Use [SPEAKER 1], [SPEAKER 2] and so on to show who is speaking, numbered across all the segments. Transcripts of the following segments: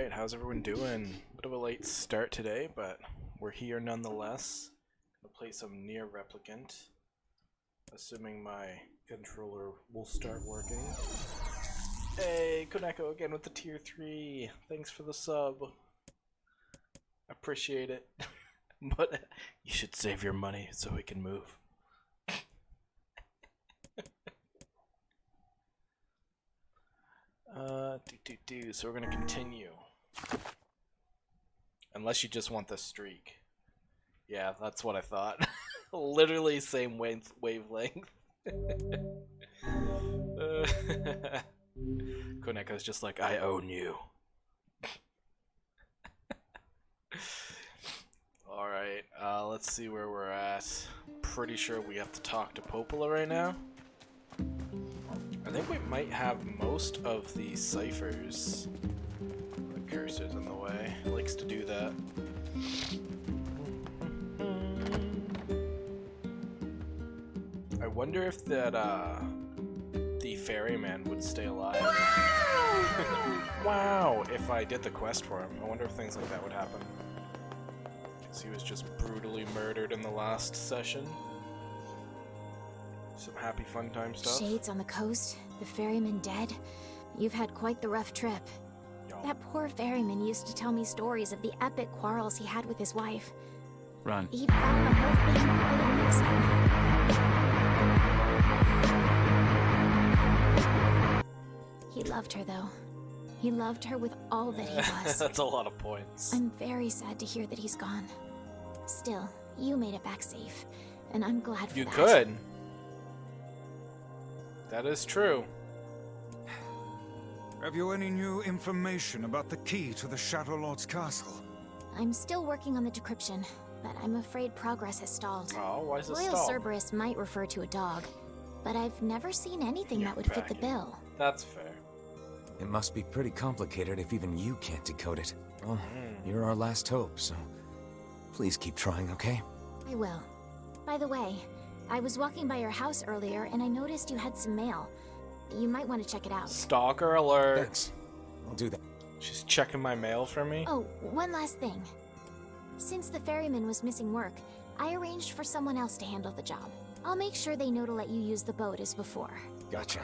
[SPEAKER 1] Alright, how's everyone doing? Bit of a late start today, but we're here nonetheless. Gonna play some Nier Replicant. Assuming my controller will start working. Hey, Koneko again with the tier 3. Thanks for the sub. Appreciate it. But you should save your money so we can move. So we're gonna continue. Unless you just want the streak. Yeah, that's what I thought. Literally same wavelength. Koneko's just like, I own you. Alright, let's see where we're at. Pretty sure we have to talk to Popola right now. I think we might have most of the ciphers. The cursor's in the way. It likes to do that. I wonder if that the ferryman would stay alive. Wow! If I did the quest for him. I wonder if things like that would happen. Because he was just brutally murdered in the last session. Some happy fun time stuff.
[SPEAKER 2] Shades on the coast, the ferryman dead. You've had quite the rough trip.
[SPEAKER 1] Yo.
[SPEAKER 2] That poor ferryman used to tell me stories of the epic quarrels he had with his wife.
[SPEAKER 3] Run.
[SPEAKER 2] He found the whole thing quite amusing. He loved her though. He loved her with all that he was.
[SPEAKER 1] That's a lot of points.
[SPEAKER 2] I'm very sad to hear that he's gone. Still, you made it back safe, and I'm glad for
[SPEAKER 1] You
[SPEAKER 2] that.
[SPEAKER 1] could. That is true.
[SPEAKER 4] Have you any new information about the key to the Shadow Lord's castle?
[SPEAKER 2] I'm still working on the decryption, but I'm afraid progress has stalled.
[SPEAKER 1] Oh, why is it
[SPEAKER 2] Royal
[SPEAKER 1] stalled?
[SPEAKER 2] Cerberus might refer to a dog, but I've never seen anything that would fit the bill.
[SPEAKER 1] That's fair.
[SPEAKER 3] It must be pretty complicated if even you can't decode it. Well, you're our last hope, so please keep trying, okay?
[SPEAKER 2] I will. By the way, I was walking by your house earlier and I noticed you had some mail. You might want to check it out.
[SPEAKER 1] Stalker alert.
[SPEAKER 3] Thanks. I'll do that.
[SPEAKER 1] She's checking my mail for me.
[SPEAKER 2] Oh, one last thing. Since the ferryman was missing work, I arranged for someone else to handle the job. I'll make sure they know to let you use the boat as before.
[SPEAKER 3] Gotcha.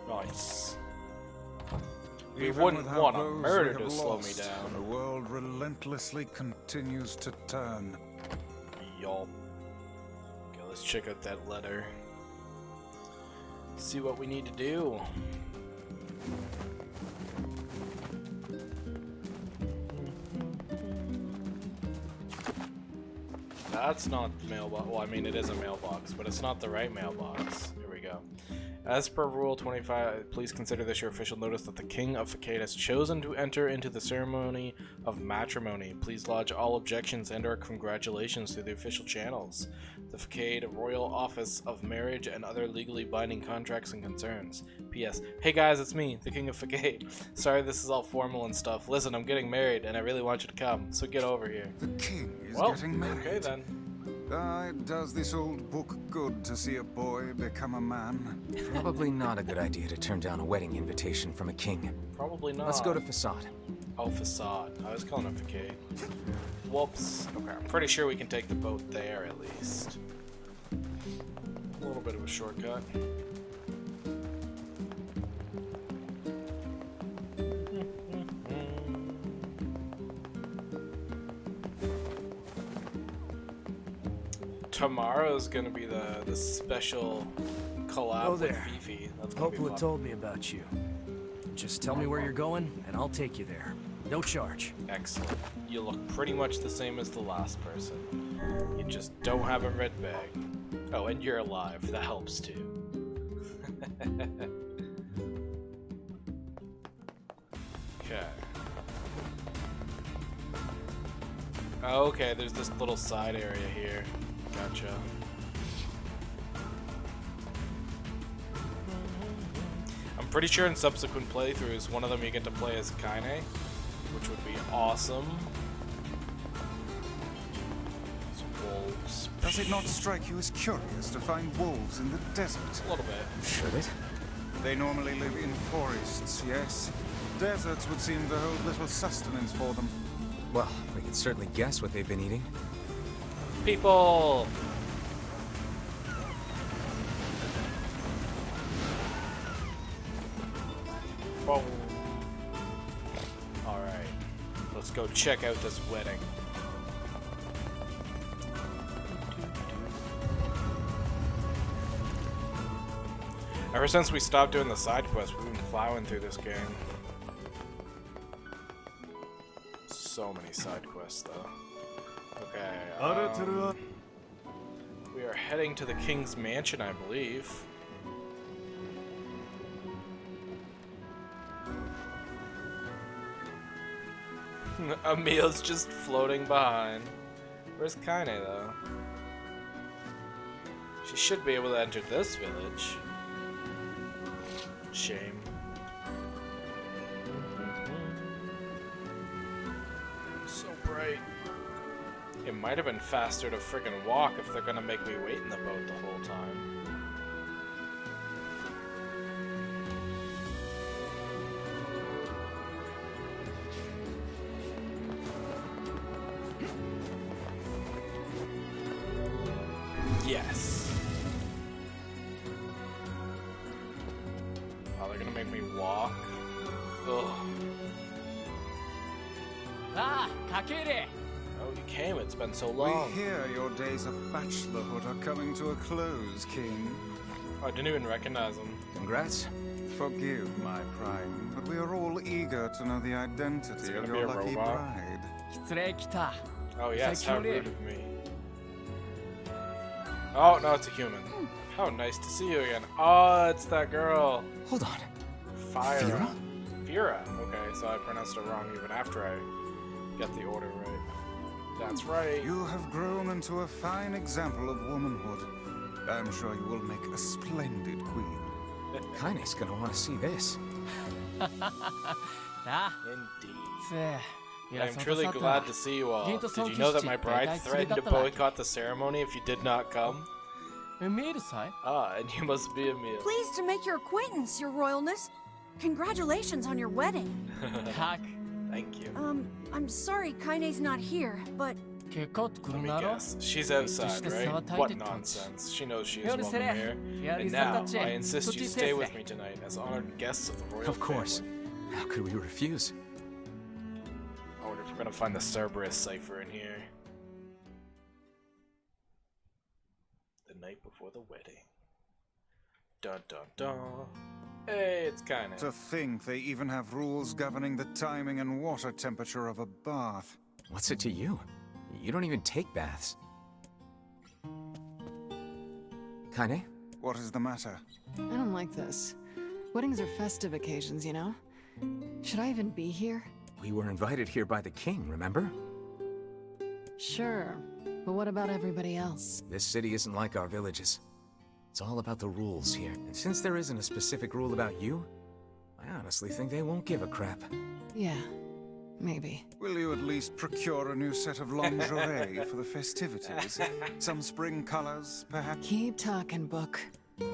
[SPEAKER 1] Nice. We
[SPEAKER 4] Even
[SPEAKER 1] wouldn't
[SPEAKER 4] with how
[SPEAKER 1] want a
[SPEAKER 4] those
[SPEAKER 1] murder
[SPEAKER 4] we
[SPEAKER 1] to
[SPEAKER 4] have
[SPEAKER 1] slow me
[SPEAKER 4] lost,
[SPEAKER 1] down.
[SPEAKER 4] The world relentlessly continues to turn.
[SPEAKER 1] Yup. Okay, let's check out that letter. See what we need to do. That's not the mailbox. Well, I mean, it is a mailbox, but it's not the right mailbox. Here we go. As per Rule 25, please consider this your official notice that the King of Facade has chosen to enter into the ceremony of matrimony. Please lodge all objections and/or congratulations through the official channels. The Facade Royal Office of Marriage and other legally binding contracts and concerns. P.S. Hey guys, it's me, the King of Facade. Sorry this is all formal and stuff. Listen, I'm getting married and I really want you to come, so get over here.
[SPEAKER 4] The king is
[SPEAKER 1] Well,
[SPEAKER 4] getting married.
[SPEAKER 1] okay then.
[SPEAKER 4] It does this old book good to see a boy become a man?
[SPEAKER 3] Probably not a good idea to turn down a wedding invitation from a king.
[SPEAKER 1] Probably not.
[SPEAKER 3] Let's go to Facade.
[SPEAKER 1] Oh, Facade. I was calling it Facade. Whoops. Okay, I'm pretty sure we can take the boat there at least. A little bit of a shortcut. Tomorrow's gonna be the special collab
[SPEAKER 5] Oh,
[SPEAKER 1] with
[SPEAKER 5] there.
[SPEAKER 1] Fifi. That's gonna be
[SPEAKER 5] Popola
[SPEAKER 1] fun.
[SPEAKER 5] told me about you. Just tell me where you're going, and I'll take you there. No charge.
[SPEAKER 1] Excellent. You look pretty much the same as the last person. You just don't have a red bag. Oh, and you're alive. That helps too. Okay. Okay, there's this little side area here. Gotcha. I'm pretty sure in subsequent playthroughs, one of them you get to play as Kaine, which would be awesome. Some wolves.
[SPEAKER 4] Does it not strike you as curious to find wolves in the desert?
[SPEAKER 1] A little bit.
[SPEAKER 3] Should it?
[SPEAKER 4] They normally live in forests, yes? Deserts would seem to hold little sustenance for them.
[SPEAKER 3] Well, we can certainly guess what they've been eating.
[SPEAKER 1] People! Whoa. Alright. Let's go check out this wedding. Ever since we stopped doing the side quests, we've been plowing through this game. So many side quests, though. Okay, we are heading to the king's mansion, I believe. Emil's just floating behind. Where's Kaine, though? She should be able to enter this village. Shame. So bright. It might have been faster to friggin' walk if they're gonna make me wait in the boat the whole time. Yes. Oh, they're gonna make me walk. Ugh.
[SPEAKER 5] Ah, Kakere!
[SPEAKER 1] Oh, you came. It's been so long.
[SPEAKER 4] We hear your days of bachelorhood are coming to a close, King.
[SPEAKER 1] Oh, I didn't even recognize him.
[SPEAKER 3] Congrats.
[SPEAKER 4] Forgive my prying, but we are all eager to know the identity of
[SPEAKER 1] gonna be
[SPEAKER 4] your
[SPEAKER 1] a
[SPEAKER 4] lucky
[SPEAKER 1] robot?
[SPEAKER 4] bride.
[SPEAKER 1] Oh yes, how rude of me. Oh, no, it's a human. How nice to see you again. Oh, it's that girl.
[SPEAKER 3] Hold on.
[SPEAKER 1] Fire.
[SPEAKER 3] Fira?
[SPEAKER 1] Fira. Okay, so I pronounced it wrong even after I got the order right. That's right.
[SPEAKER 4] You have grown into a fine example of womanhood. I'm sure you will make a splendid queen.
[SPEAKER 3] Kaine's gonna want to see this.
[SPEAKER 1] Indeed. I am truly glad to see you all. Did you know that my bride threatened to boycott the ceremony if you did not come? Ah, and you must be Emil.
[SPEAKER 6] Pleased to make your acquaintance, your royalness. Congratulations on your wedding.
[SPEAKER 1] Thank you.
[SPEAKER 6] I'm sorry Kaine's not here, but
[SPEAKER 1] Let me guess. She's outside, right? What nonsense. She knows she is welcome here. And now, I insist you stay with me tonight as honored guests of the royal
[SPEAKER 3] Of course.
[SPEAKER 1] family.
[SPEAKER 3] How could we refuse?
[SPEAKER 1] I wonder if we're gonna find the Cerberus cipher in here. The night before the wedding. Dun dun dun. Hey, it's Kaine.
[SPEAKER 4] To think they even have rules governing the timing and water temperature of a bath.
[SPEAKER 3] What's it to you? You don't even take baths. Kaine?
[SPEAKER 4] What is the matter?
[SPEAKER 7] I don't like this. Weddings are festive occasions, you know? Should I even be here?
[SPEAKER 3] We were invited here by the king, remember?
[SPEAKER 7] Sure, but what about everybody else?
[SPEAKER 3] This city isn't like our villages. It's all about the rules here. And since there isn't a specific rule about you, I honestly think they won't give a crap.
[SPEAKER 7] Yeah, maybe.
[SPEAKER 4] Will you at least procure a new set of lingerie for the festivities? Some spring colors, perhaps?
[SPEAKER 7] Keep talking, book.
[SPEAKER 1] Do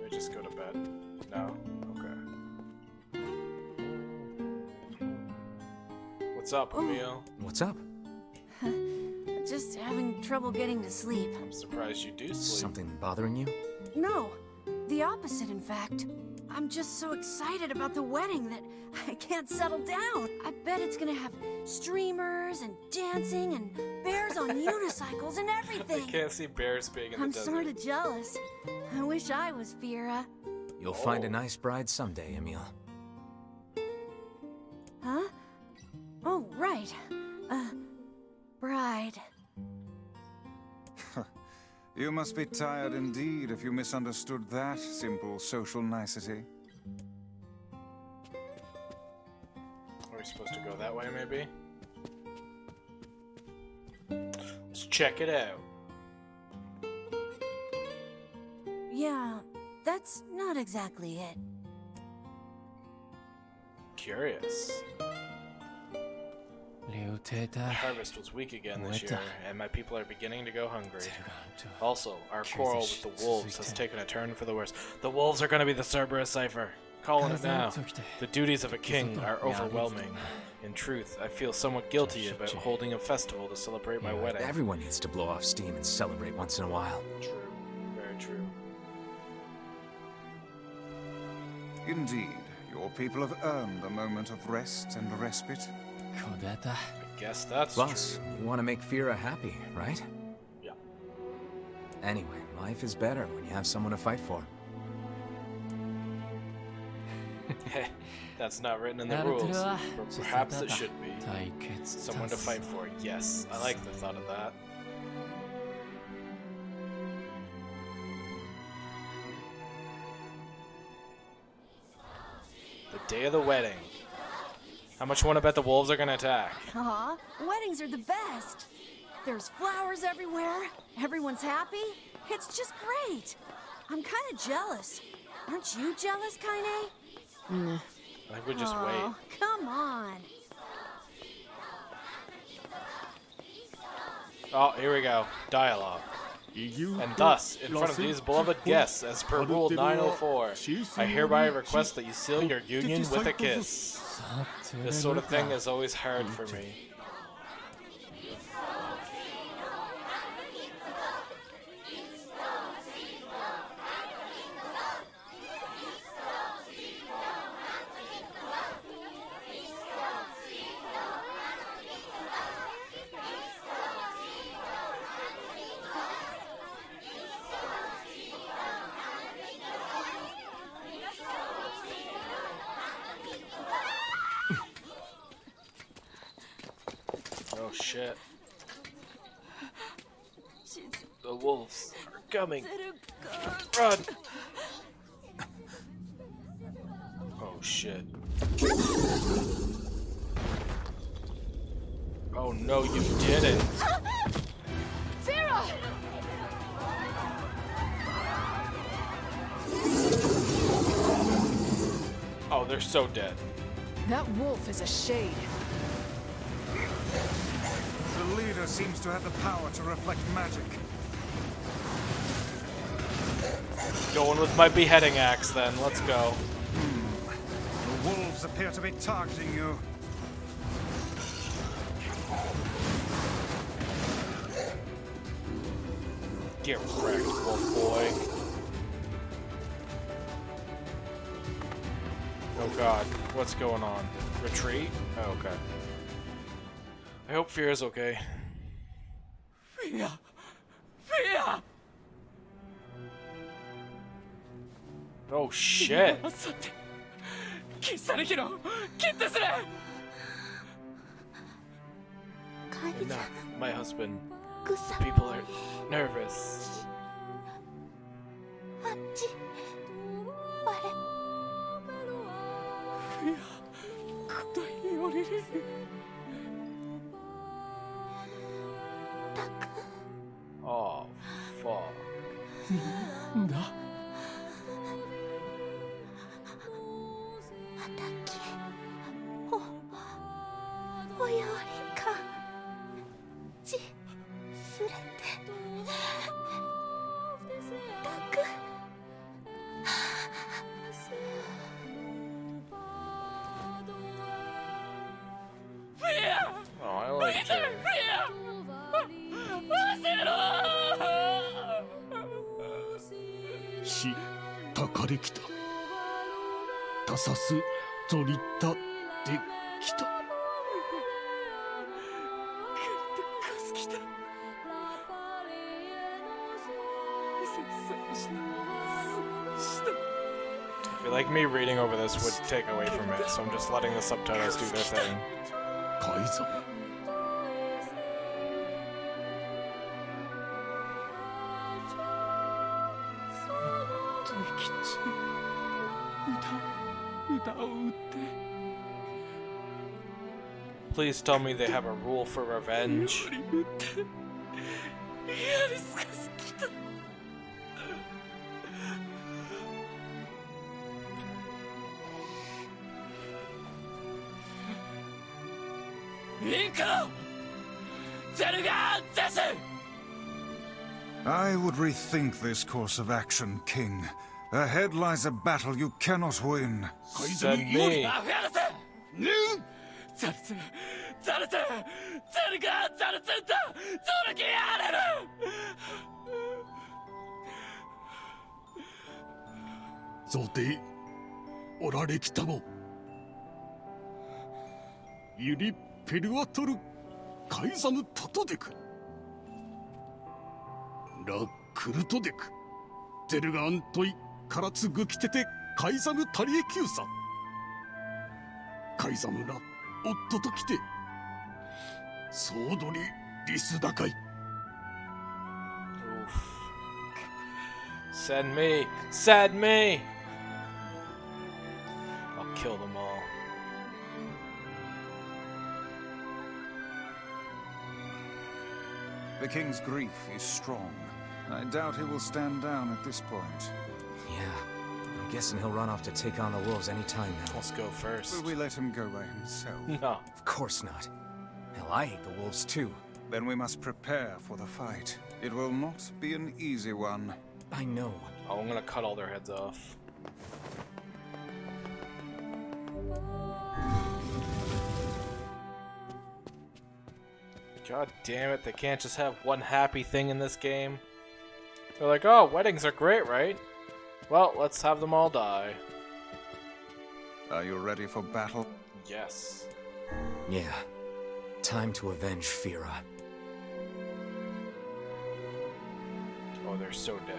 [SPEAKER 1] I just go to bed? No? Okay. What's up, Emil?
[SPEAKER 3] What's up?
[SPEAKER 6] just having trouble getting to sleep.
[SPEAKER 1] I'm surprised you do sleep.
[SPEAKER 3] Something bothering you?
[SPEAKER 6] No, the opposite, in fact. I'm just so excited about the wedding that I can't settle down. I bet it's gonna have streamers and dancing and bears on unicycles and everything.
[SPEAKER 1] I can't see bears being in the
[SPEAKER 6] I'm
[SPEAKER 1] desert.
[SPEAKER 6] sort of jealous. I wish I was Fira.
[SPEAKER 3] You'll find a nice bride someday, Emil.
[SPEAKER 6] Huh? Oh, right. Bride.
[SPEAKER 4] You must be tired indeed if you misunderstood that simple social nicety.
[SPEAKER 1] Are we supposed to go that way, maybe? Let's check it out.
[SPEAKER 6] Yeah, that's not exactly it.
[SPEAKER 1] Curious. The harvest was weak again this year, and my people are beginning to go hungry. Also, our quarrel with the wolves has taken a turn for the worse. The wolves are going to be the Cerberus cipher. Calling it now. The duties of a king are overwhelming. In truth, I feel somewhat guilty about holding a festival to celebrate my wedding.
[SPEAKER 3] Everyone needs to blow off steam and celebrate once in a while.
[SPEAKER 1] True. Very true.
[SPEAKER 4] Indeed, your people have earned a moment of rest and respite.
[SPEAKER 1] I guess that's
[SPEAKER 3] Plus,
[SPEAKER 1] true.
[SPEAKER 3] you want to make Fira happy, right?
[SPEAKER 1] Yeah.
[SPEAKER 3] Anyway, life is better when you have someone to fight for.
[SPEAKER 1] That's not written in the rules, but perhaps it should be. Someone to fight for. Yes, I like the thought of that. The day of the wedding. How much you want to bet the wolves are gonna attack?
[SPEAKER 6] Aw, weddings are the best. There's flowers everywhere. Everyone's happy. It's just great. I'm kind of jealous. Aren't you jealous, Kaine?
[SPEAKER 7] Nah.
[SPEAKER 1] I think we just
[SPEAKER 6] Oh,
[SPEAKER 1] wait.
[SPEAKER 6] come on.
[SPEAKER 1] Oh, here we go. Dialogue. And thus, in front of these beloved guests, as per Rule 904, I hereby request that you seal your union with a kiss. This sort of thing is always hard for me. Oh shit. The wolves are coming. Run! Oh shit. Oh no, you didn't.
[SPEAKER 2] Fira!
[SPEAKER 1] Oh, they're so dead.
[SPEAKER 7] That wolf is a shade.
[SPEAKER 4] The leader seems to have the power to reflect magic.
[SPEAKER 1] Going with my beheading axe then, let's go.
[SPEAKER 4] The wolves appear to be targeting you.
[SPEAKER 1] Get wrecked, wolf boy. Oh god, what's going on? Retreat? Oh, okay. I hope Fear's okay.
[SPEAKER 5] Fear! Fear!
[SPEAKER 1] Oh shit! Not my husband. People are nervous.
[SPEAKER 2] あっちあれたく
[SPEAKER 1] Oh, fuck.
[SPEAKER 2] あたきおやわりかちすれてたく
[SPEAKER 1] Oh, I liked her.
[SPEAKER 8] したかできた。たさすとりたできた。
[SPEAKER 1] I feel like me reading over this would take away from it, so I'm just letting the subtitles do their thing.
[SPEAKER 8] 改ざん。
[SPEAKER 1] Please tell me they have a rule for revenge.
[SPEAKER 4] I would rethink this course of action, King. Ahead lies a battle you cannot win.
[SPEAKER 1] Send me.
[SPEAKER 8] ゾテオラレキタゴユリペルアトルカイザムタトデクラクルトデクゼルガアントイカラツグキテテカイザムタリエキューサカイザムラオットときてソードリリスダカイ
[SPEAKER 1] Send me! Send me! I'll kill them all.
[SPEAKER 4] The king's grief is strong. I doubt he will stand down at this point.
[SPEAKER 3] Yeah, I'm guessing he'll run off to take on the wolves any time now.
[SPEAKER 1] Let's go first.
[SPEAKER 4] Will we let him go by himself?
[SPEAKER 1] No.
[SPEAKER 3] Of course not. Hell, I hate the wolves too.
[SPEAKER 4] Then we must prepare for the fight. It will not be an easy one.
[SPEAKER 3] I know.
[SPEAKER 1] Oh, I'm gonna cut all their heads off. God damn it, they can't just have one happy thing in this game. They're like, oh, weddings are great, right? Well, let's have them all die.
[SPEAKER 4] Are you ready for battle?
[SPEAKER 1] Yes.
[SPEAKER 3] Yeah. Time to avenge Fira.
[SPEAKER 1] Oh, they're so dead.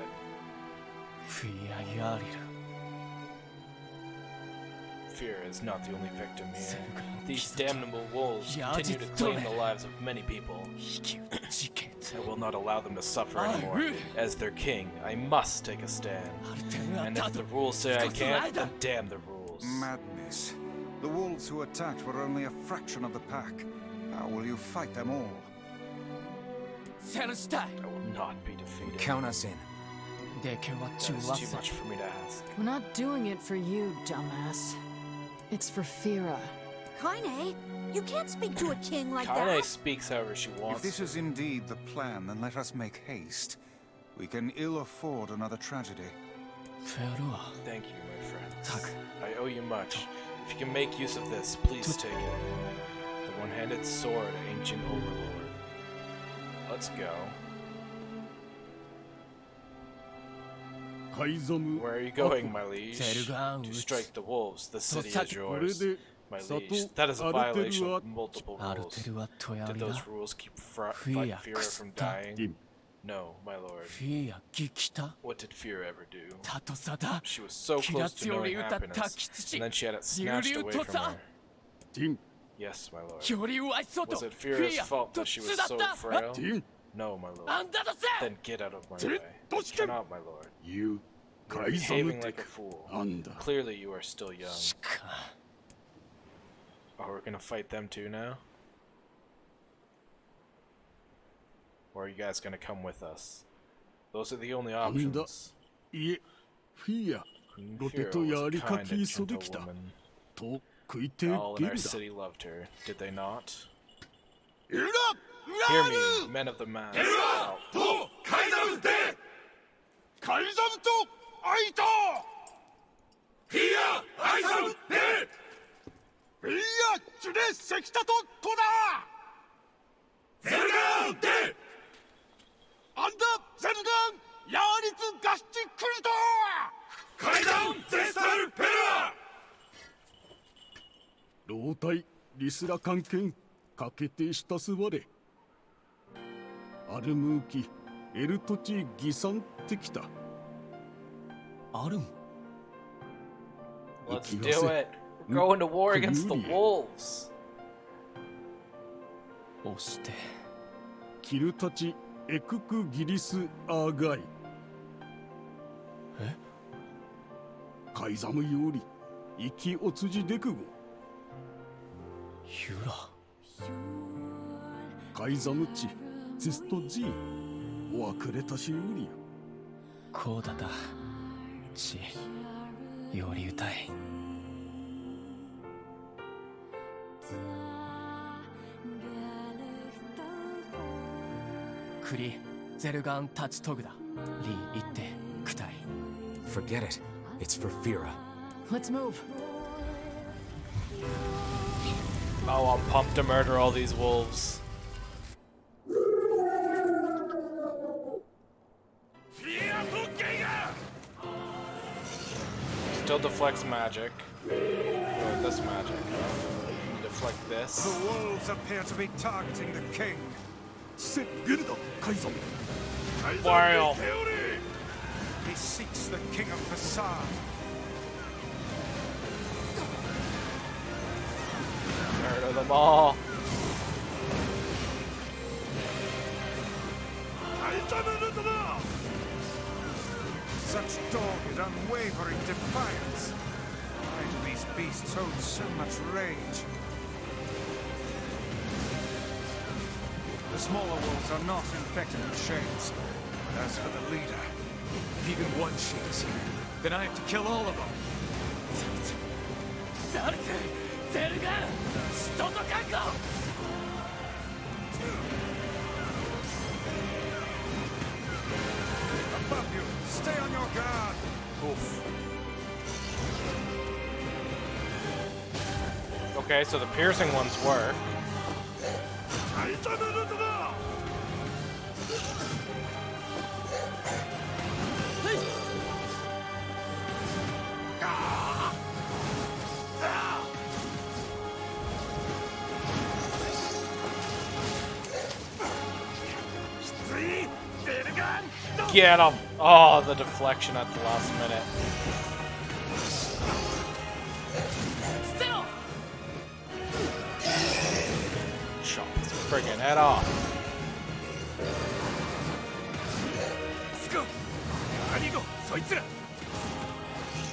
[SPEAKER 1] Fear is not the only victim here. These damnable wolves continue to claim the lives of many people. I will not allow them to suffer anymore. As their king, I must take a stand. And if the rules say I can't, then damn the rules.
[SPEAKER 4] Madness. The wolves who attacked were only a fraction of the pack. How will you fight them all?
[SPEAKER 1] I will not be defeated.
[SPEAKER 3] Count us in.
[SPEAKER 1] That is too much for me to ask.
[SPEAKER 7] We're not doing it for you, dumbass. It's for Fira.
[SPEAKER 6] Kaine, you can't speak to a king like
[SPEAKER 1] Kaine
[SPEAKER 6] that.
[SPEAKER 1] speaks however she wants.
[SPEAKER 4] If this is indeed the plan, then let us make haste. We can ill afford another tragedy.
[SPEAKER 1] Thank you, my friends. I owe you much. If you can make use of this, please take it. The one-handed sword, ancient overlord. Let's go.
[SPEAKER 8] カイザム
[SPEAKER 1] Where are you going, my liege? To strike the wolves. The city is
[SPEAKER 8] これ
[SPEAKER 1] yours.
[SPEAKER 8] で
[SPEAKER 1] My
[SPEAKER 8] 里
[SPEAKER 1] liege, that is a
[SPEAKER 8] アルテル
[SPEAKER 1] violation
[SPEAKER 8] は
[SPEAKER 1] of multiple rules. Did those rules keep Fira from dying? No, my lord. What did Fira ever do? She was so close to knowing happiness, and then she had it snatched away from her.
[SPEAKER 8] ティン
[SPEAKER 1] Yes, my lord. Was it Fira's fault that she was so frail?
[SPEAKER 8] ティン
[SPEAKER 1] No, my lord. Then get out of my way. I cannot, my lord.
[SPEAKER 8] ユー
[SPEAKER 1] You are
[SPEAKER 8] カイザム
[SPEAKER 1] behaving
[SPEAKER 8] テ
[SPEAKER 1] like a
[SPEAKER 8] ク
[SPEAKER 1] fool.
[SPEAKER 8] なんだ
[SPEAKER 1] Clearly, you are still young. Oh, we're gonna fight them too now? Or are you guys gonna come with us? Those are the only
[SPEAKER 8] なんだ
[SPEAKER 1] options.
[SPEAKER 8] いえフィア
[SPEAKER 1] Queen
[SPEAKER 8] ロテ
[SPEAKER 1] Fira
[SPEAKER 8] と
[SPEAKER 1] was
[SPEAKER 8] や
[SPEAKER 1] a
[SPEAKER 8] りか
[SPEAKER 1] kind
[SPEAKER 8] き
[SPEAKER 1] and
[SPEAKER 8] そで
[SPEAKER 1] gentle
[SPEAKER 8] きた
[SPEAKER 1] woman.
[SPEAKER 8] と食いて
[SPEAKER 1] All
[SPEAKER 8] ゲ
[SPEAKER 1] in
[SPEAKER 8] ル
[SPEAKER 1] our
[SPEAKER 8] だ
[SPEAKER 1] city loved her, did they not?
[SPEAKER 8] うら
[SPEAKER 1] Hear me, men of the mask. Oh,
[SPEAKER 8] とカイザムでカイザムとアイトフィアアイザムでフィアチュレセキタとトダゼルガンでアンダゼルガンヤーリツガシチクリトカイザムゼスタルペラ老体リスラ関係かけてしたすわれアルムーキエルトチギサンってきたアルム
[SPEAKER 1] let's do it. We're going to war against the wolves.
[SPEAKER 5] 押して
[SPEAKER 8] キルタチエククギリスアーガイ
[SPEAKER 5] え
[SPEAKER 8] カイザムより生きおつじでくご
[SPEAKER 5] ユラ
[SPEAKER 8] カイザムチゼストジーおわくれたしよりや
[SPEAKER 5] こうだだちより歌いクリゼルガンタチトグだリー言ってくたい
[SPEAKER 3] Forget it. It's for Fira.
[SPEAKER 7] Let's move.
[SPEAKER 1] Oh, I'm pumped to murder all these wolves. Still deflects magic. Oh, this magic. Deflect this.
[SPEAKER 4] The wolves appear to be targeting the king.
[SPEAKER 1] Wario.
[SPEAKER 4] He seeks the king of Facade.
[SPEAKER 1] Murder them all.
[SPEAKER 4] Such dogged, unwavering defiance. Why do these beasts hold so much rage? The smaller wolves are not infected with shades. But as for the leader, if even one shade is here, then I have to kill all of them.
[SPEAKER 5] ザルツゼルガンシトトカンコ
[SPEAKER 4] Above you, stay on your guard.
[SPEAKER 1] Oof. Okay, so the piercing ones work. Get him! Oh, the deflection at the last minute. Chop his friggin' head off.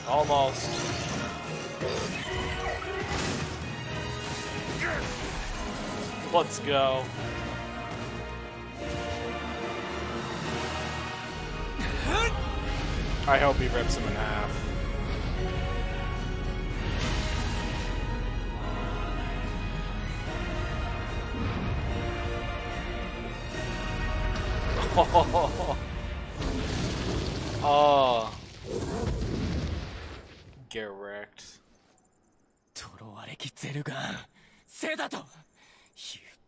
[SPEAKER 1] Almost. Let's go. I hope he rips him in half. Oh. Get wrecked.
[SPEAKER 5] トロワレキゼルガンセダとユッ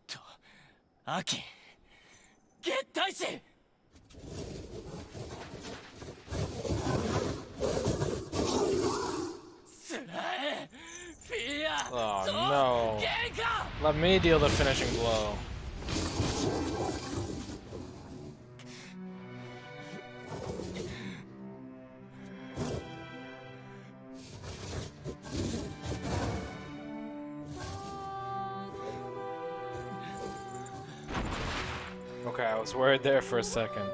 [SPEAKER 5] とアキゲッタイシ
[SPEAKER 1] Oh no. Let me deal the finishing blow. Okay, I was worried there for a second.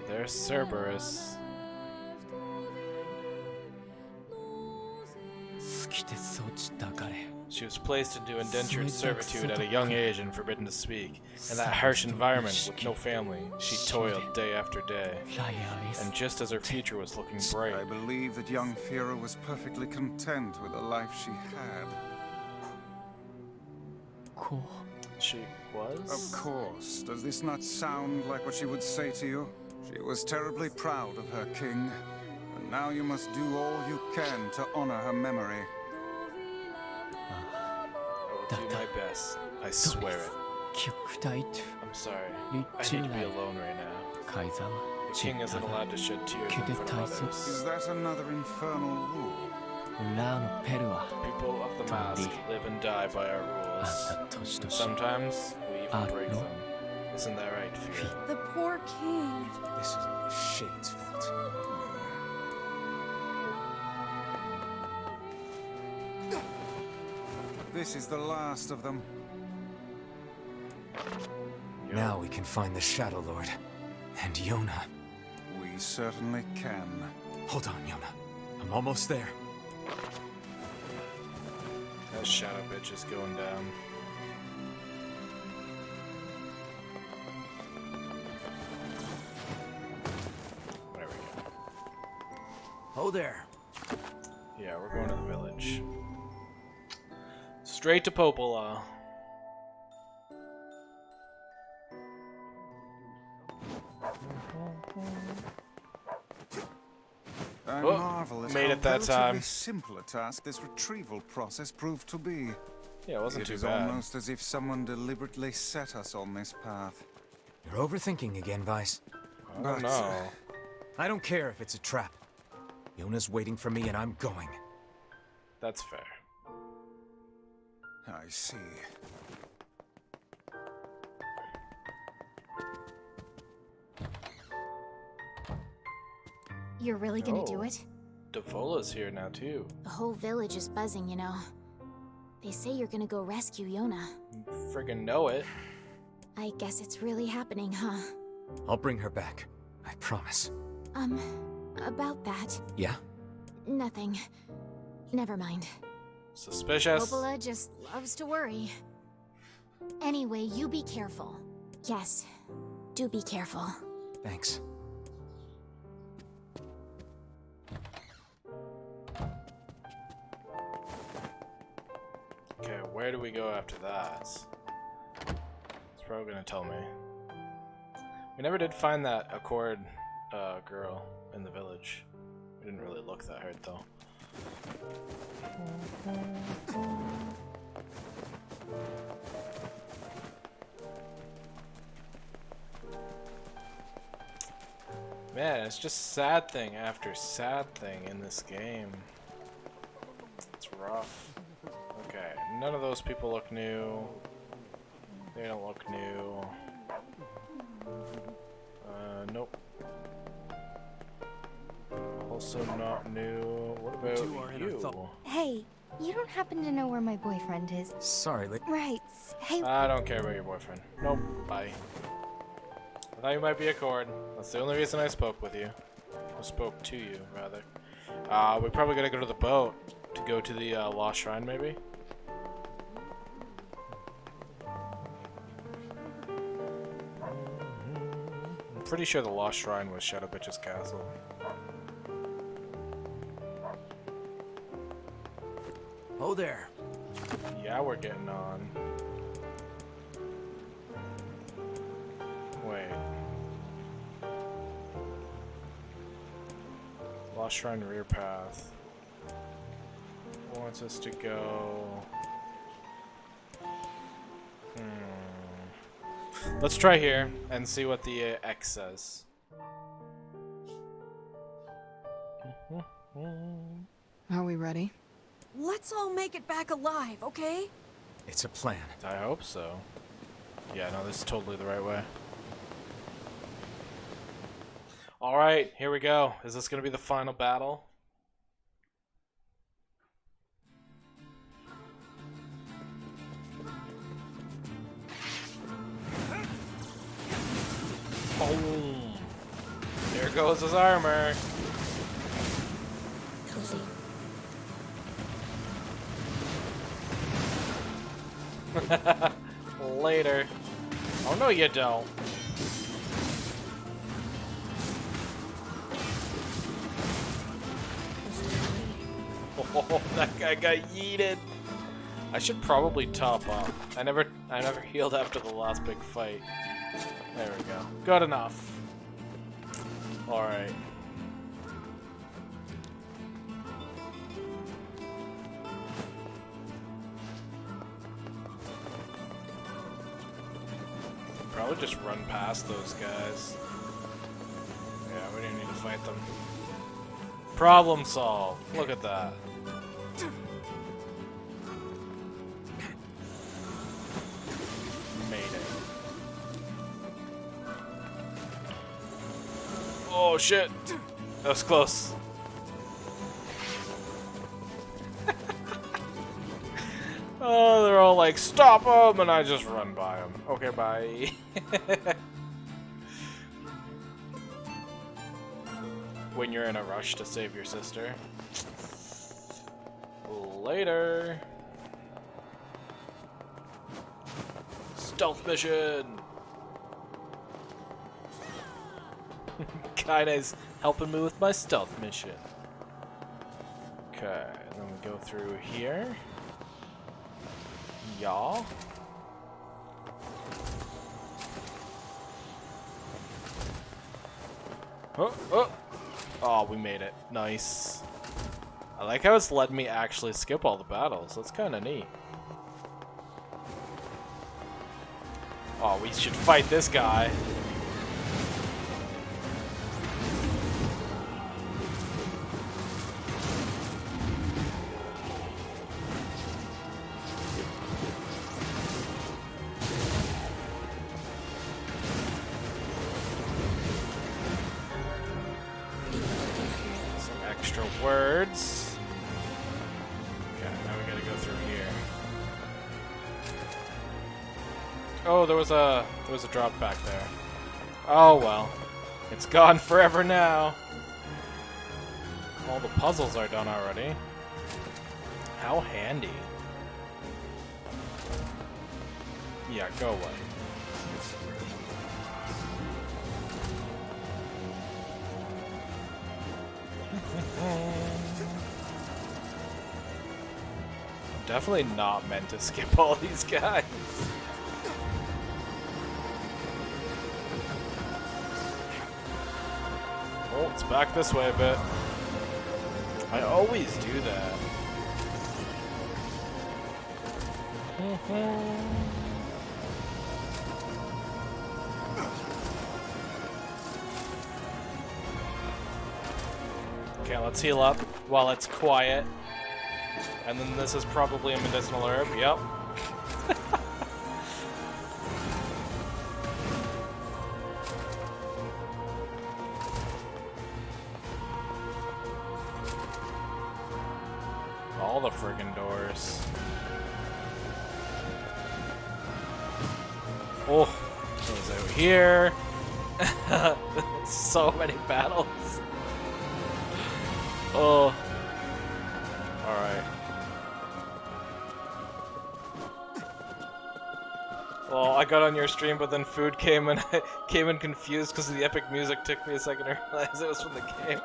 [SPEAKER 1] There's Cerberus. She was placed into indentured servitude at a young age and forbidden to speak. In that harsh environment, with no family, she toiled day after day. And just as her future was looking bright...
[SPEAKER 4] I believe that young Fira was perfectly content with the life she had.
[SPEAKER 1] She was?
[SPEAKER 4] Of course. Does this not sound like what she would say to you? She was terribly proud of her king, and now you must do all you can to honor her memory.
[SPEAKER 1] I will do my best. I swear it. I'm sorry. I need to be alone right now. The king isn't allowed to shed tears in front of others.
[SPEAKER 4] Is that another infernal rule?
[SPEAKER 1] People of the mask live and die by our rules. And sometimes we even break them. Isn't that right, Fear?
[SPEAKER 6] The poor king.
[SPEAKER 3] This is the Shade's fault.
[SPEAKER 4] This is the last of them.
[SPEAKER 3] Now we can find the Shadow Lord. And Yona.
[SPEAKER 4] We certainly can.
[SPEAKER 3] Hold on, Yona. I'm almost there.
[SPEAKER 1] That shadow bitch is going down. There we go.
[SPEAKER 3] Oh there.
[SPEAKER 1] Yeah, we're going to the village. Straight to Popola.
[SPEAKER 4] I
[SPEAKER 1] Oh,
[SPEAKER 4] marvel at
[SPEAKER 1] made
[SPEAKER 4] how
[SPEAKER 1] it that
[SPEAKER 4] relatively
[SPEAKER 1] time.
[SPEAKER 4] simple a task this retrieval process proved to be.
[SPEAKER 1] Yeah, it wasn't
[SPEAKER 4] It
[SPEAKER 1] too
[SPEAKER 4] is
[SPEAKER 1] bad.
[SPEAKER 4] almost as if someone deliberately set us on this path.
[SPEAKER 3] You're overthinking again, Vice.
[SPEAKER 1] I don't know.
[SPEAKER 3] I don't care if it's a trap. Yona's waiting for me and I'm going.
[SPEAKER 1] That's fair.
[SPEAKER 4] I see.
[SPEAKER 2] You're really gonna do
[SPEAKER 1] Oh.
[SPEAKER 2] it?
[SPEAKER 1] Devola's here now too.
[SPEAKER 2] The whole village is buzzing, you know. They say you're gonna go rescue Yona.
[SPEAKER 1] Friggin' know it.
[SPEAKER 2] I guess it's really happening, huh?
[SPEAKER 3] I'll bring her back. I promise.
[SPEAKER 2] About that.
[SPEAKER 3] Yeah?
[SPEAKER 2] Nothing. Never mind.
[SPEAKER 1] Suspicious.
[SPEAKER 2] Popola just loves to worry. Anyway, you be careful. Yes, do be careful.
[SPEAKER 3] Thanks.
[SPEAKER 1] Okay, where do we go after that? It's probably gonna tell me. We never did find that Accord girl in the village. We didn't really look that hard though. Man, it's just sad thing after sad thing in this game. It's rough. Okay, none of those people look new. They don't look new. Nope. Also not new. What about you?
[SPEAKER 9] Hey, you don't happen to know where my boyfriend is?
[SPEAKER 3] Sorry,
[SPEAKER 9] Right. Hey,
[SPEAKER 1] I don't care about your boyfriend. Nope. Bye. I thought you might be Accord. That's the only reason I spoke with you. Or spoke to you, rather. We probably gotta go to the boat to go to the Lost Shrine, maybe? I'm pretty sure the Lost Shrine was Shadow Bitch's castle.
[SPEAKER 3] Oh there.
[SPEAKER 1] Yeah, we're getting on. Wait. Lost Shrine rear path. Wants us to go. Let's try here and see what the X says.
[SPEAKER 7] Are we ready?
[SPEAKER 6] Let's all make it back alive, okay?
[SPEAKER 3] It's a plan.
[SPEAKER 1] I hope so. Yeah, no, this is totally the right way. Alright, here we go. Is this going to be the final battle? Boom! There goes his armor.
[SPEAKER 2] Cozy.
[SPEAKER 1] Later. Oh no, you don't. Oh, that guy got yeeted. I should probably top up. I never healed after the last big fight. There we go. Good enough. Alright. Probably just run past those guys. Yeah, we didn't need to fight them. Problem solved. Look at that. Made it. Oh shit! That was close. Oh, they're all like, stop them! And I just run by them. Okay, bye. When you're in a rush to save your sister. Later. Stealth mission! Kaine's helping me with my stealth mission. Okay, and then we go through here. Y'all. Oh, we made it. Nice. I like how it's letting me actually skip all the battles. That's kind of neat. Oh, we should fight this guy. Some extra words. Okay, now we gotta go through here. Oh, there was a drop back there. Oh well. It's gone forever now. All the puzzles are done already. How handy. Yeah, go away. I'm definitely not meant to skip all these guys. Oh, it's back this way a bit. I always do that. Okay, let's heal up while it's quiet. And then this is probably a medicinal herb. Yep. All the friggin' doors. Oh, goes out here. So many battles. Oh. Alright. Well, I got on your stream, but then food came and I came in confused because the epic music took me a second to realize it was from the game.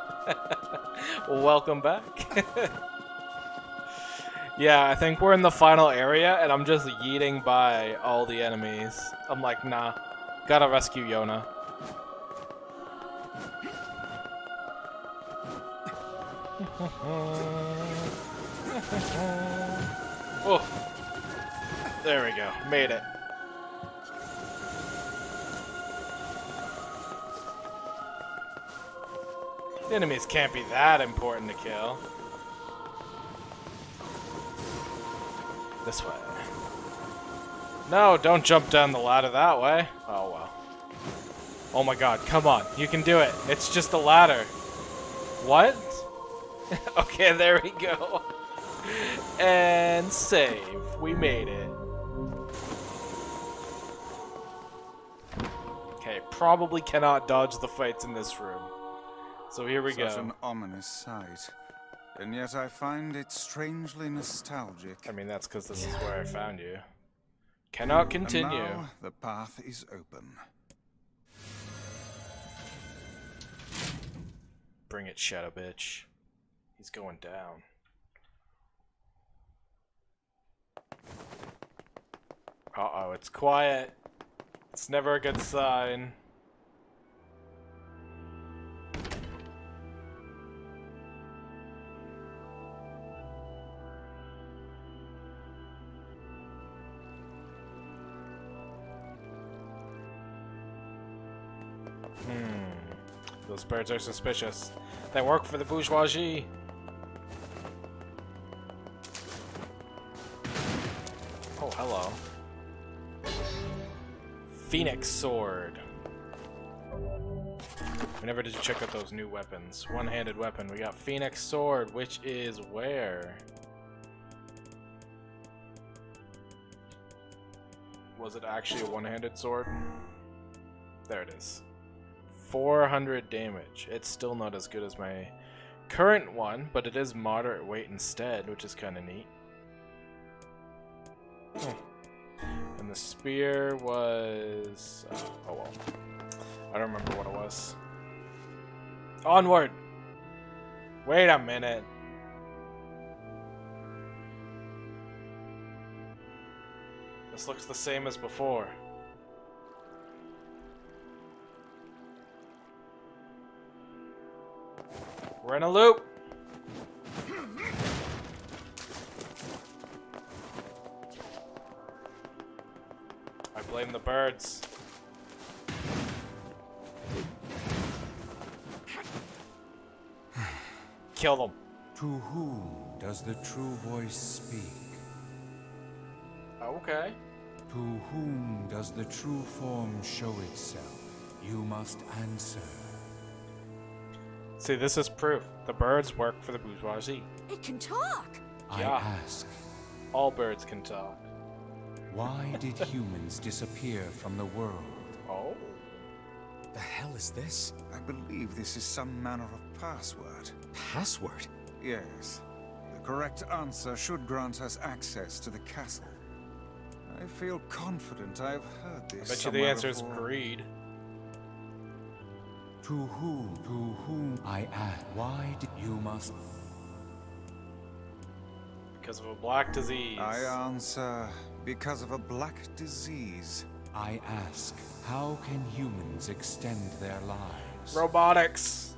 [SPEAKER 1] Well, welcome back. Yeah, I think we're in the final area, and I'm just yeeting by all the enemies. I'm like, nah, gotta rescue Yona. Oh, there we go, made it. The enemies can't be that important to kill. This way. No, don't jump down the ladder that way. Oh, well. Oh my god, come on. You can do it. It's just a ladder. What? Okay, there we go. And save. We made it. Okay, probably cannot dodge the fights in this room. So here we go.
[SPEAKER 4] Such an ominous sight. And yet I find it strangely nostalgic.
[SPEAKER 1] I mean, that's because this is where I found you. Cannot continue.
[SPEAKER 4] And now the path is open.
[SPEAKER 1] Bring it, Shadow Bitch. He's going down. Uh-oh, it's quiet. It's never a good sign. Those birds are suspicious. They work for the bourgeoisie. Oh, hello. Phoenix Sword. We never did check out those new weapons. One-handed weapon. We got Phoenix Sword, which is where? Was it actually a one-handed sword? There it is. 400 damage. It's still not as good as my current one, but it is moderate weight instead, which is kind of neat. And the spear was... oh well. I don't remember what it was. Onward! Wait a minute. This looks the same as before. We're in a loop. I blame the birds. Kill them.
[SPEAKER 10] To whom does the true voice speak?
[SPEAKER 1] Okay.
[SPEAKER 10] To whom does the true form show itself? You must answer.
[SPEAKER 1] See, this is proof. The birds work for the bourgeoisie.
[SPEAKER 6] It can talk!
[SPEAKER 1] Yeah.
[SPEAKER 10] I ask,
[SPEAKER 1] All birds can talk.
[SPEAKER 10] why did humans disappear from the world?
[SPEAKER 1] Oh.
[SPEAKER 3] The hell is this?
[SPEAKER 4] I believe this is some manner of password.
[SPEAKER 3] Password?
[SPEAKER 4] Yes. The correct answer should grant us access to the castle. I feel confident I've heard this
[SPEAKER 1] I bet you the
[SPEAKER 4] somewhere
[SPEAKER 1] answer is
[SPEAKER 4] before.
[SPEAKER 1] greed.
[SPEAKER 10] To whom I ask, why did you must...
[SPEAKER 1] Because of a black disease.
[SPEAKER 4] I answer because of a black disease.
[SPEAKER 10] I ask, how can humans extend their lives?
[SPEAKER 1] Robotics.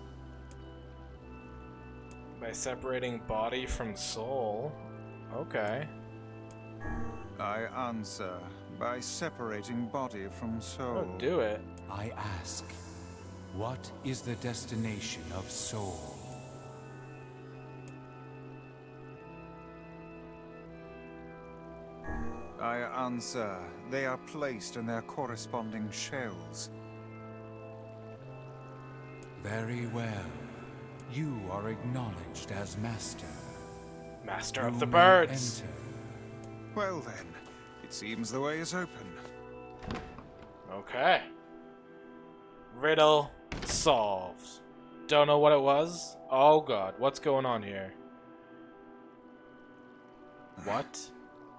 [SPEAKER 1] By separating body from soul. Okay.
[SPEAKER 4] I answer by separating body from soul.
[SPEAKER 1] Oh, do it.
[SPEAKER 10] I ask, what is the destination of soul?
[SPEAKER 4] I answer, they are placed in their corresponding shells.
[SPEAKER 10] Very well. You are acknowledged as master.
[SPEAKER 1] Master
[SPEAKER 10] You
[SPEAKER 1] of the
[SPEAKER 10] may
[SPEAKER 1] birds.
[SPEAKER 10] enter.
[SPEAKER 4] Well then, it seems the way is open.
[SPEAKER 1] Okay. Riddle solved. Don't know what it was? Oh god, what's going on here? What?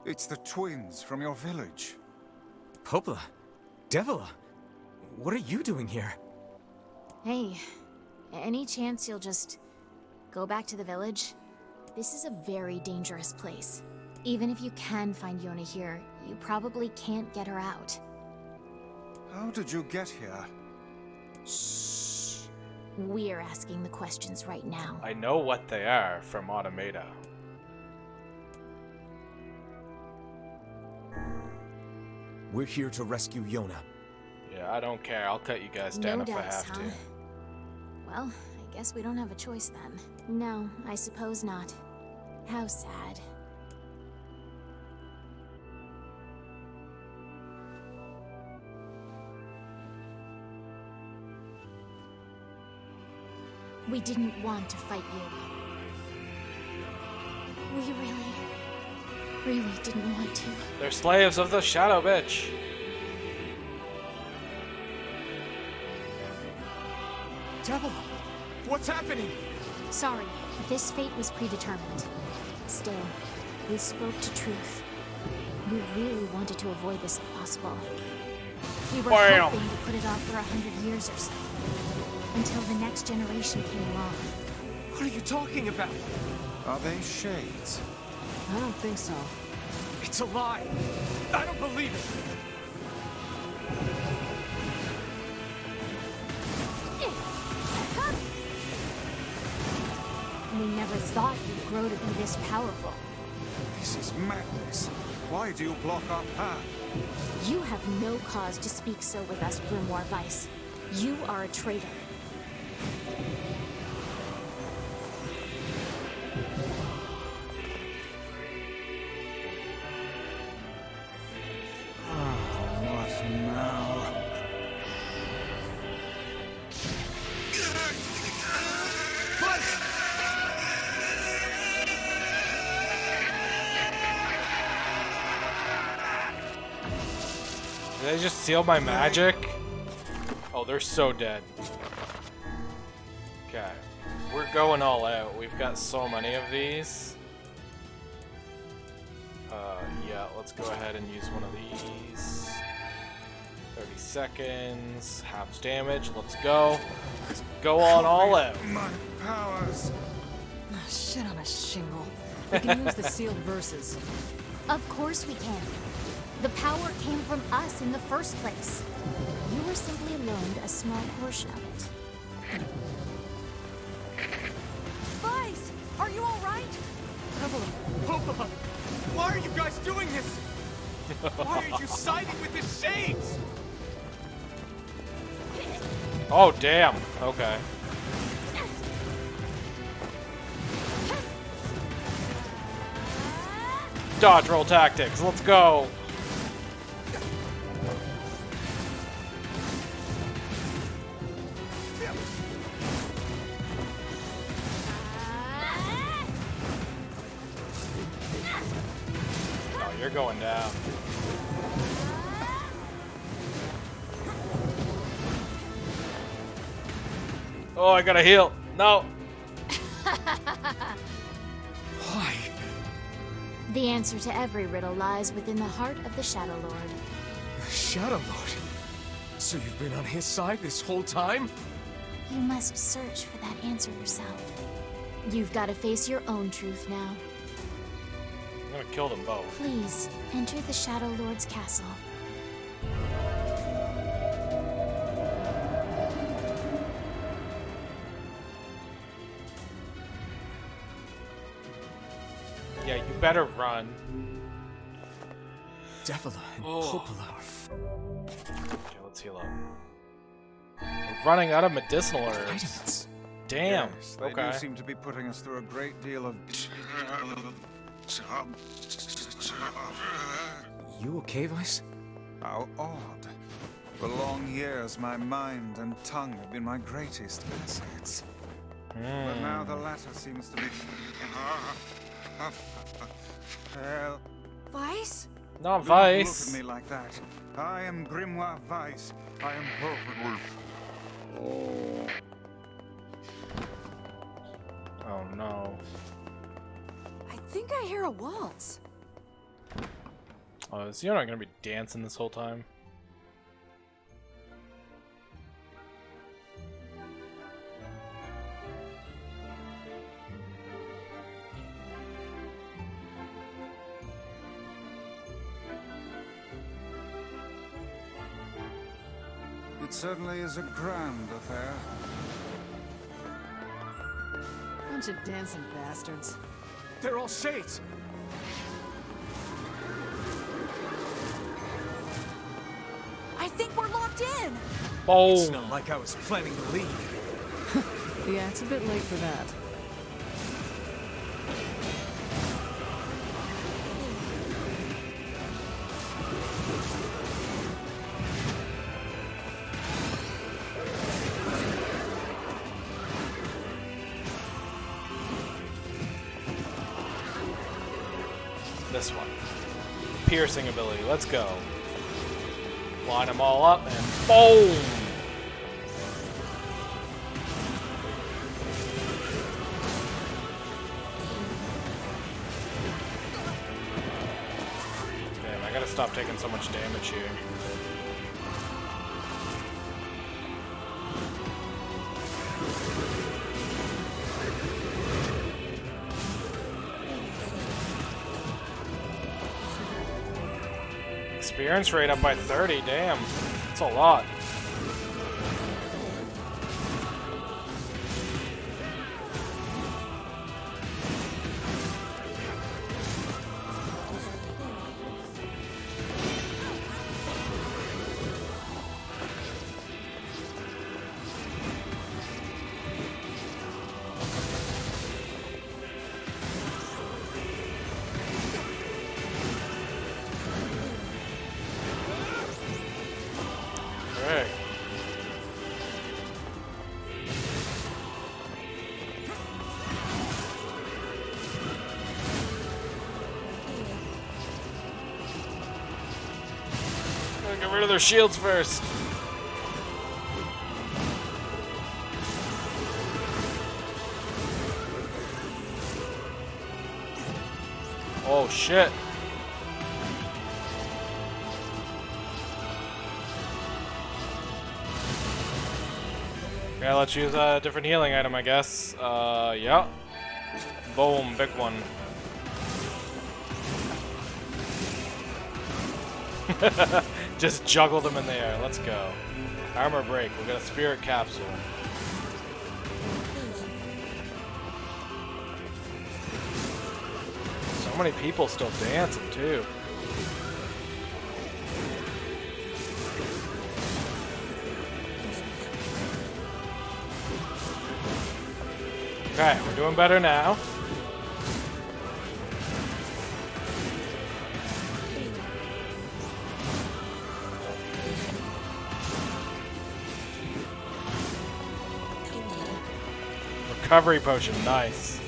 [SPEAKER 4] It's the twins from your village.
[SPEAKER 3] Popla? Devila? What are you doing here?
[SPEAKER 2] Hey, any chance you'll just go back to the village? This is a very dangerous place. Even if you can find Yona here, you probably can't get her out.
[SPEAKER 4] How did you get here?
[SPEAKER 2] Shh. We're asking the questions right now.
[SPEAKER 1] I know what they are from Automata.
[SPEAKER 3] We're here to rescue Yona.
[SPEAKER 1] Yeah, I don't care. I'll cut you guys down
[SPEAKER 2] No
[SPEAKER 1] if I
[SPEAKER 2] dice,
[SPEAKER 1] have
[SPEAKER 2] huh?
[SPEAKER 1] to.
[SPEAKER 2] Well, I guess we don't have a choice then. No, I suppose not. How sad. We didn't want to fight you. We really didn't want to.
[SPEAKER 1] They're slaves of the Shadow Bitch.
[SPEAKER 3] Devila! What's happening?
[SPEAKER 2] Sorry, this fate was predetermined. Still, we spoke to truth. We really wanted to avoid this if possible. We were
[SPEAKER 1] Bam!
[SPEAKER 2] hoping to put it off for 100 years or so. Until the next generation came along.
[SPEAKER 3] What are you talking about?
[SPEAKER 4] Are they shades?
[SPEAKER 7] I don't think so.
[SPEAKER 3] It's a lie! I don't believe it!
[SPEAKER 2] We never thought you'd grow to be this powerful.
[SPEAKER 4] This is madness. Why do you block our path?
[SPEAKER 2] You have no cause to speak so with us, Grimoire Weiss. You are a traitor.
[SPEAKER 4] What now?
[SPEAKER 1] Did they just steal my magic? Oh, they're so dead. Okay. We're going all out. We've got so many of these. Yeah, let's go ahead and use one of these. 30 seconds. Half damage. Let's go. Let's go on all out.
[SPEAKER 4] My powers.
[SPEAKER 7] Oh, shit on a shingle. We can use the sealed verses.
[SPEAKER 2] Of course we can. The power came from us in the first place. You were simply loaned a small portion of it.
[SPEAKER 6] Vice, are you all right?
[SPEAKER 5] Popola, why are you guys doing this? Why are you siding with the Shades?
[SPEAKER 1] Oh, damn. Okay. Dodge roll tactics. Let's go. Oh, you're going down. Oh, I gotta heal. No.
[SPEAKER 3] Why?
[SPEAKER 2] The answer to every riddle lies within the heart of the Shadow Lord.
[SPEAKER 3] Shadow Lord? So you've been on his side this whole time?
[SPEAKER 2] You must search for that answer yourself. You've got to face your own truth now.
[SPEAKER 1] I'm gonna kill them both.
[SPEAKER 2] Please, enter the Shadow Lord's castle.
[SPEAKER 1] Yeah, you better run.
[SPEAKER 3] Devila and Popola.
[SPEAKER 1] Okay, let's heal up. We're running out of medicinal herbs.
[SPEAKER 3] Vitamins.
[SPEAKER 1] Damn.
[SPEAKER 4] Yes, they
[SPEAKER 1] Okay.
[SPEAKER 4] do seem to be putting us through a great deal of...
[SPEAKER 3] You okay, Vice?
[SPEAKER 4] How odd. For long years, my mind and tongue have been my greatest assets. But now the latter seems to be... Hell,
[SPEAKER 6] Vice?
[SPEAKER 1] Not
[SPEAKER 4] do not
[SPEAKER 1] Vice.
[SPEAKER 4] look at me like that. I am Grimoire Vice. I am Wolf.
[SPEAKER 1] Oh no.
[SPEAKER 6] I think I hear a waltz.
[SPEAKER 1] Oh, is Yona gonna be dancing this whole time?
[SPEAKER 4] It certainly is a grand affair.
[SPEAKER 7] Bunch of dancing bastards.
[SPEAKER 3] They're all Shades!
[SPEAKER 6] I think we're locked in.
[SPEAKER 3] It's
[SPEAKER 1] Boom.
[SPEAKER 3] not like I was planning to leave.
[SPEAKER 7] Yeah, it's a bit late for that.
[SPEAKER 1] This one. Piercing ability. Let's go. Line them all up and boom! Damn, I gotta stop taking so much damage here. Experience rate up by 30, damn. That's a lot. Right. Gotta get rid of their shields first. Oh shit. Okay, let's use a different healing item, I guess. Yeah. Boom, big one. Just juggled him in the air. Let's go. Armor break. We'll get a spirit capsule. So many people still dancing too. Okay, we're doing better now. Recovery potion, nice.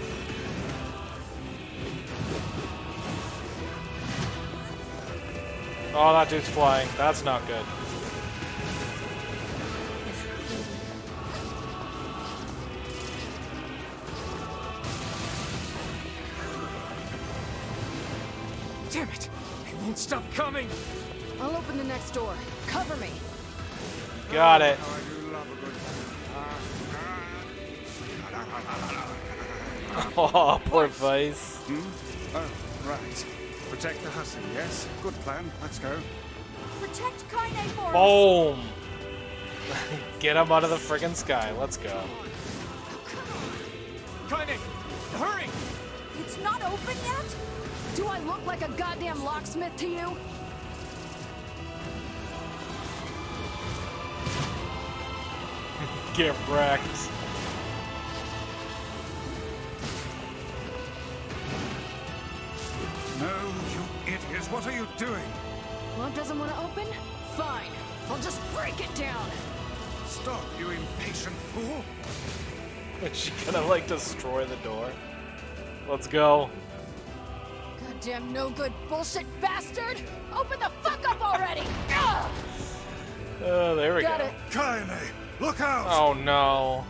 [SPEAKER 1] Oh, that dude's flying. That's not good.
[SPEAKER 5] Damn it! It won't stop coming!
[SPEAKER 7] I'll open the next door. Cover me.
[SPEAKER 1] Got it.
[SPEAKER 4] How I do love a good...
[SPEAKER 1] Oh, poor Vice.
[SPEAKER 4] Oh, right. Protect the hussy, yes? Good plan. Let's go.
[SPEAKER 6] Protect Kaine for us.
[SPEAKER 1] Boom! Get him out of the friggin' sky. Let's go.
[SPEAKER 5] Kaine! Hurry!
[SPEAKER 6] It's not open yet?
[SPEAKER 7] Do I look like a goddamn locksmith to you?
[SPEAKER 1] Get wrecked.
[SPEAKER 4] No, you idiots. What are you doing?
[SPEAKER 7] Lock doesn't want to open? Fine. I'll just break it down.
[SPEAKER 4] Stop, you impatient fool.
[SPEAKER 1] Is she gonna, like, destroy the door? Let's go.
[SPEAKER 7] Goddamn no good bullshit bastard! Open the fuck up already! Ugh!
[SPEAKER 1] Oh, there we
[SPEAKER 7] Got
[SPEAKER 1] go.
[SPEAKER 7] it.
[SPEAKER 4] Kaine, look out!
[SPEAKER 1] Oh no.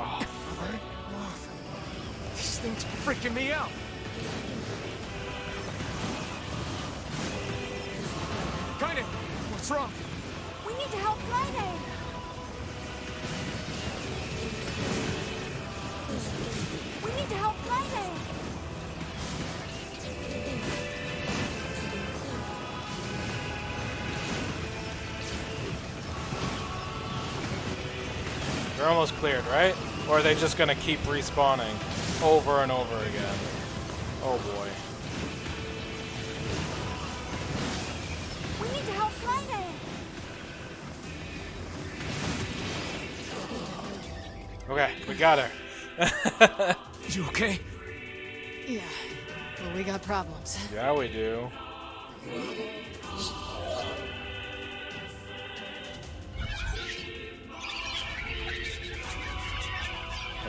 [SPEAKER 1] Oh,
[SPEAKER 5] These things are freaking me out! Kaine! What's wrong?
[SPEAKER 6] We need to help Kaine. We need to help Kaine.
[SPEAKER 1] they're almost cleared, right? Or are they just gonna keep respawning over and over again? Oh boy.
[SPEAKER 6] We need to help Kaine.
[SPEAKER 1] Okay, we got her.
[SPEAKER 5] You okay?
[SPEAKER 7] Yeah. Well, we got problems.
[SPEAKER 1] Yeah, we do.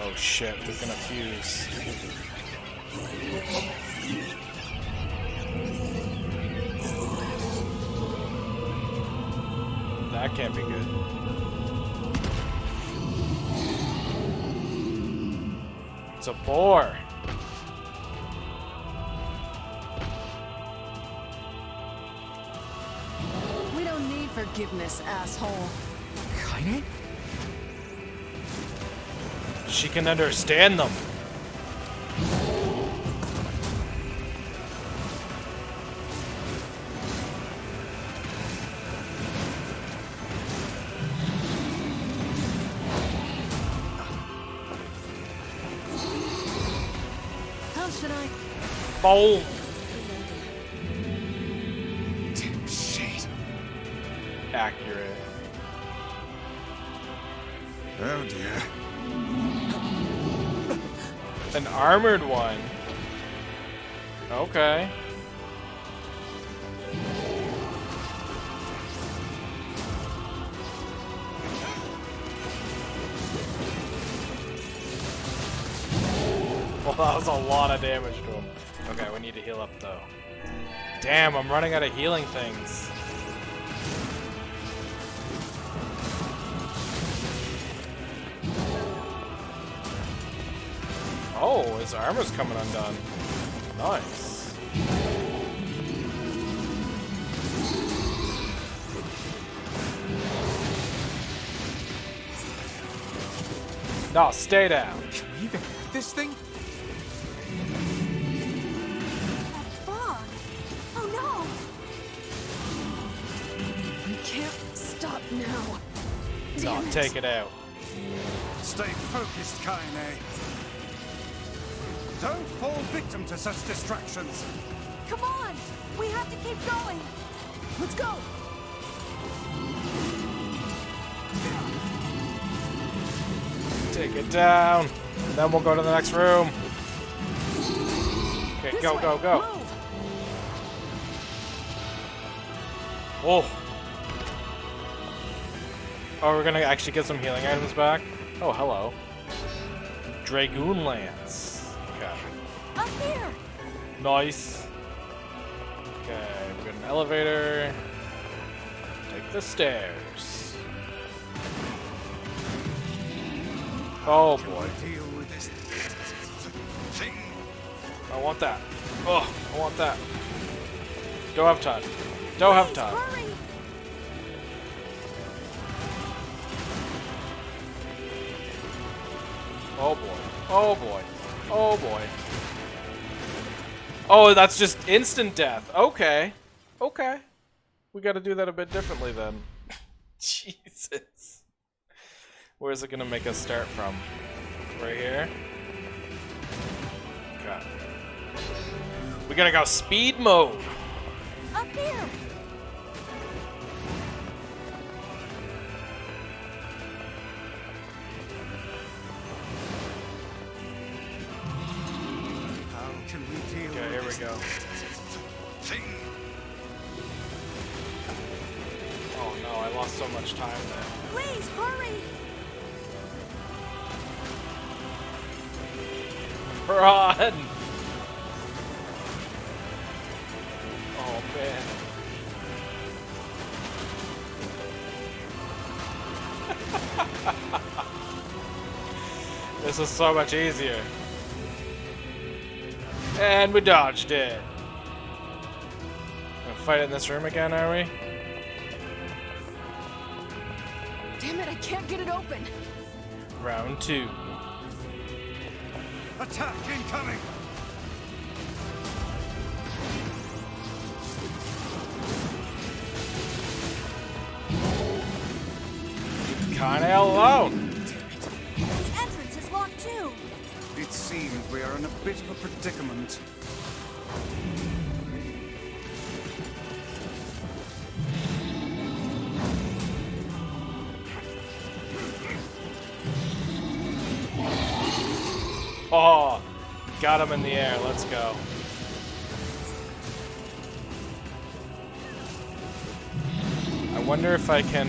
[SPEAKER 1] Oh shit, they're gonna fuse. That can't be good. It's a boar.
[SPEAKER 7] We don't need forgiveness, asshole.
[SPEAKER 5] Kaine?
[SPEAKER 1] She can understand them.
[SPEAKER 7] How should I?
[SPEAKER 1] Boom.
[SPEAKER 5] Damn shit.
[SPEAKER 1] Accurate.
[SPEAKER 4] Oh dear.
[SPEAKER 1] An armored one. Okay. Well, that was a lot of damage to him. Okay, we need to heal up though. Damn, I'm running out of healing things. Oh, his armor's coming undone. Nice. No, stay down.
[SPEAKER 10] Can we even hit this thing?
[SPEAKER 6] Fog! Oh no!
[SPEAKER 7] We can't stop now.
[SPEAKER 1] No,
[SPEAKER 7] Damn it.
[SPEAKER 1] take it out.
[SPEAKER 4] Stay focused, Kaine. Don't fall victim to such distractions.
[SPEAKER 6] Come on! We have to keep going! Let's go!
[SPEAKER 1] Take it down. And then we'll go to the next room. Okay,
[SPEAKER 6] This
[SPEAKER 1] go,
[SPEAKER 6] way.
[SPEAKER 1] go, go.
[SPEAKER 6] Move.
[SPEAKER 1] Whoa. Oh, we're gonna actually get some healing items back. Oh, hello. Dragoon Lance. Okay.
[SPEAKER 6] Up here!
[SPEAKER 1] Nice. Okay, we got an elevator. Take the stairs. Oh boy.
[SPEAKER 8] Deal with this thing.
[SPEAKER 1] I want that. Oh, I want that. Don't have time. Don't have time.
[SPEAKER 6] Hurry!
[SPEAKER 1] Oh boy. Oh boy. Oh boy. Oh, that's just instant death. Okay. Okay. We gotta do that a bit differently then. Jesus. Where's it gonna make us start from? Right here? Okay. We're gonna go speed mode.
[SPEAKER 6] Up here!
[SPEAKER 8] How can we deal
[SPEAKER 1] Okay, here we go.
[SPEAKER 8] thing?
[SPEAKER 1] Oh no, I lost so much time there.
[SPEAKER 6] Please, hurry!
[SPEAKER 1] Run! Oh man. This is so much easier. And we dodged it. Gonna fight in this room again, are we?
[SPEAKER 7] Damn it, I can't get it open.
[SPEAKER 1] Round 2.
[SPEAKER 4] Attack incoming!
[SPEAKER 1] Kinda alone.
[SPEAKER 6] The entrance is locked too!
[SPEAKER 4] It seems we are in a bit of a predicament.
[SPEAKER 1] Oh, got him in the air. Let's go. I wonder if I can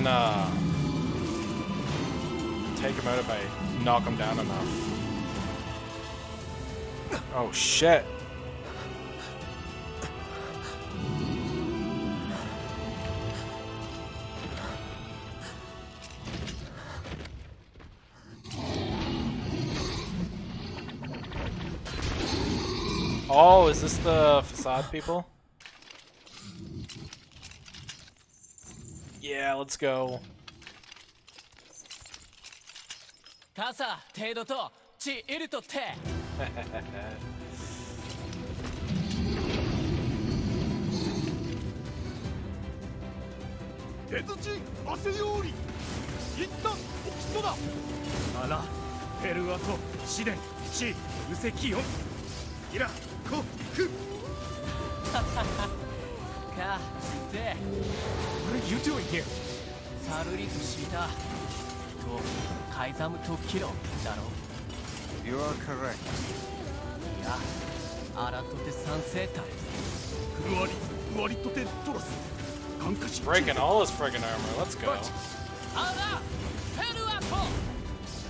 [SPEAKER 1] take him out if I knock him down enough. Oh shit. Oh, is this the facade people? Yeah, let's go.
[SPEAKER 5] 傘程度と地いるとって
[SPEAKER 8] 出土汗より一旦起きそうだ
[SPEAKER 10] あら、ペルアと試練、地、無責4。
[SPEAKER 8] いらこく
[SPEAKER 5] かつて
[SPEAKER 10] What are you doing here?
[SPEAKER 5] サルリとしたとカイザムとキロだろ
[SPEAKER 4] You are correct.
[SPEAKER 5] いやアラトテ三世隊
[SPEAKER 8] フルアリフアリトテトラス感化し
[SPEAKER 1] Breaking all his friggin' armor. Let's go.
[SPEAKER 5] アラペルアト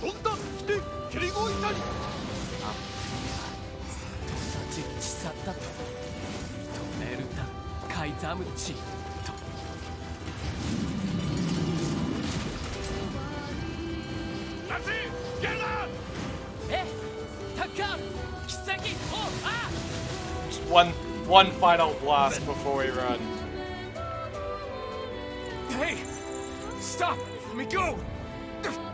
[SPEAKER 8] どんだ来て蹴り声たり
[SPEAKER 5] 土地地去ったとトメルタカイザムチと
[SPEAKER 8] ナツゲルだ
[SPEAKER 5] えタッカー奇跡おあ
[SPEAKER 1] Just one final blast before we run.
[SPEAKER 10] Hey! Stop! Let me go!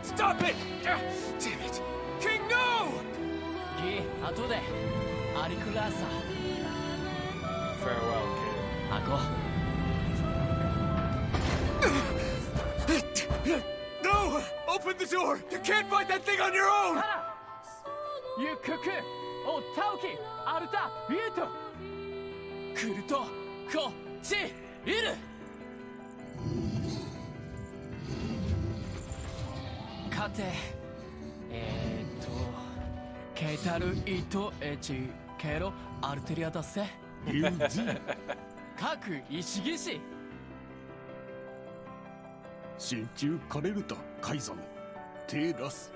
[SPEAKER 10] Stop it! Damn it!
[SPEAKER 5] 次後でアリクラーサ
[SPEAKER 1] Farewell, kid.
[SPEAKER 5] 開こう
[SPEAKER 10] No! Open the door! You can't fight that thing on your own!
[SPEAKER 5] ゆっくくおたおきアルタビート来るとこっちいるかてケタルイトエチケロアルテリアだせ各石技師
[SPEAKER 8] 心中カレルタカイザンテラス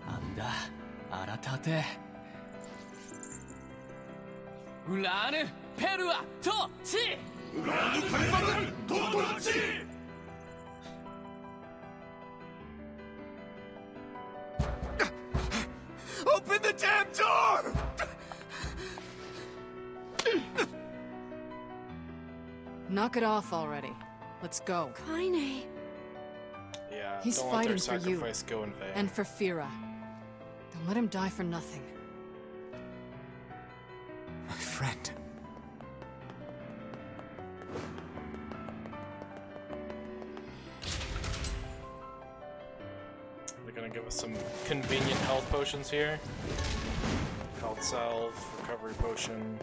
[SPEAKER 5] なんだあらたてウラーヌペルアトチ
[SPEAKER 8] ラーヌカイザントトチ
[SPEAKER 10] Open the damn door!
[SPEAKER 7] Knock it off already. Let's go.
[SPEAKER 6] Kaine.
[SPEAKER 1] Yeah,
[SPEAKER 7] He's
[SPEAKER 1] don't let their
[SPEAKER 7] fighting for you.
[SPEAKER 1] sacrifice go in vain.
[SPEAKER 7] And for Fira. Don't let him die for nothing.
[SPEAKER 3] My friend.
[SPEAKER 1] They're gonna give us some convenient health potions here. Health salve, recovery potion,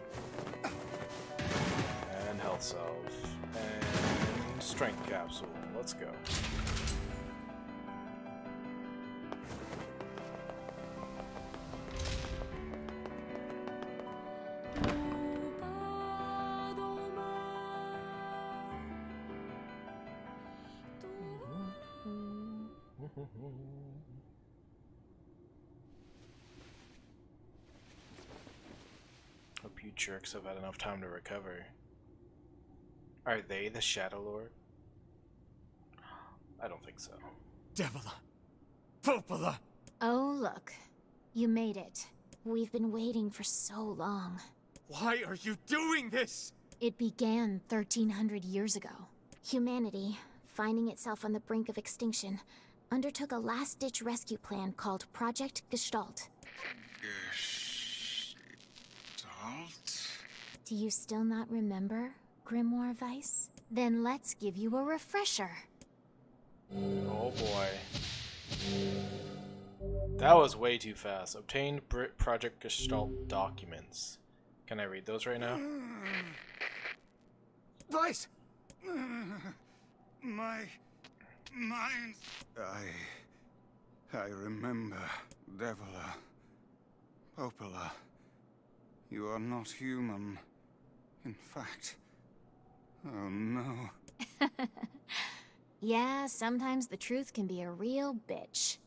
[SPEAKER 1] and health salve, and strength capsule. Let's go. Hope you jerks have had enough time to recover. Are they the Shadow Lord? I don't think so.
[SPEAKER 10] Devila! Popola!
[SPEAKER 2] Oh, look. You made it. We've been waiting for so long.
[SPEAKER 10] Why are you doing this?
[SPEAKER 2] It began 1,300 years ago. Humanity, finding itself on the brink of extinction, undertook a last-ditch rescue plan called Project Gestalt.
[SPEAKER 4] Gestalt?
[SPEAKER 2] Do you still not remember, Grimoire Weiss? Then let's give you a refresher.
[SPEAKER 1] Oh boy. That was way too fast. Obtained Project Gestalt documents. Can I read those right now?
[SPEAKER 4] Weiss! My mind. I remember, Devila. Popola. You are not human. In fact. Oh no.
[SPEAKER 2] Yeah, sometimes the truth can be a real bitch.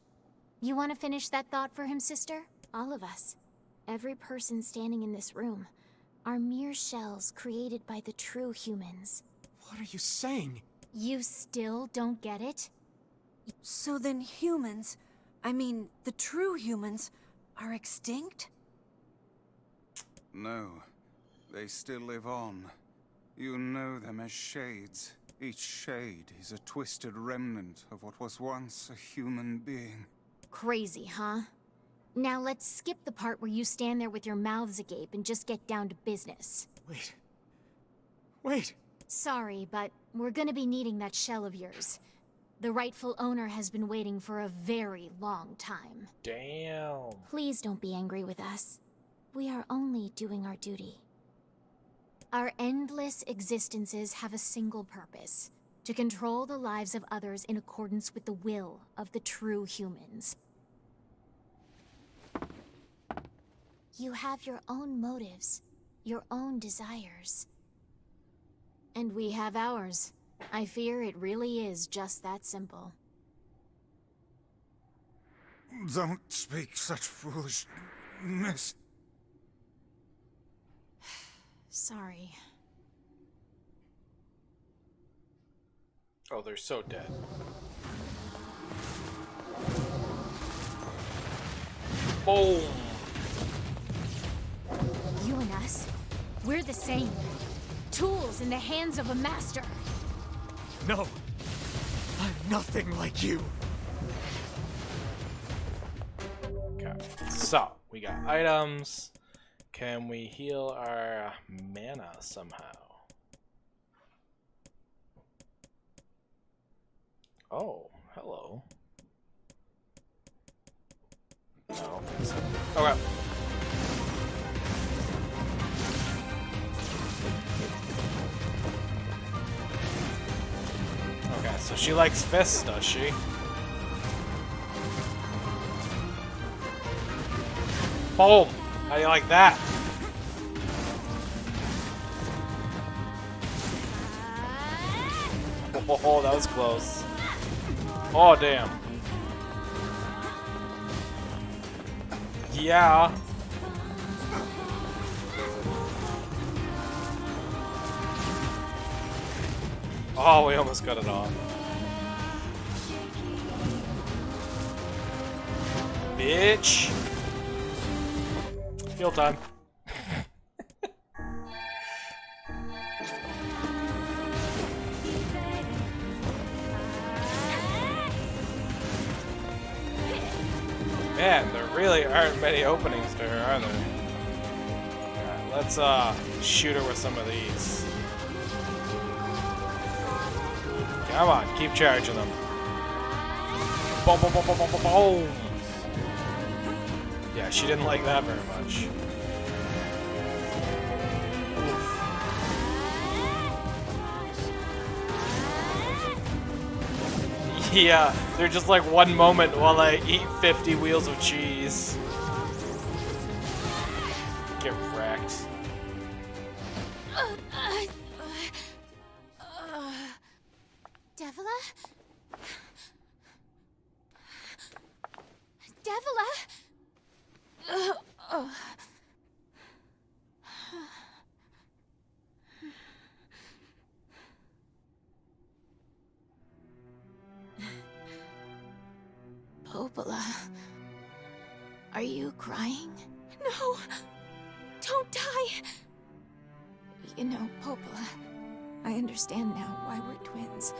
[SPEAKER 2] You want to finish that thought for him, sister? All of us. Every person standing in this room are mere shells created by the true humans.
[SPEAKER 10] What are you saying?
[SPEAKER 2] You still don't get it?
[SPEAKER 6] So then humans, I mean, the true humans, are extinct?
[SPEAKER 4] No. They still live on. You know them as shades. Each shade is a twisted remnant of what was once a human being.
[SPEAKER 2] Crazy, huh? Now let's skip the part where you stand there with your mouths agape and just get down to business.
[SPEAKER 10] Wait. Wait!
[SPEAKER 2] Sorry, but we're gonna be needing that shell of yours. The rightful owner has been waiting for a very long time.
[SPEAKER 1] Damn.
[SPEAKER 2] Please don't be angry with us. We are only doing our duty. Our endless existences have a single purpose: to control the lives of others in accordance with the will of the true humans. You have your own motives, your own desires. And we have ours. I fear it really is just that simple.
[SPEAKER 4] Don't speak such foolishness.
[SPEAKER 2] Sorry.
[SPEAKER 1] Oh, they're so dead. Boom!
[SPEAKER 2] You and us, we're the same. Tools in the hands of a master.
[SPEAKER 10] No! I'm nothing like you!
[SPEAKER 1] We got items. Can we heal our mana somehow? Oh, hello. No, I don't think so. Okay. Okay, so she likes fists, does she? Boom! How do you like that? Oh, that was close. Oh, damn. Yeah. Oh, we almost got it off. Bitch. Heal time. Man, there really aren't many openings to her, are there? Alright, let's shoot her with some of these. Come on, keep charging them. Boom, boom, boom, boom, boom, boom, boom. Yeah, she didn't like that very much. Yeah, they're just like one moment while I eat 50 wheels of cheese. Get wrecked.
[SPEAKER 2] Devila? Devila? Popola, are you crying? No, don't die. You know, Popola, I understand now why we're twins.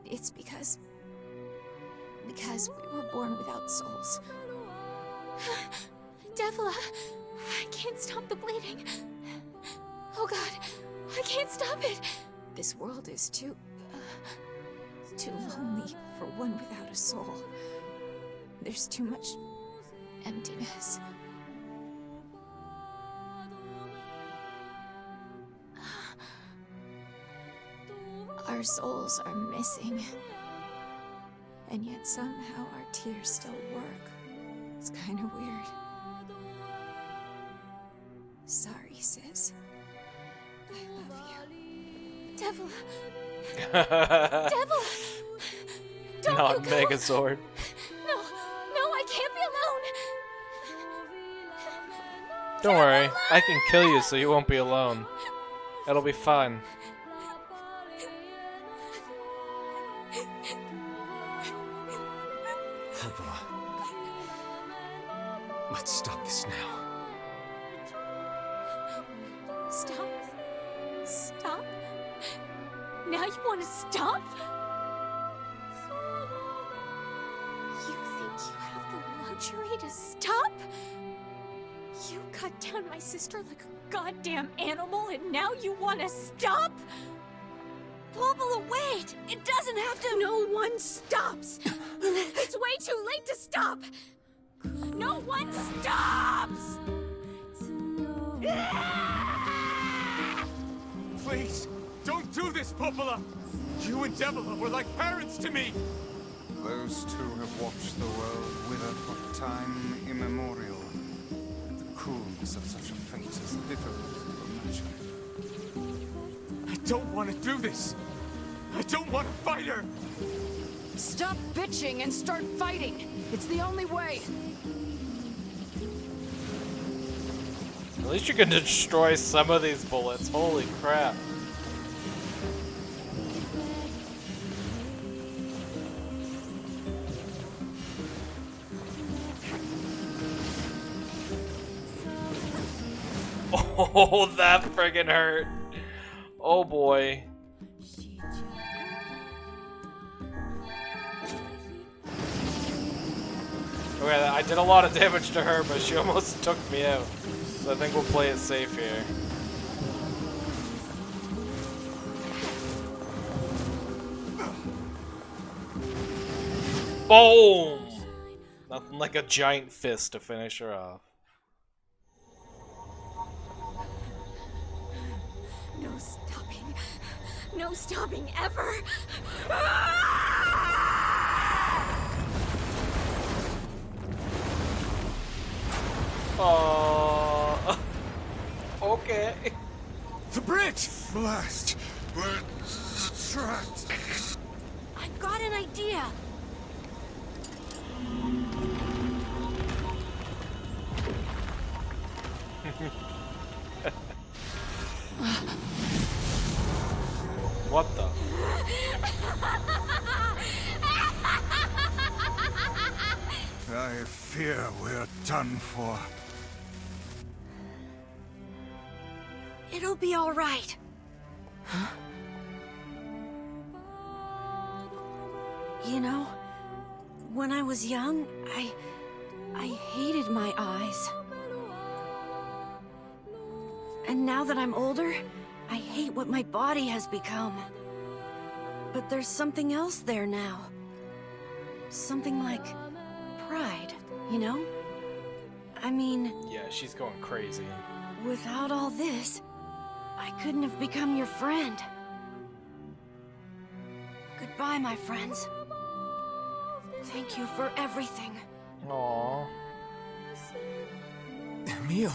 [SPEAKER 2] It's because we were born without souls. Devila, I can't stop the bleeding. Oh God, I can't stop it. This world is too lonely for one without a soul. There's too much emptiness. Our souls are missing. And yet somehow our tears still work. It's kind of weird. Sorry, sis. I love you. Devila! Devila! Don't
[SPEAKER 1] Not
[SPEAKER 2] you go!
[SPEAKER 1] Megazord.
[SPEAKER 2] No, I can't be alone!
[SPEAKER 1] Don't worry, I can kill you so you won't be alone. It'll be fun.
[SPEAKER 3] Popola. Let's stop this now.
[SPEAKER 2] Stop? Stop? Now you want to stop? You think you have the luxury to stop? You cut down my sister like a goddamn animal and now you want to stop? Popola, wait! It doesn't have to. No one stops! It's way too late to stop! No one stops!
[SPEAKER 10] Please, don't do this, Popola! You and Devila were like parents to me!
[SPEAKER 4] Those two have watched the world wither for time immemorial. The cruelness of such a fate is difficult to imagine.
[SPEAKER 10] I don't want to do this! I don't want to fight her!
[SPEAKER 7] Stop bitching and start fighting! It's the only way!
[SPEAKER 1] At least you can destroy some of these bullets. Holy crap. Oh, that friggin' hurt. Oh boy. Okay, I did a lot of damage to her, but she almost took me out. So I think we'll play it safe here. Boom! Nothing like a giant fist to finish her off.
[SPEAKER 2] No stopping. No stopping ever.
[SPEAKER 1] Oh. Okay.
[SPEAKER 4] The bridge! Blast! We're trapped.
[SPEAKER 6] I've got an idea.
[SPEAKER 1] What the?
[SPEAKER 4] I fear we're done for.
[SPEAKER 6] It'll be all right. You know, when I was young, I hated my eyes. And now that I'm older, I hate what my body has become. But there's something else there now. Something like pride, you know? I mean...
[SPEAKER 1] Yeah, she's going crazy.
[SPEAKER 6] Without all this, I couldn't have become your friend. Goodbye, my friends. Thank you for everything.
[SPEAKER 1] Aww.
[SPEAKER 3] Emil!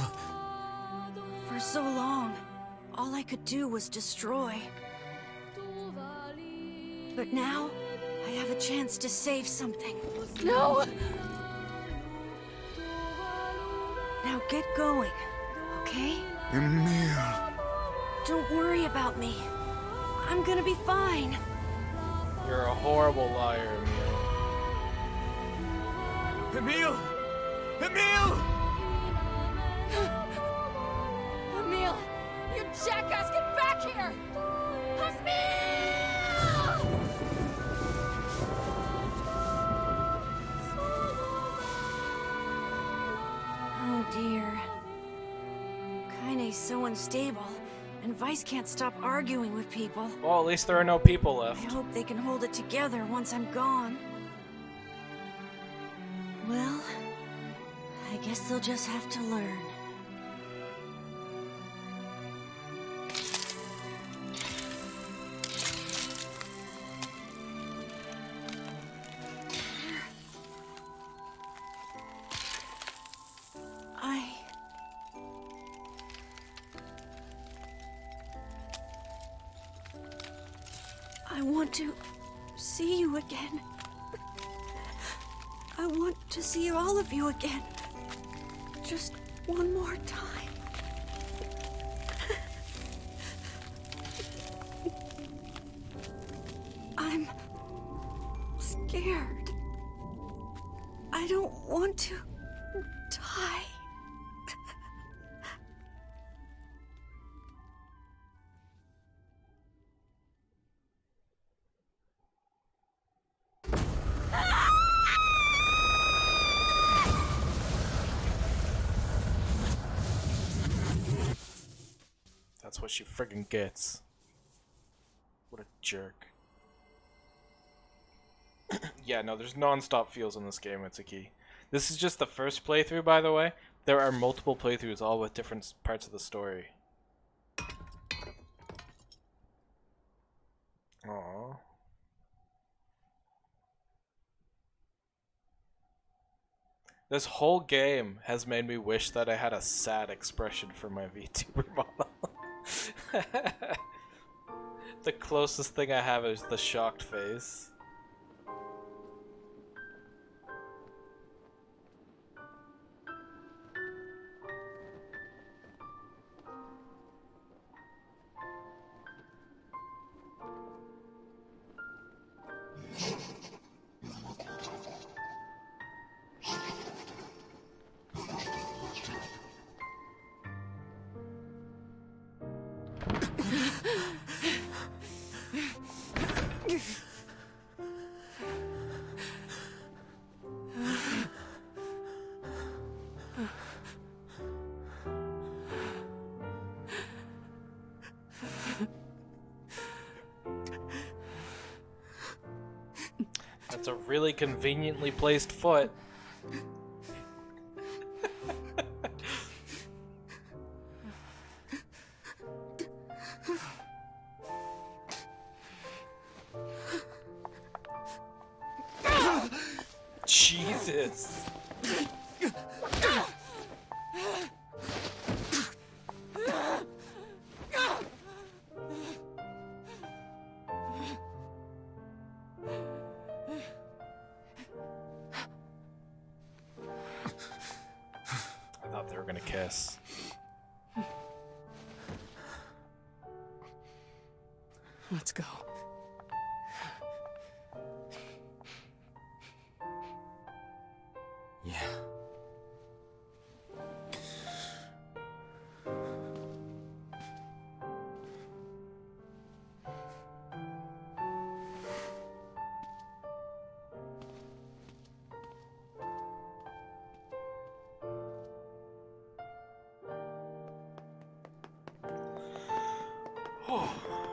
[SPEAKER 6] For so long, all I could do was destroy. But now, I have a chance to save something.
[SPEAKER 2] No!
[SPEAKER 6] Now get going, okay?
[SPEAKER 4] Emil.
[SPEAKER 6] Don't worry about me. I'm gonna be fine.
[SPEAKER 1] You're a horrible liar, Emil.
[SPEAKER 5] Emil! Emil!
[SPEAKER 2] Emil! You jackass, get back here! Emil!
[SPEAKER 6] Oh dear. Kaine's so unstable, and Vice can't stop arguing with people.
[SPEAKER 1] Well, at least there are no people
[SPEAKER 6] I
[SPEAKER 1] left.
[SPEAKER 6] hope they can hold it together once I'm gone. Well, I guess they'll just have to learn. I want to see you again. I want to see all of you again. Just one more time. I'm scared. I don't want to die.
[SPEAKER 1] That's what she friggin' gets. What a jerk. Yeah, no, there's non-stop feels in this game, it's a key. This is just the first playthrough, by the way. There are multiple playthroughs, all with different parts of the story. Aww. This whole game has made me wish that I had a sad expression for my VTuber model. The closest thing I have is the shocked face. It's a really conveniently placed foot. Jesus. I thought they were gonna kiss.
[SPEAKER 5] Let's go.
[SPEAKER 3] Yeah.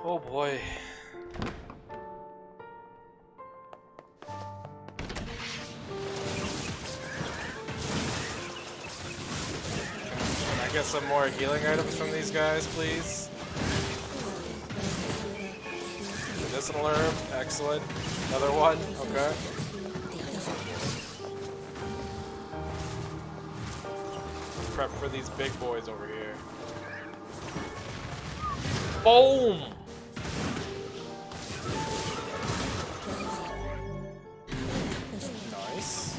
[SPEAKER 1] Oh boy. Can I get some more healing items from these guys, please? Medicinal herb, excellent. Another one, okay. Prep for these big boys over here. Boom! Nice.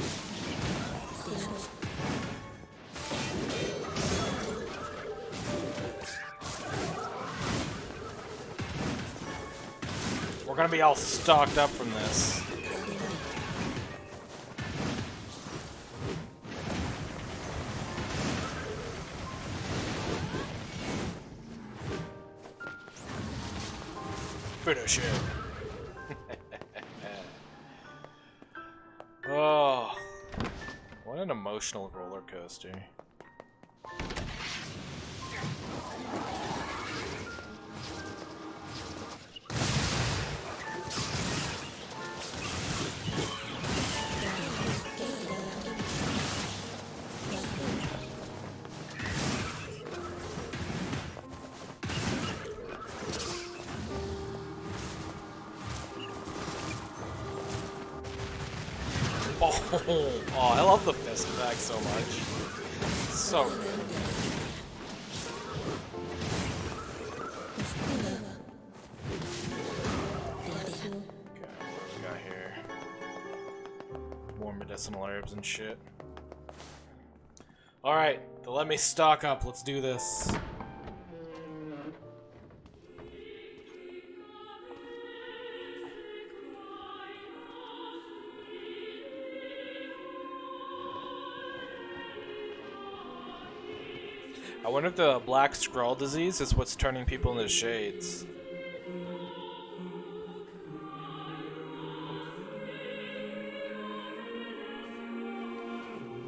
[SPEAKER 1] We're gonna be all stocked up from this. Finish him. Oh, what an emotional roller coaster. Oh, I love the fist attack so much. So good. Okay, what do we got here? More medicinal herbs and shit. Alright, let me stock up. Let's do this. I wonder if the black scroll disease is what's turning people into shades.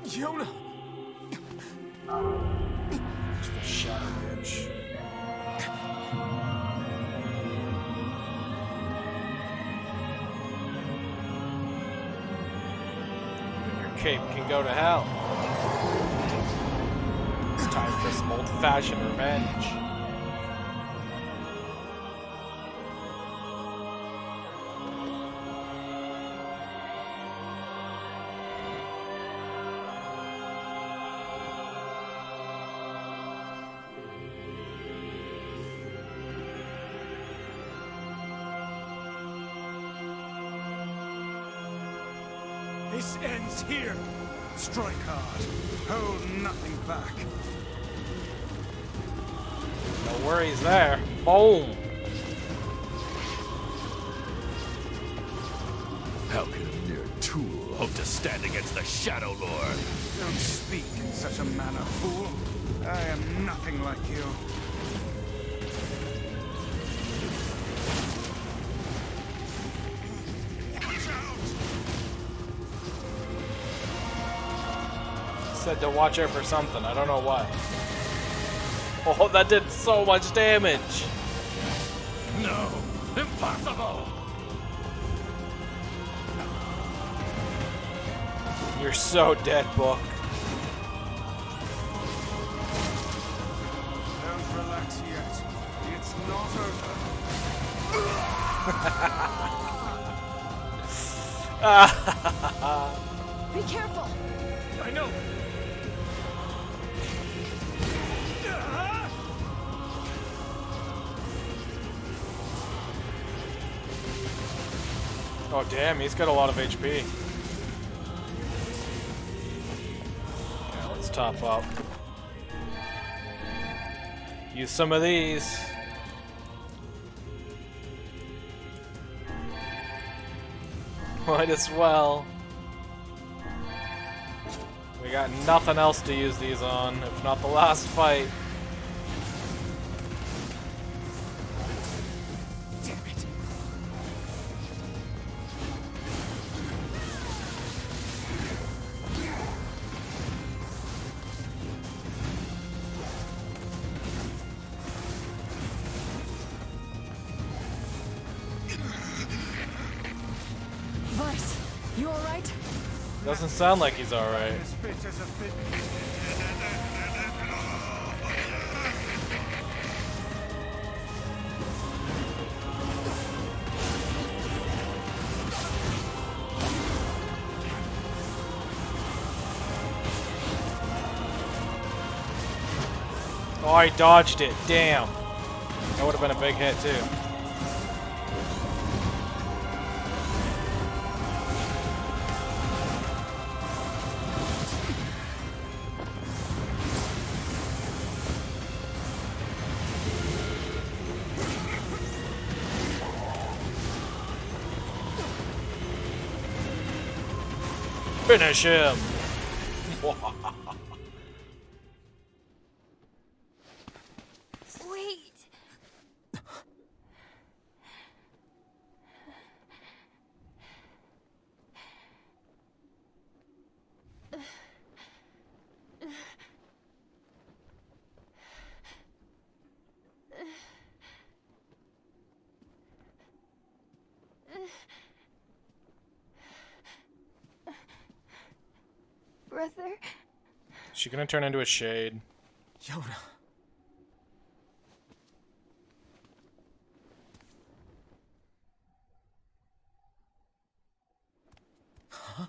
[SPEAKER 5] Yona!
[SPEAKER 1] Just a shadow bitch. Even your cape can go to hell. Time for some old-fashioned revenge.
[SPEAKER 8] This ends here.
[SPEAKER 4] Strike hard. Hold nothing back.
[SPEAKER 1] No worries there. Boom!
[SPEAKER 8] How can a mere tool hope to stand against the Shadow Lord?
[SPEAKER 4] Don't speak in such a manner, fool. I am nothing like you.
[SPEAKER 1] Said to watch out for something. I don't know what. Oh, that did so much damage.
[SPEAKER 8] No! Impossible!
[SPEAKER 1] You're so dead, book.
[SPEAKER 4] Don't relax yet. It's not over.
[SPEAKER 6] Be careful!
[SPEAKER 5] I know.
[SPEAKER 1] Oh damn, he's got a lot of HP. Yeah, let's top up. Use some of these. Might as well. We got nothing else to use these on, if not the last fight.
[SPEAKER 6] Vice, you alright?
[SPEAKER 1] Doesn't sound like he's alright.
[SPEAKER 4] As fit as a fit.
[SPEAKER 1] Oh, I dodged it. Damn. That would have been a big hit, too. Finish him!
[SPEAKER 9] Wait. Brother?
[SPEAKER 1] Is she gonna turn into a shade?
[SPEAKER 3] Yoda. Huh?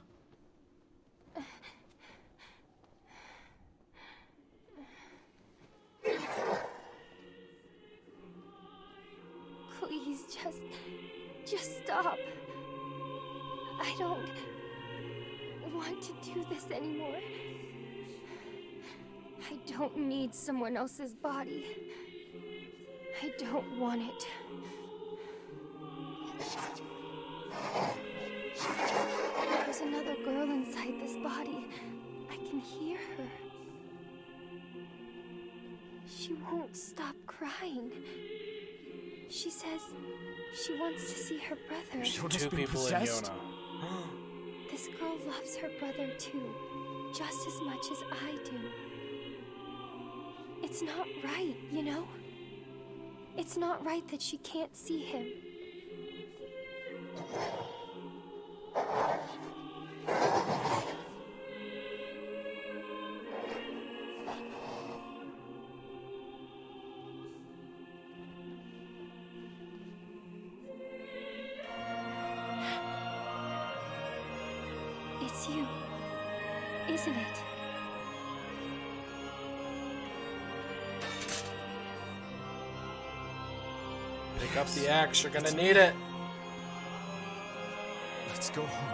[SPEAKER 9] Please, just stop. I don't want to do this anymore. I don't need someone else's body. I don't want it. There's another girl inside this body. I can hear her. She won't stop crying. She says she wants to see her brother.
[SPEAKER 1] Two people in Yona.
[SPEAKER 9] This girl loves her brother too, just as much as I do. It's not right, you know? It's not right that she can't see him. It's you, isn't it?
[SPEAKER 1] Pick up the axe, you're gonna need it.
[SPEAKER 3] Let's go home.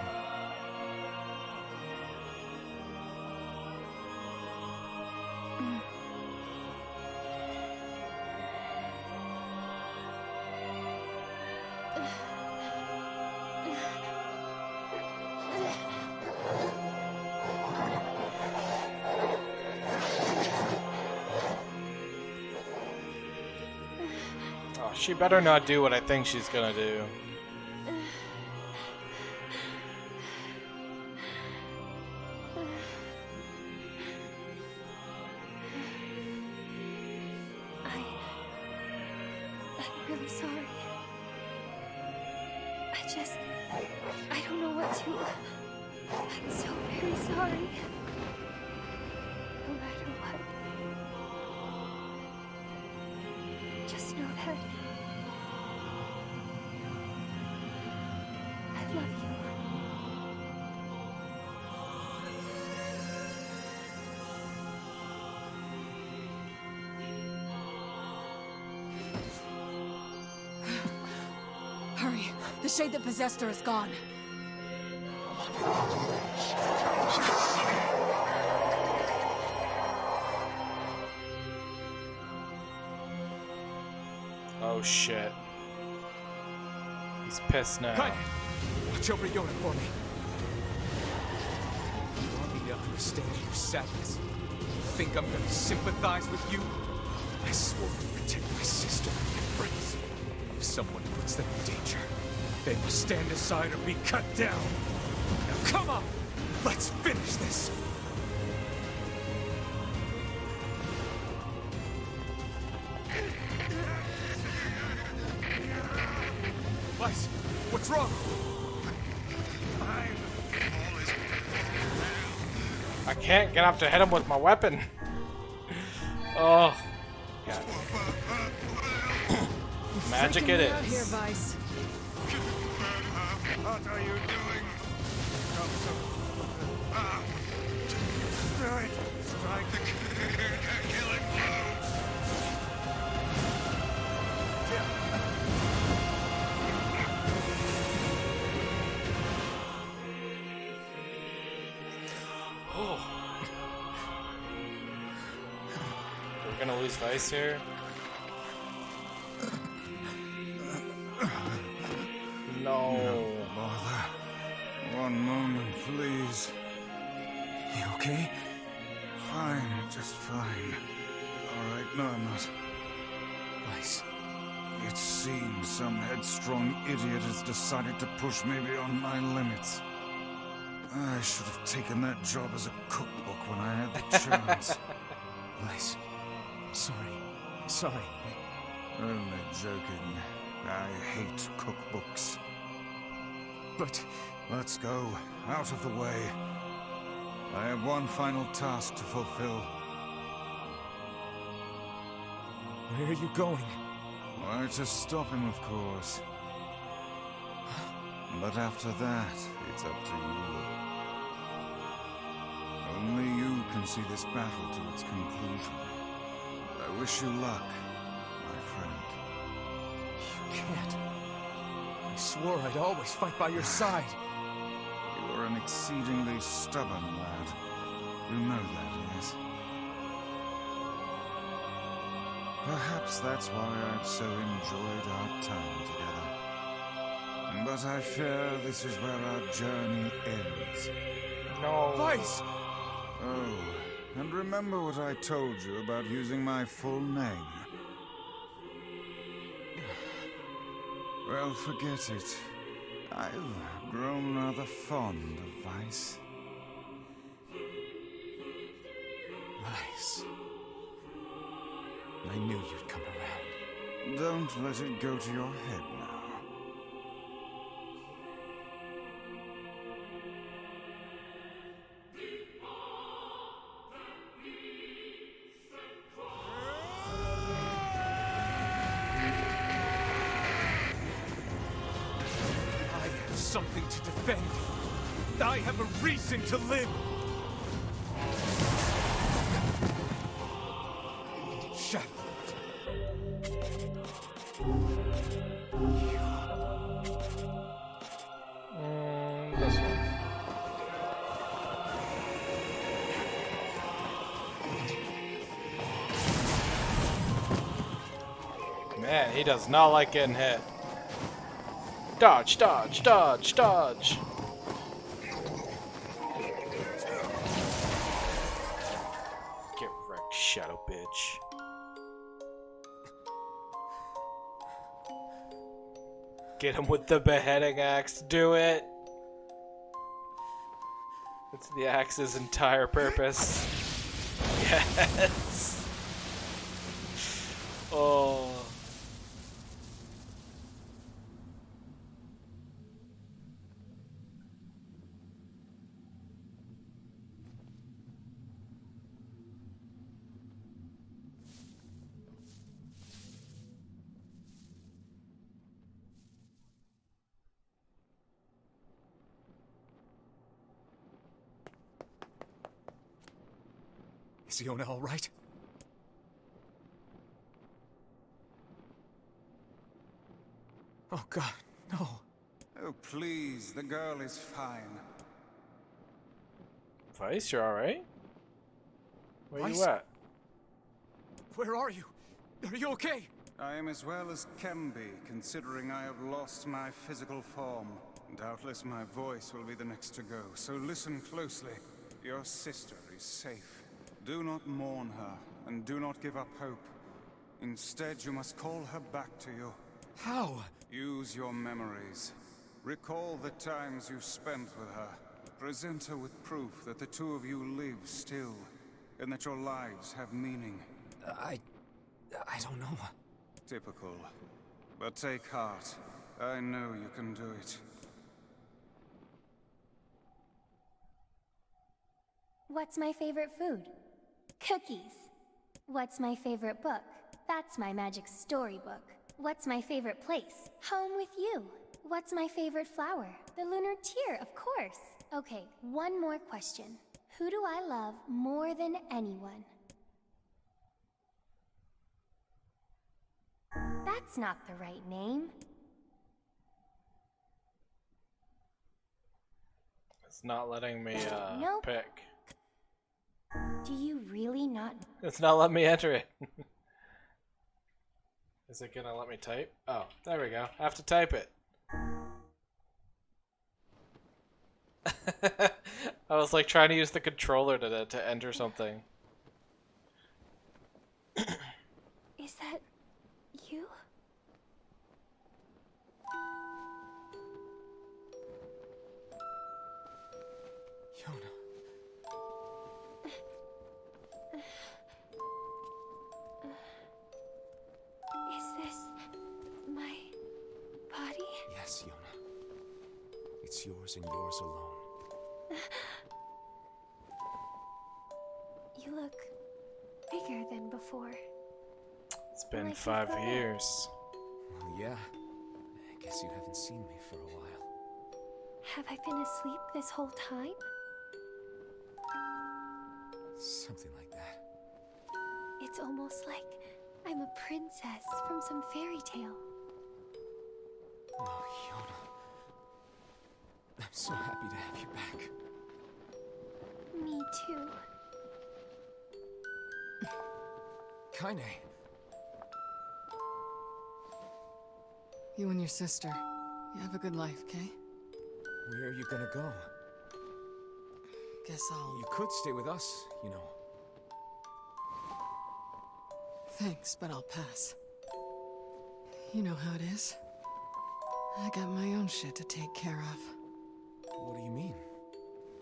[SPEAKER 1] She better not do what I think she's gonna do.
[SPEAKER 9] I'm really sorry. I don't know what to... I'm so very sorry. No matter what. Just know that I love you.
[SPEAKER 6] Hurry. The shade that possessed her is gone.
[SPEAKER 1] Oh shit. He's pissed now.
[SPEAKER 3] Hey! Watch over Yona for me. You want me to understand your sadness? You think I'm gonna sympathize with you? I swore to protect my sister and friends. If someone puts them in danger, they must stand aside or be cut down. Now come on! Let's finish this! Weiss, what's wrong?
[SPEAKER 1] I can't get up to hit him with my weapon. Oh. God. Magic it
[SPEAKER 7] Out here,
[SPEAKER 1] is.
[SPEAKER 7] Weiss.
[SPEAKER 8] What are you doing? Strike the killing blow.
[SPEAKER 1] Oh. We're gonna lose Weiss here. No.
[SPEAKER 4] Bother. One moment, please.
[SPEAKER 3] You okay?
[SPEAKER 4] Fine, just fine. All right, no, I'm not.
[SPEAKER 3] Weiss.
[SPEAKER 4] It seems some headstrong idiot has decided to push me beyond my limits. I should have taken that job as a cookbook when I had the chance.
[SPEAKER 3] Weiss. I'm sorry. I'm sorry.
[SPEAKER 4] Only joking. I hate cookbooks.
[SPEAKER 3] But...
[SPEAKER 4] Let's go. Out of the way. I have one final task to fulfill.
[SPEAKER 3] where are you going?
[SPEAKER 4] Why, to stop him, of course. But after that, it's up to you. Only you can see this battle to its conclusion. I wish you luck, my friend.
[SPEAKER 3] You can't. I swore I'd always fight by your side.
[SPEAKER 4] You are an exceedingly stubborn lad. You know that, yes? Perhaps that's why I've so enjoyed our time together. But I fear this is where our journey ends.
[SPEAKER 1] No.
[SPEAKER 3] Weiss!
[SPEAKER 4] Oh, and remember what I told you about using my full name. Well, forget it. I've grown rather fond of Weiss.
[SPEAKER 3] Weiss. I knew you'd come around.
[SPEAKER 4] Don't let it go to your head now.
[SPEAKER 3] I have something to defend. I have a reason to live. Shut.
[SPEAKER 1] This one. Man, he does not like getting hit. Dodge, dodge, dodge, dodge. Get wrecked, shadow bitch. Get him with the beheading axe. Do it. It's the axe's entire purpose. Yes. Oh.
[SPEAKER 3] Is Yona all right? Oh god, no.
[SPEAKER 4] Oh, please, the girl is fine.
[SPEAKER 1] Vice, you're alright? Where you
[SPEAKER 3] Vice?
[SPEAKER 1] at?
[SPEAKER 3] Where are you? Are you okay?
[SPEAKER 4] I am as well as can be, considering I have lost my physical form. Doubtless my voice will be the next to go, so listen closely. Your sister is safe. Do not mourn her, and do not give up hope. Instead, you must call her back to you.
[SPEAKER 3] How?
[SPEAKER 4] Use your memories. Recall the times you spent with her. Present her with proof that the two of you live still, and that your lives have meaning.
[SPEAKER 3] I don't know.
[SPEAKER 4] Typical. But take heart. I know you can do it.
[SPEAKER 9] What's my favorite food? Cookies. What's my favorite book? That's my magic storybook. What's my favorite place? Home with you. What's my favorite flower? The lunar tear, of course. Okay, one more question. Who do I love more than anyone? That's not the right name.
[SPEAKER 1] It's not letting me
[SPEAKER 9] Nope.
[SPEAKER 1] pick.
[SPEAKER 9] Do you really not?
[SPEAKER 1] It's not letting me enter it. Is it gonna let me type? Oh, there we go. I have to type it. I was like trying to use the controller to enter something.
[SPEAKER 9] Is that you?
[SPEAKER 3] Yona.
[SPEAKER 9] Is this my body?
[SPEAKER 3] Yes, Yona. It's yours and yours alone.
[SPEAKER 9] You look bigger than before.
[SPEAKER 1] It's been
[SPEAKER 9] Like
[SPEAKER 1] 5
[SPEAKER 9] you've grown.
[SPEAKER 1] years.
[SPEAKER 3] Well, yeah. I guess you haven't seen me for a while.
[SPEAKER 9] Have I been asleep this whole time?
[SPEAKER 3] Something like that.
[SPEAKER 9] It's almost like I'm a princess from some fairy tale.
[SPEAKER 3] Oh, Yona. I'm so happy to have you back.
[SPEAKER 9] Me too.
[SPEAKER 3] Kaine.
[SPEAKER 7] You and your sister, you have a good life, Kay?
[SPEAKER 3] Where are you gonna go?
[SPEAKER 7] Guess I'll...
[SPEAKER 3] You could stay with us, you know.
[SPEAKER 7] Thanks, but I'll pass. You know how it is. I got my own shit to take care of.
[SPEAKER 3] What do you mean?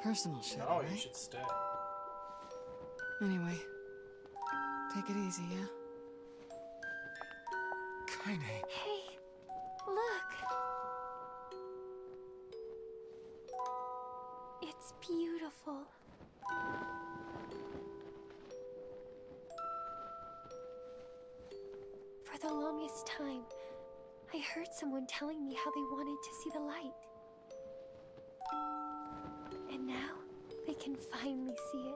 [SPEAKER 7] Personal shit,
[SPEAKER 1] No,
[SPEAKER 7] alright?
[SPEAKER 1] you should stay.
[SPEAKER 7] Anyway, take it easy, yeah?
[SPEAKER 3] Kaine.
[SPEAKER 9] Hey, look. It's beautiful. For the longest time, I heard someone telling me how they wanted to see the light. And now, they can finally see it.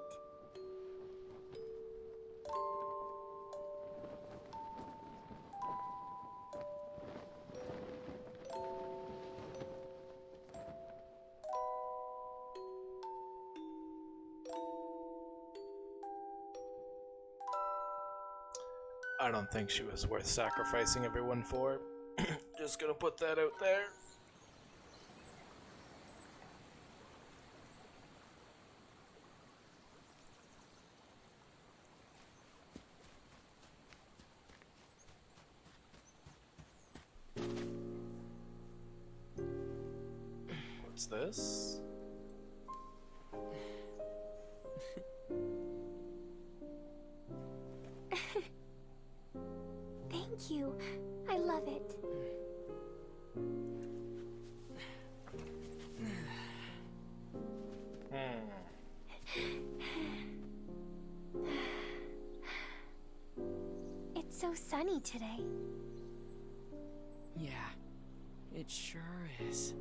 [SPEAKER 1] I don't think she was worth sacrificing everyone for. Just gonna put that out there. What's this?
[SPEAKER 9] Thank you. I love it. It's so sunny today.
[SPEAKER 5] Yeah, it sure is.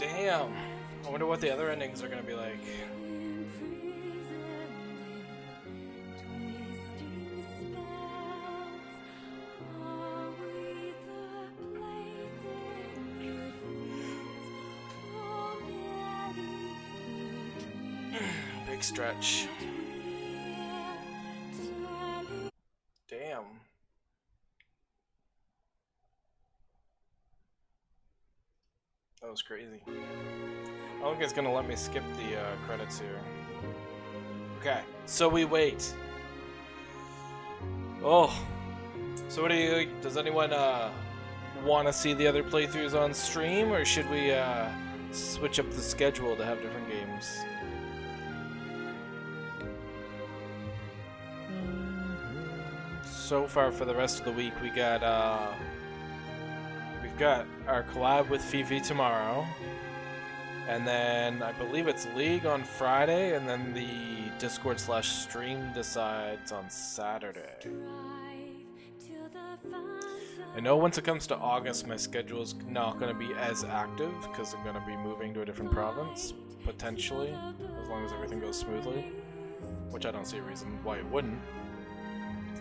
[SPEAKER 1] Damn. I wonder what the other endings are gonna be like. Big stretch. Damn. That was crazy. I don't think it's gonna let me skip the credits here. Okay, so we wait. Oh, so what do you? Does anyone want to see the other playthroughs on stream, or should we switch up the schedule to have different games? So far for the rest of the week, we've got our collab with Fifi tomorrow, and then I believe it's League on Friday, and then the Discord/stream decides on Saturday. I know once it comes to August, my schedule's not going to be as active because I'm going to be moving to a different province, potentially, as long as everything goes smoothly, which I don't see a reason why it wouldn't.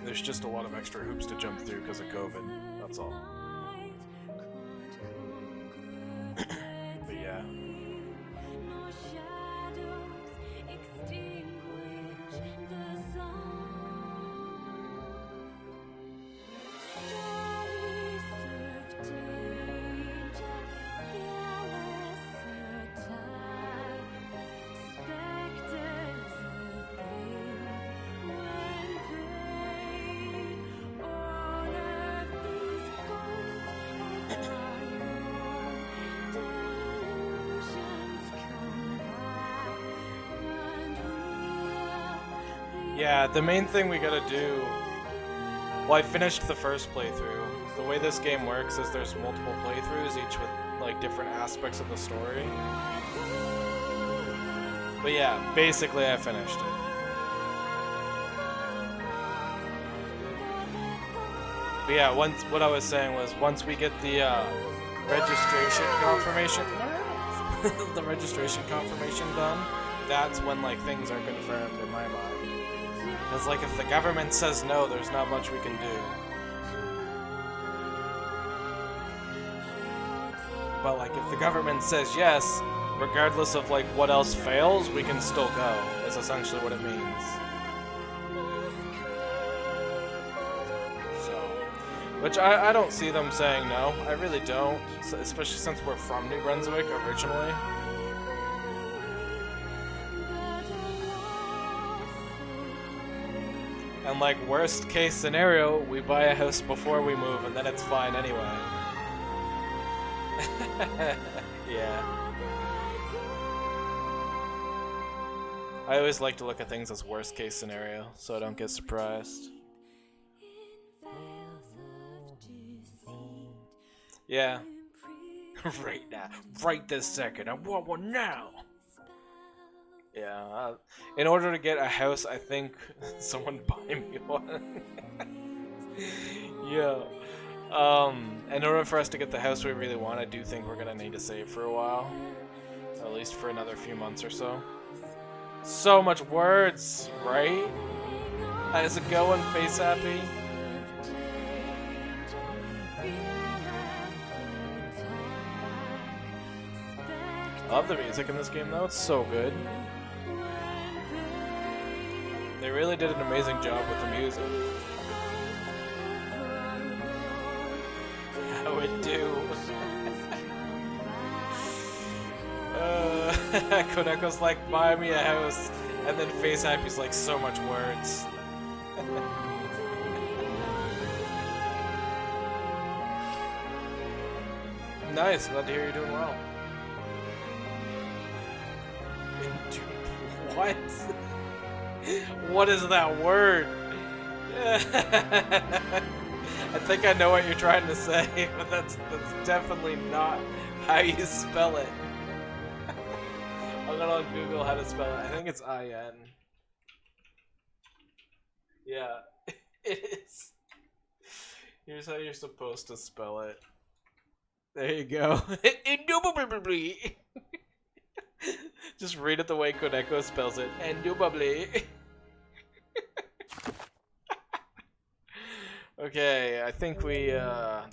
[SPEAKER 1] There's just a lot of extra hoops to jump through because of COVID, that's all. But yeah. Yeah, the main thing we gotta do... Well, I finished the first playthrough. The way this game works is there's multiple playthroughs, each with, like, different aspects of the story. But yeah, basically I finished it. But yeah, what I was saying was, once we get the registration confirmation... the registration confirmation done, that's when, like, things are confirmed in my mind. Because, like, if the government says no, there's not much we can do. But, like, if the government says yes, regardless of, like, what else fails, we can still go, is essentially what it means. So, which I don't see them saying no. I really don't, especially since we're from New Brunswick originally. And, like, worst case scenario, we buy a house before we move, and then it's fine anyway. Yeah. I always like to look at things as worst case scenario, so I don't get surprised. Yeah. Right now. Right this second. I want one now! Yeah, in order to get a house, I think someone buy me one. Yeah. In order for us to get the house we really want, I do think we're gonna need to save for a while. At least for another few months or so. So much words, right? How's it going, Face Happy? I love the music in this game though, it's so good. They really did an amazing job with the music. How it do? Koneko's like, buy me a house, and then Face Happy's like, so much words. Nice, glad to hear you're doing well. What? What is that word? I think I know what you're trying to say, but that's definitely not how you spell it. I'm gonna Google how to spell it. I think it's I-N. Yeah, it is. Here's how you're supposed to spell it. There you go. Indubitably. Just read it the way Koneko spells it. Indubitably. Okay, I think we,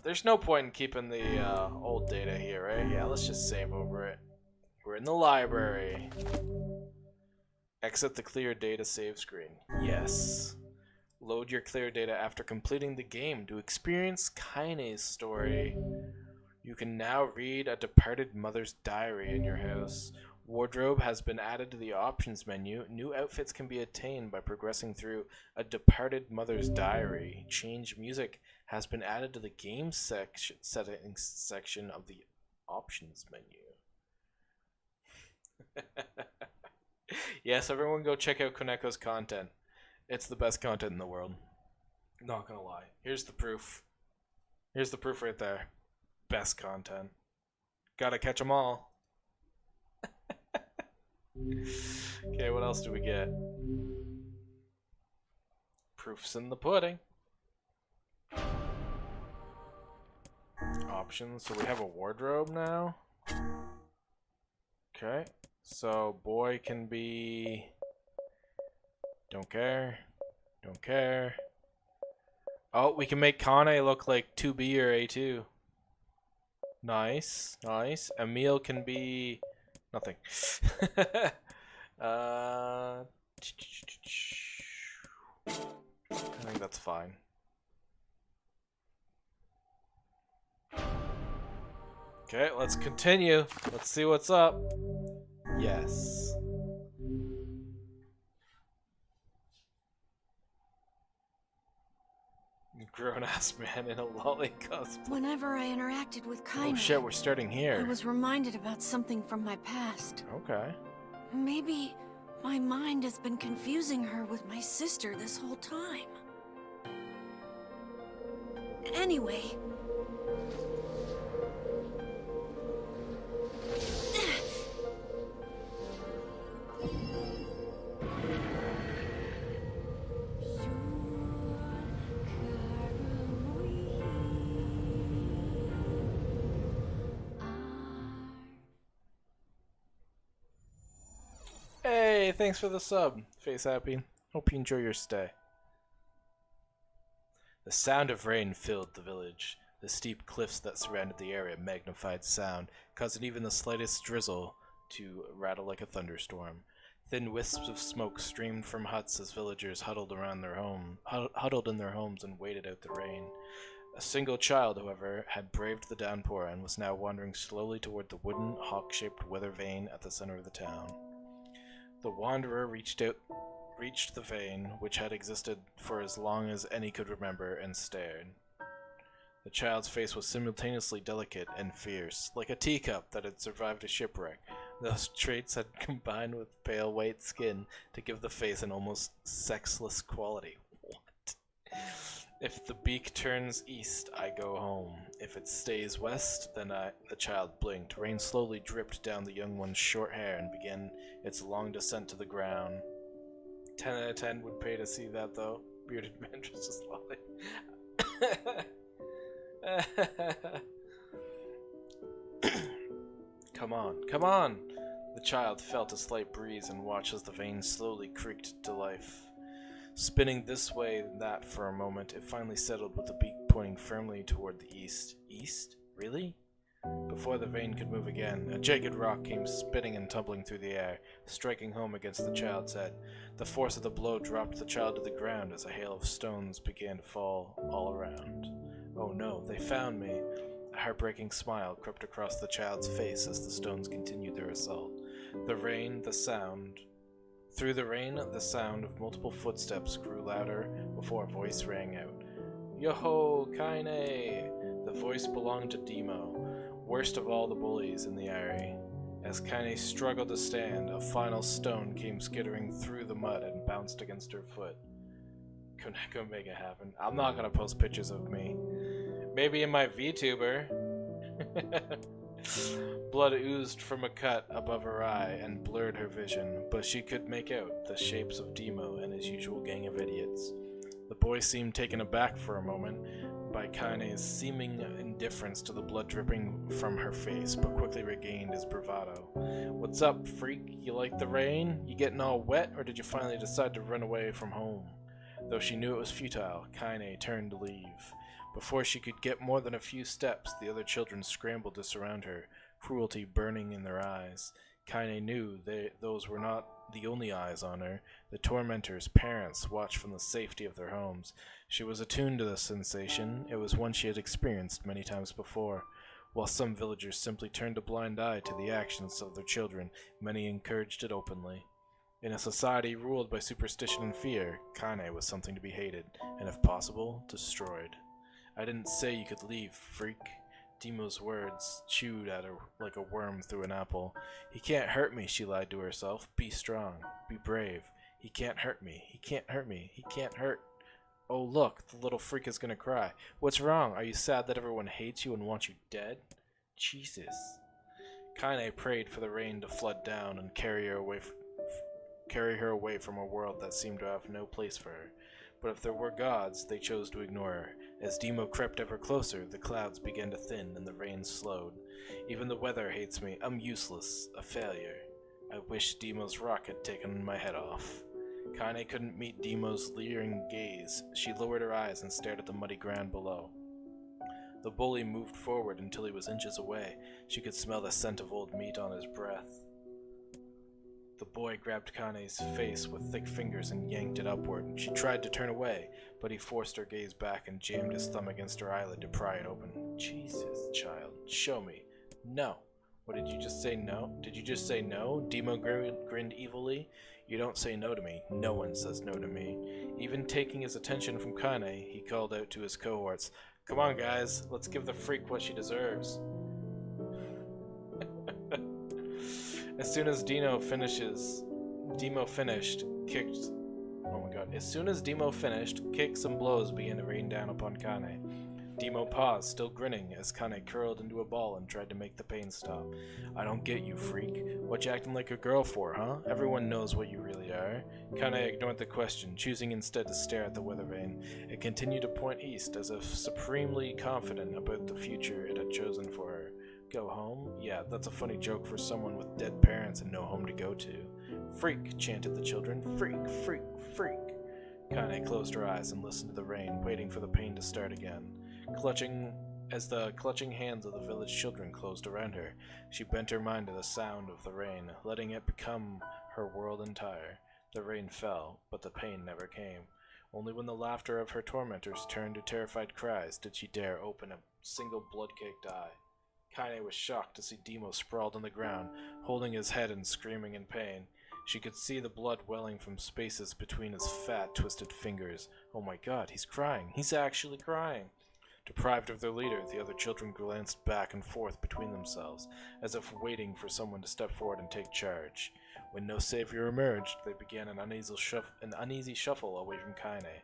[SPEAKER 1] there's no point in keeping the, old data here, right? Yeah, let's just save over it. We're in the library. Exit the clear data save screen. Yes. Load your clear data after completing the game to experience Kaine's story. You can now read a departed mother's diary in your house. Wardrobe has been added to the options menu. New outfits can be attained by progressing through a departed mother's diary. Change music has been added to the game settings section of the options menu. Yes, everyone go check out Koneko's content. It's the best content in the world. Not gonna lie. Here's the proof. Here's the proof right there. Best content. Gotta catch them all. Okay, what else do we get? Proofs in the pudding. Options. So we have a wardrobe now. Okay. So boy can be... Don't care. Don't care. Oh, we can make Kane look like 2B or A2. Nice. Nice. Emil can be... Nothing. I think that's fine. Okay, let's continue. Let's see what's up. Yes. Grown-ass man in a lolly cosplay.
[SPEAKER 6] Whenever I interacted with Kaine,
[SPEAKER 1] Oh shit, we're starting
[SPEAKER 6] I
[SPEAKER 1] here.
[SPEAKER 6] was reminded about something from my past.
[SPEAKER 1] Okay.
[SPEAKER 6] Maybe my mind has been confusing her with my sister this whole time. Anyway...
[SPEAKER 1] Hey, thanks for the sub, Face Happy. Hope you enjoy your stay. The sound of rain filled the village. The steep cliffs that surrounded the area magnified sound, causing even the slightest drizzle to rattle like a thunderstorm. Thin wisps of smoke streamed from huts as villagers huddled in their homes and waited out the rain. A single child, however, had braved the downpour and was now wandering slowly toward the wooden, hawk-shaped weather vane at the center of the town. The wanderer reached the vein, which had existed for as long as any could remember, and stared. The child's face was simultaneously delicate and fierce, like a teacup that had survived a shipwreck. Those traits had combined with pale white skin to give the face an almost sexless quality. What? If the beak turns east, I go home. If it stays west, then the child blinked. Rain slowly dripped down the young one's short hair and began its long descent to the ground. 10 out of 10 would pay to see that, though. Bearded man dressed as Lolly. Come on, come on! The child felt a slight breeze and watched as the vein slowly creaked to life. Spinning this way and that for a moment, it finally settled with the beak pointing firmly toward the east. East? Really? Before the vein could move again, a jagged rock came spinning and tumbling through the air, striking home against the child's head. The force of the blow dropped the child to the ground as a hail of stones began to fall all around. Oh no, they found me! A heartbreaking smile crept across the child's face as the stones continued their assault. Through the rain, the sound of multiple footsteps grew louder before a voice rang out. Yo-ho, Kaine! The voice belonged to Demo, worst of all the bullies in the area. As Kaine struggled to stand, a final stone came skittering through the mud and bounced against her foot. Koneko, make it happen. I'm not gonna post pictures of me. Maybe in my VTuber. Blood oozed from a cut above her eye and blurred her vision, but she could make out the shapes of Demo and his usual gang of idiots. The boy seemed taken aback for a moment, by Kaine's seeming indifference to the blood dripping from her face, but quickly regained his bravado. "What's up, freak? You like the rain? You getting all wet, or did you finally decide to run away from home?" Though she knew it was futile, Kaine turned to leave. Before she could get more than a few steps, the other children scrambled to surround her, cruelty burning in their eyes. Kaine knew those were not the only eyes on her. The tormentors' parents watched from the safety of their homes. She was attuned to the sensation. It was one she had experienced many times before. While some villagers simply turned a blind eye to the actions of their children, many encouraged it openly. In a society ruled by superstition and fear, Kaine was something to be hated, and if possible, destroyed. "I didn't say you could leave, freak." Demo's words chewed at her like a worm through an apple. "He can't hurt me," she lied to herself. "Be strong. Be brave. He can't hurt me. He can't hurt me. He can't hurt." Oh look, the little freak is gonna cry. "What's wrong? Are you sad that everyone hates you and wants you dead?" Jesus. Kaine prayed for the rain to flood down and carry her away from a world that seemed to have no place for her. But if there were gods, they chose to ignore her. As Demo crept ever closer, the clouds began to thin and the rain slowed. "Even the weather hates me. I'm useless. A failure. I wish Demo's rock had taken my head off." Kaine couldn't meet Demo's leering gaze. She lowered her eyes and stared at the muddy ground below. The bully moved forward until he was inches away. She could smell the scent of old meat on his breath. The boy grabbed Kaine's face with thick fingers and yanked it upward. She tried to turn away, but he forced her gaze back and jammed his thumb against her eyelid to pry it open. "Jesus, child, show me." "No." "What, did you just say no? Did you just say no?" Demo grinned evilly. "You don't say no to me. No one says no to me." Even taking his attention from Kaine, he called out to his cohorts, "Come on, guys, let's give the freak what she deserves." As soon as Demo finished, kicks and blows began to rain down upon Kaine. Demo paused, still grinning, as Kaine curled into a ball and tried to make the pain stop. "I don't get you, freak. What you acting like a girl for, huh? Everyone knows what you really are." Kaine ignored the question, choosing instead to stare at the weather vane. It continued to point east, as if supremely confident about the future it had chosen for her. Go home? Yeah, that's a funny joke for someone with dead parents and no home to go to. "Freak," chanted the children. "Freak, freak, freak." Kaine closed her eyes and listened to the rain, waiting for the pain to start again. As the clutching hands of the village children closed around her, she bent her mind to the sound of the rain, letting it become her world entire. The rain fell, but the pain never came. Only when the laughter of her tormentors turned to terrified cries did she dare open a single blood-caked eye. Kaine was shocked to see Demo sprawled on the ground, holding his head and screaming in pain. She could see the blood welling from spaces between his fat, twisted fingers. Oh my god, he's crying. He's actually crying. Deprived of their leader, the other children glanced back and forth between themselves, as if waiting for someone to step forward and take charge. When no savior emerged, they began an uneasy shuffle away from Kaine.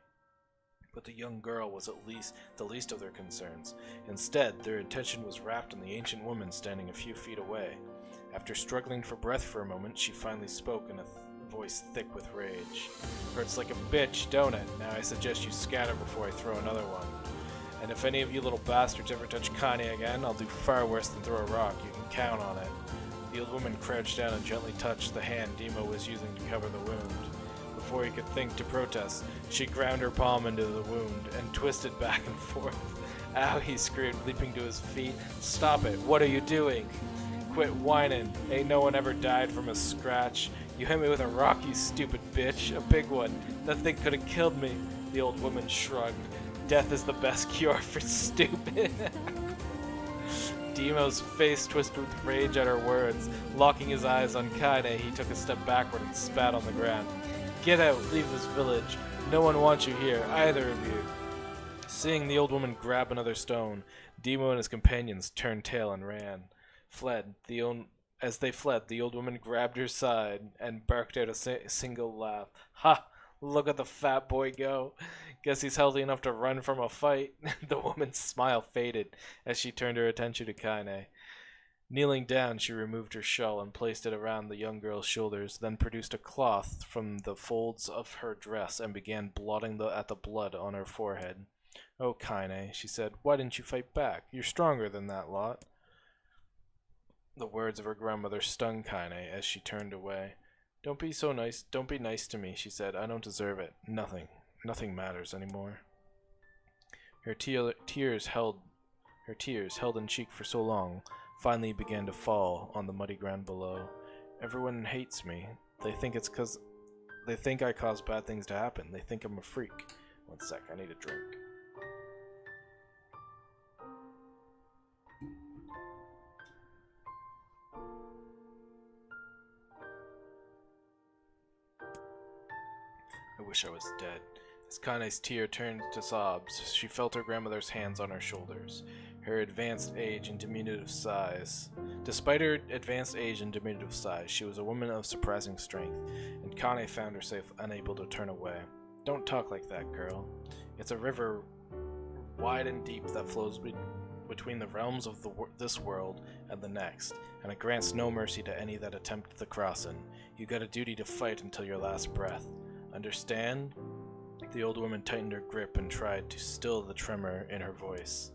[SPEAKER 1] But the young girl was at least the least of their concerns. Instead, their attention was wrapped on the ancient woman standing a few feet away. After struggling for breath for a moment, she finally spoke in a voice thick with rage. "Hurts like a bitch, don't it? Now I suggest you scatter before I throw another one. And if any of you little bastards ever touch Kaine again, I'll do far worse than throw a rock. You can count on it." The old woman crouched down and gently touched the hand Demo was using to cover the wound. Before he could think to protest, she ground her palm into the wound and twisted back and forth. "Ow," he screamed, leaping to his feet. "Stop it! What are you doing? Quit whining. Ain't no one ever died from a scratch. You hit me with a rock, you stupid bitch. A big one. That thing could have killed me." The old woman shrugged. "Death is the best cure for stupid." Demo's face twisted with rage at her words. Locking his eyes on Kaine, he took a step backward and spat on the ground. "Get out, leave this village. No one wants you here, either of you." Seeing the old woman grab another stone, Demo and his companions turned tail and ran. As they fled, the old woman grabbed her side and barked out a single laugh. "Ha! Look at the fat boy go. Guess he's healthy enough to run from a fight." The woman's smile faded as she turned her attention to Kaine. Kneeling down, she removed her shawl and placed it around the young girl's shoulders, then produced a cloth from the folds of her dress and began blotting at the blood on her forehead. "Oh, Kaine," she said, "why didn't you fight back? You're stronger than that lot." The words of her grandmother stung Kaine as she turned away. "Don't be so nice. Don't be nice to me," she said. "I don't deserve it. Nothing matters anymore." Her tears held in cheek for so long finally began to fall on the muddy ground below. "Everyone hates me. They think it's 'cause they think I cause bad things to happen. They think I'm a freak." One sec, I need a drink. I wish I was dead. As Kane's tear turned to sobs, she felt her grandmother's hands on her shoulders. Despite her advanced age and diminutive size, she was a woman of surprising strength, and Kane found herself unable to turn away. "Don't talk like that, girl. It's a river wide and deep that flows between the realms of this world and the next, and it grants no mercy to any that attempt the crossing. You got a duty to fight until your last breath. Understand?" The old woman tightened her grip and tried to still the tremor in her voice.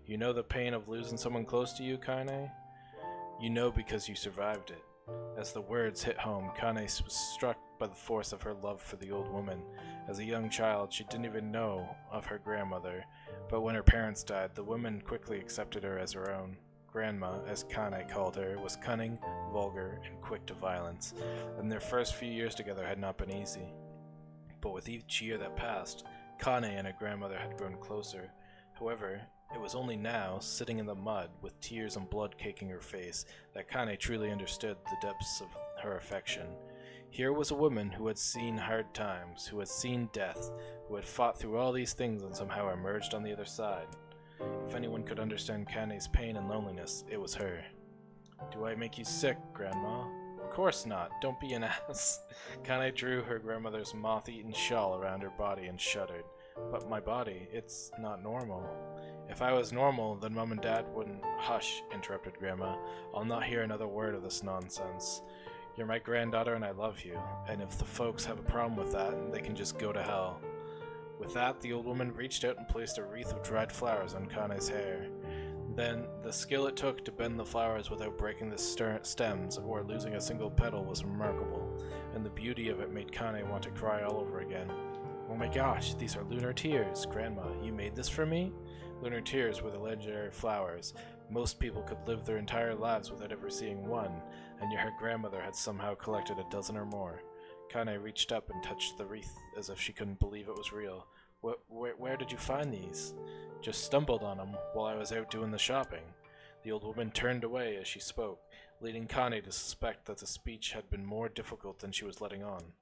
[SPEAKER 1] "You know the pain of losing someone close to you, Kaine? You know because you survived it." As the words hit home, Kaine was struck by the force of her love for the old woman. As a young child, she didn't even know of her grandmother, but when her parents died, the woman quickly accepted her as her own. Grandma, as Kaine called her, was cunning, vulgar, and quick to violence, and their first few years together had not been easy. But with each year that passed, Kaine and her grandmother had grown closer. However, it was only now, sitting in the mud, with tears and blood caking her face, that Kaine truly understood the depths of her affection. Here was a woman who had seen hard times, who had seen death, who had fought through all these things and somehow emerged on the other side. If anyone could understand Kaine's pain and loneliness, it was her. "Do I make you sick, Grandma?" "Of course not. Don't be an ass." Kaine drew her grandmother's moth-eaten shawl around her body and shuddered. "But my body, it's not normal." "If I was normal, then Mom and Dad wouldn't—" "Hush," interrupted Grandma. "I'll not hear another word of this nonsense. You're my granddaughter and I love you, and if the folks have a problem with that, they can just go to hell." With that, the old woman reached out and placed a wreath of dried flowers on Kaine's hair. Then, the skill it took to bend the flowers without breaking the stems or losing a single petal was remarkable, and the beauty of it made Kaine want to cry all over again. "Oh my gosh, these are lunar tears! Grandma, you made this for me?" Lunar tears were the legendary flowers. Most people could live their entire lives without ever seeing one, and yet her grandmother had somehow collected a dozen or more. Kaine reached up and touched the wreath as if she couldn't believe it was real. Where did you find these?" "Just stumbled on them while I was out doing the shopping." The old woman turned away as she spoke, leading Kaine to suspect that the speech had been more difficult than she was letting on.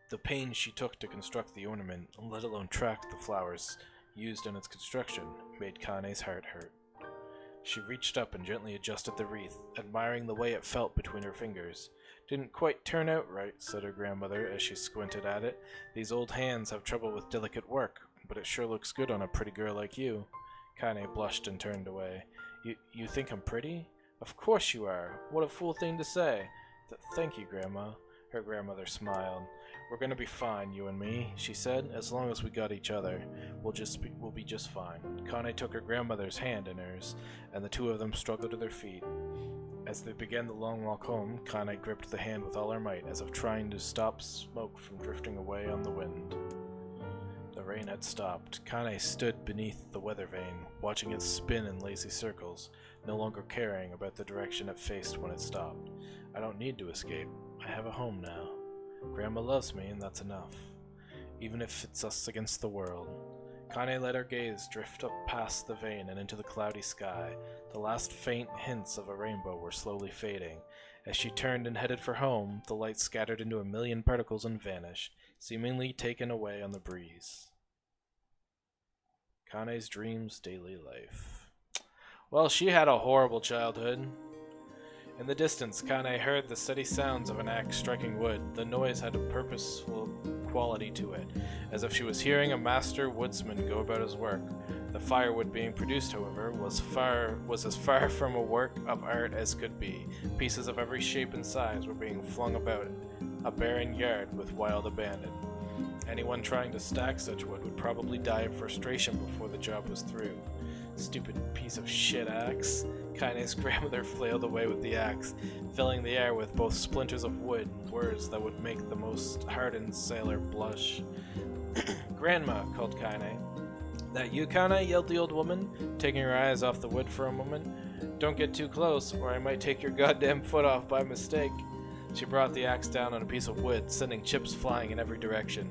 [SPEAKER 1] The pains she took to construct the ornament, let alone track the flowers used in its construction, made Kaine's heart hurt. She reached up and gently adjusted the wreath, admiring the way it felt between her fingers. "Didn't quite turn out right," said her grandmother as she squinted at it. "These old hands have trouble with delicate work, but it sure looks good on a pretty girl like you." Kaine blushed and turned away. You think I'm pretty?" "Of course you are. What a fool thing to say." Thank you, Grandma." Her grandmother smiled. "We're gonna be fine, you and me," she said. "As long as we got each other, we'll be just fine." Kaine took her grandmother's hand in hers, and the two of them struggled to their feet. As they began the long walk home, Kaine gripped the hand with all her might, as if trying to stop smoke from drifting away on the wind. The rain had stopped. Kaine stood beneath the weather vane, watching it spin in lazy circles, no longer caring about the direction it faced when it stopped. "I don't need to escape. I have a home now. Grandma loves me, and that's enough. Even if it's us against the world." Kaine let her gaze drift up past the vane and into the cloudy sky. The last faint hints of a rainbow were slowly fading. As she turned and headed for home, the light scattered into a million particles and vanished, seemingly taken away on the breeze. Kaine's dreams daily life. Well, she had a horrible childhood. In the distance, Kaine heard the steady sounds of an axe striking wood. The noise had a purposeful quality to it, as if she was hearing a master woodsman go about his work. The firewood being produced, however, was as far from a work of art as could be. Pieces of every shape and size were being flung about a barren yard with wild abandon. Anyone trying to stack such wood would probably die of frustration before the job was through. Stupid piece of shit axe. Kaine's grandmother flailed away with the axe, filling the air with both splinters of wood and words that would make the most hardened sailor blush. Grandma, called Kaine. That you, Kaine? Yelled the old woman, taking her eyes off the wood for a moment. Don't get too close, or I might take your goddamn foot off by mistake. She brought the axe down on a piece of wood, sending chips flying in every direction.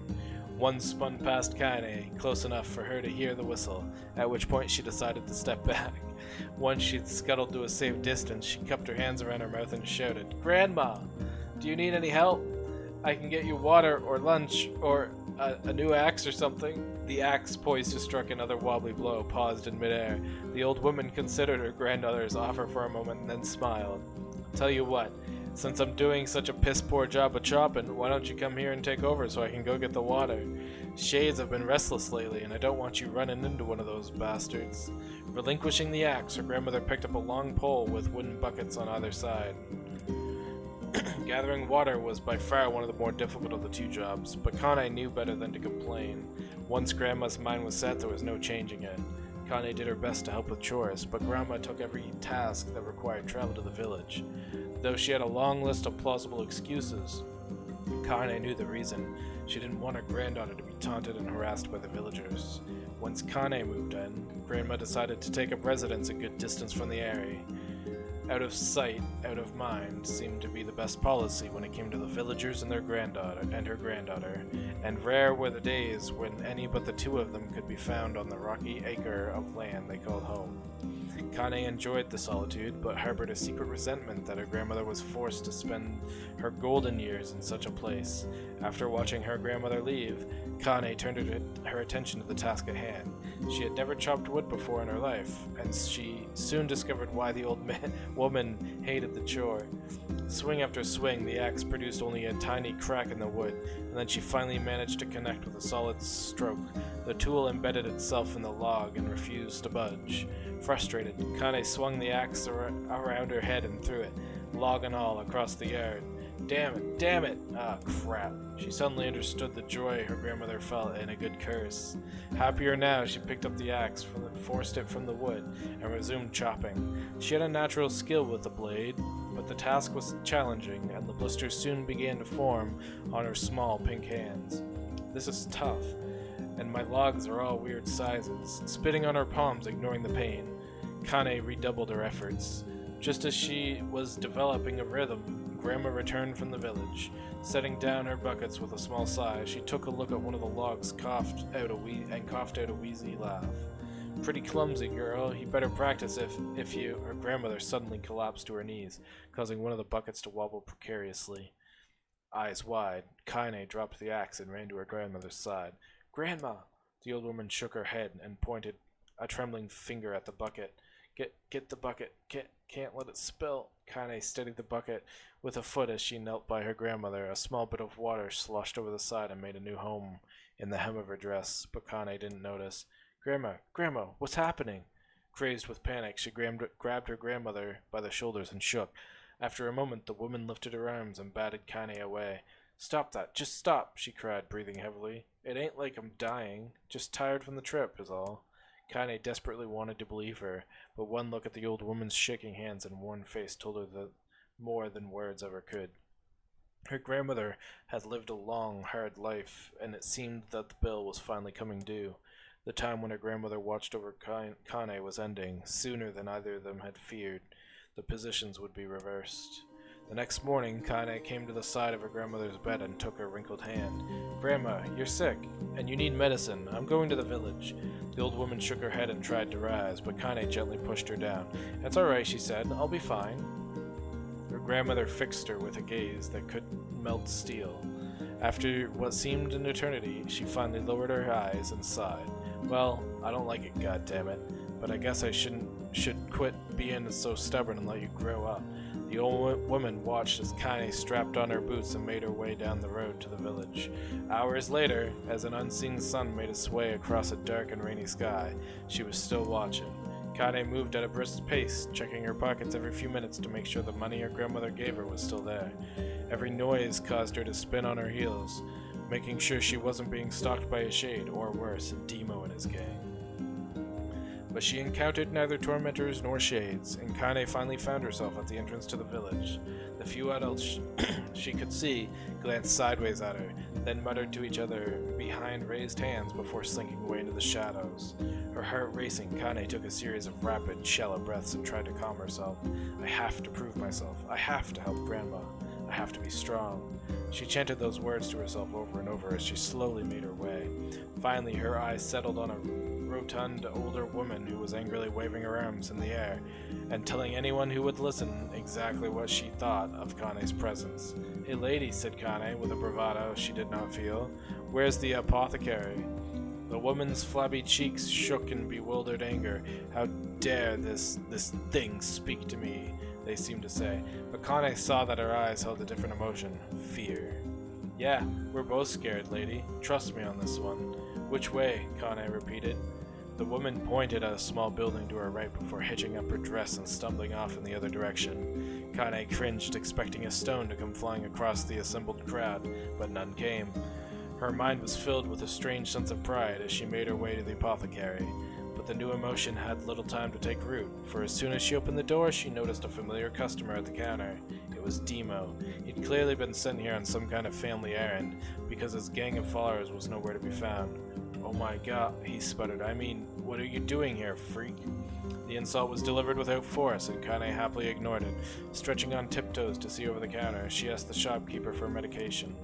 [SPEAKER 1] One spun past Kaine, close enough for her to hear the whistle, at which point she decided to step back. Once she'd scuttled to a safe distance, she cupped her hands around her mouth and shouted, Grandma, do you need any help? I can get you water or lunch or a new axe or something. The axe, poised to strike another wobbly blow, paused in midair. The old woman considered her granddaughter's offer for a moment and then smiled. Tell you what, since I'm doing such a piss-poor job of chopping, why don't you come here and take over so I can go get the water? Shades have been restless lately, and I don't want you running into one of those bastards. Relinquishing the axe, her grandmother picked up a long pole with wooden buckets on either side. Gathering water was by far one of the more difficult of the two jobs, but Kaine knew better than to complain. Once Grandma's mind was set, there was no changing it. Kaine did her best to help with chores, but Grandma took every task that required travel to the village. Though she had a long list of plausible excuses, Kaine knew the reason. She didn't want her granddaughter to be taunted and harassed by the villagers. Once Kaine moved in, Grandma decided to take up residence a good distance from the area. Out of sight, out of mind seemed to be the best policy when it came to the villagers and her granddaughter, and rare were the days when any but the two of them could be found on the rocky acre of land they called home. Kaine enjoyed the solitude, but harbored a secret resentment that her grandmother was forced to spend her golden years in such a place. After watching her grandmother leave, Kaine turned her attention to the task at hand. She had never chopped wood before in her life, and she soon discovered why the old woman hated the chore. Swing after swing, the axe produced only a tiny crack in the wood, and then she finally managed to connect with a solid stroke. The tool embedded itself in the log and refused to budge. Frustrated, Kaine swung the axe around her head and threw it, log and all, across the yard. Damn it, damn it! Ah, crap. She suddenly understood the joy her grandmother felt in a good curse. Happier now, she picked up the axe, forced it from the wood, and resumed chopping. She had a natural skill with the blade, but the task was challenging, and the blisters soon began to form on her small pink hands. This is tough, and my logs are all weird sizes. Spitting on her palms, ignoring the pain, Kaine redoubled her efforts. Just as she was developing a rhythm, Grandma returned from the village. Setting down her buckets with a small sigh, she took a look at one of the logs, coughed out a wheezy laugh. Pretty clumsy, girl. You better practice if you... Her grandmother suddenly collapsed to her knees, causing one of the buckets to wobble precariously. Eyes wide, Kaine dropped the axe and ran to her grandmother's side. Grandma! The old woman shook her head and pointed a trembling finger at the bucket. Get the bucket. Can't let it spill. Kaine steadied the bucket with a foot as she knelt by her grandmother. A small bit of water sloshed over the side and made a new home in the hem of her dress, but Kaine didn't notice. Grandma, what's happening? Crazed with panic, she grabbed her grandmother by the shoulders and shook. After a moment, the woman lifted her arms and batted Kaine away. Stop that, just stop, she cried, breathing heavily. It ain't like I'm dying, just tired from the trip is all. Kaine desperately wanted to believe her, but one look at the old woman's shaking hands and worn face told her that more than words ever could. Her grandmother had lived a long, hard life, and it seemed that the bill was finally coming due. The time when her grandmother watched over Kaine was ending. Sooner than either of them had feared, the positions would be reversed. The next morning, Kaine came to the side of her grandmother's bed and took her wrinkled hand. Grandma, you're sick, and you need medicine. I'm going to the village. The old woman shook her head and tried to rise, but Kaine gently pushed her down. It's all right, she said. I'll be fine. Her grandmother fixed her with a gaze that could melt steel. After what seemed an eternity, she finally lowered her eyes and sighed. Well, I don't like it, goddammit, but I guess I should quit being so stubborn and let you grow up. The old woman watched as Kaine strapped on her boots and made her way down the road to the village. Hours later, as an unseen sun made its way across a dark and rainy sky, she was still watching. Kaine moved at a brisk pace, checking her pockets every few minutes to make sure the money her grandmother gave her was still there. Every noise caused her to spin on her heels. making sure she wasn't being stalked by a shade, or worse, Demo and his gang. But she encountered neither tormentors nor shades, and Kane finally found herself at the entrance to the village. The few adults she could see glanced sideways at her, then muttered to each other behind raised hands before slinking away into the shadows. Her heart racing, Kane took a series of rapid, shallow breaths and tried to calm herself. I have to prove myself. I have to help Grandma. I have to be strong. She chanted those words to herself over and over as she slowly made her way. Finally, her eyes settled on a rotund older woman who was angrily waving her arms in the air and telling anyone who would listen exactly what she thought of Kane's presence. "Hey lady," said Kane with a bravado she did not feel, "where's the apothecary?" The woman's flabby cheeks shook in bewildered anger. "How dare this thing speak to me?" they seemed to say, but Kane saw that her eyes held a different emotion, fear. "Yeah, we're both scared, lady. Trust me on this one." "Which way?" Kane repeated. The woman pointed at a small building to her right before hitching up her dress and stumbling off in the other direction. Kane cringed, expecting a stone to come flying across the assembled crowd, but none came. Her mind was filled with a strange sense of pride as she made her way to the apothecary, but the new emotion had little time to take root, for as soon as she opened the door, she noticed a familiar customer at the counter. It was Demo. He'd clearly been sent here on some kind of family errand, because his gang of followers was nowhere to be found. "Oh my god," he sputtered. "I mean, what are you doing here, freak?" The insult was delivered without force, and Kane happily ignored it. Stretching on tiptoes to see over the counter, she asked the shopkeeper for medication.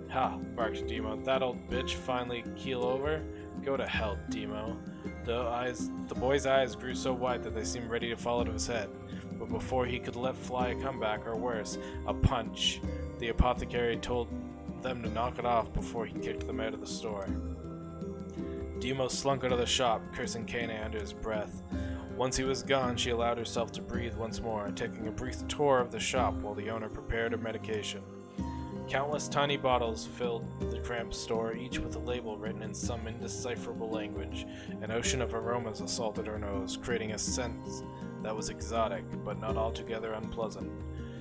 [SPEAKER 1] "Ha," barked Demo. "That old bitch finally keel over? Go to hell, Demo." The boy's eyes grew so wide that they seemed ready to fall out of his head, but before he could let fly a comeback, or worse, a punch, the apothecary told them to knock it off before he kicked them out of the store. Demo slunk out of the shop, cursing Kane under his breath. Once he was gone, she allowed herself to breathe once more, taking a brief tour of the shop while the owner prepared her medication. Countless tiny bottles filled the cramped store, each with a label written in some indecipherable language. An ocean of aromas assaulted her nose, creating a scent that was exotic, but not altogether unpleasant.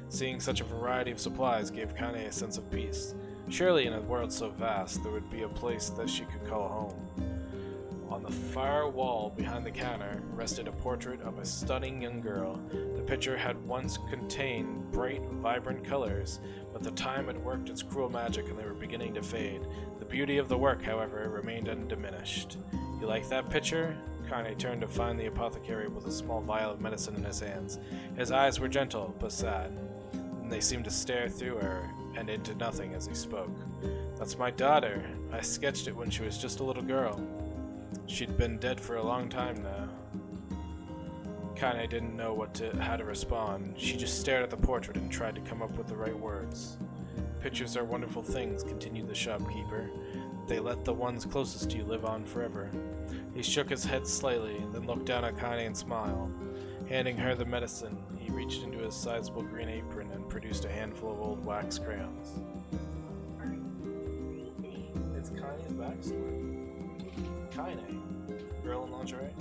[SPEAKER 1] Seeing such a variety of supplies gave Kane a sense of peace. Surely in a world so vast, there would be a place that she could call home. On the far wall behind the counter rested a portrait of a stunning young girl. The picture had once contained bright, vibrant colors, but the time had worked its cruel magic and they were beginning to fade. The beauty of the work, however, remained undiminished. "You like that picture?" Kane turned to find the apothecary with a small vial of medicine in his hands. His eyes were gentle, but sad, and they seemed to stare through her and into nothing as he spoke. "That's my daughter. I sketched it when she was just a little girl. She'd been dead for a long time now." Kane didn't know how to respond. She just stared at the portrait and tried to come up with the right words. "Pictures are wonderful things," continued the shopkeeper. "They let the ones closest to you live on forever." He shook his head slightly, then looked down at Kane and smiled. Handing her the medicine, he reached into his sizable green apron and produced a handful of old wax crayons. It's Kane's backstory. Kane, girl in lingerie.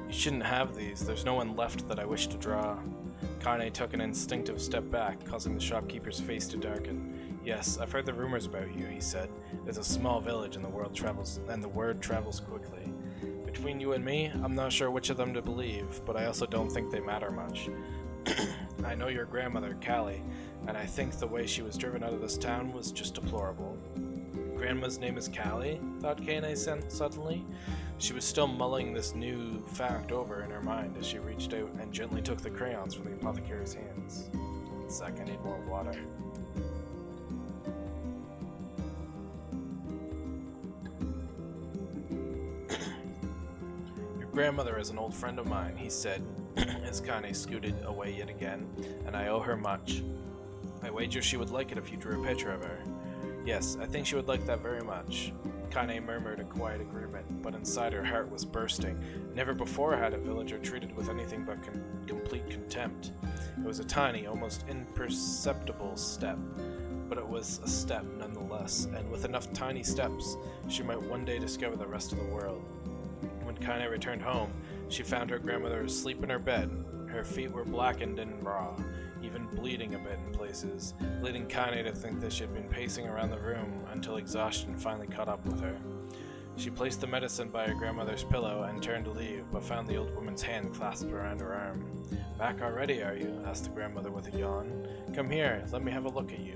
[SPEAKER 1] "You shouldn't have these. There's no one left that I wish to draw." Kane took an instinctive step back, causing the shopkeeper's face to darken. "Yes, I've heard the rumors about you," he said. "It's a small village and the word travels quickly. Between you and me, I'm not sure which of them to believe, but I also don't think they matter much. I know your grandmother, Callie, and I think the way she was driven out of this town was just deplorable." "Grandma's name is Callie?" thought Kane suddenly. She was still mulling this new fact over in her mind as she reached out and gently took the crayons from the apothecary's hands. "1 sec, I need more water." "Your grandmother is an old friend of mine," he said, as Kane scooted away yet again, "and I owe her much. I wager she would like it if you drew a picture of her." "Yes, I think she would like that very much." Kane murmured a quiet agreement, but inside her heart was bursting. Never before had a villager treated with anything but complete contempt. It was a tiny, almost imperceptible step, but it was a step nonetheless, and with enough tiny steps, she might one day discover the rest of the world. When Kane returned home, She found her grandmother asleep in her bed. Her feet were blackened and raw, even bleeding a bit in places, leading Kane to think that she had been pacing around the room until exhaustion finally caught up with her. She placed the medicine by her grandmother's pillow and turned to leave, but found the old woman's hand clasped around her arm. "Back already, are you?" asked the grandmother with a yawn. "Come here, let me have a look at you."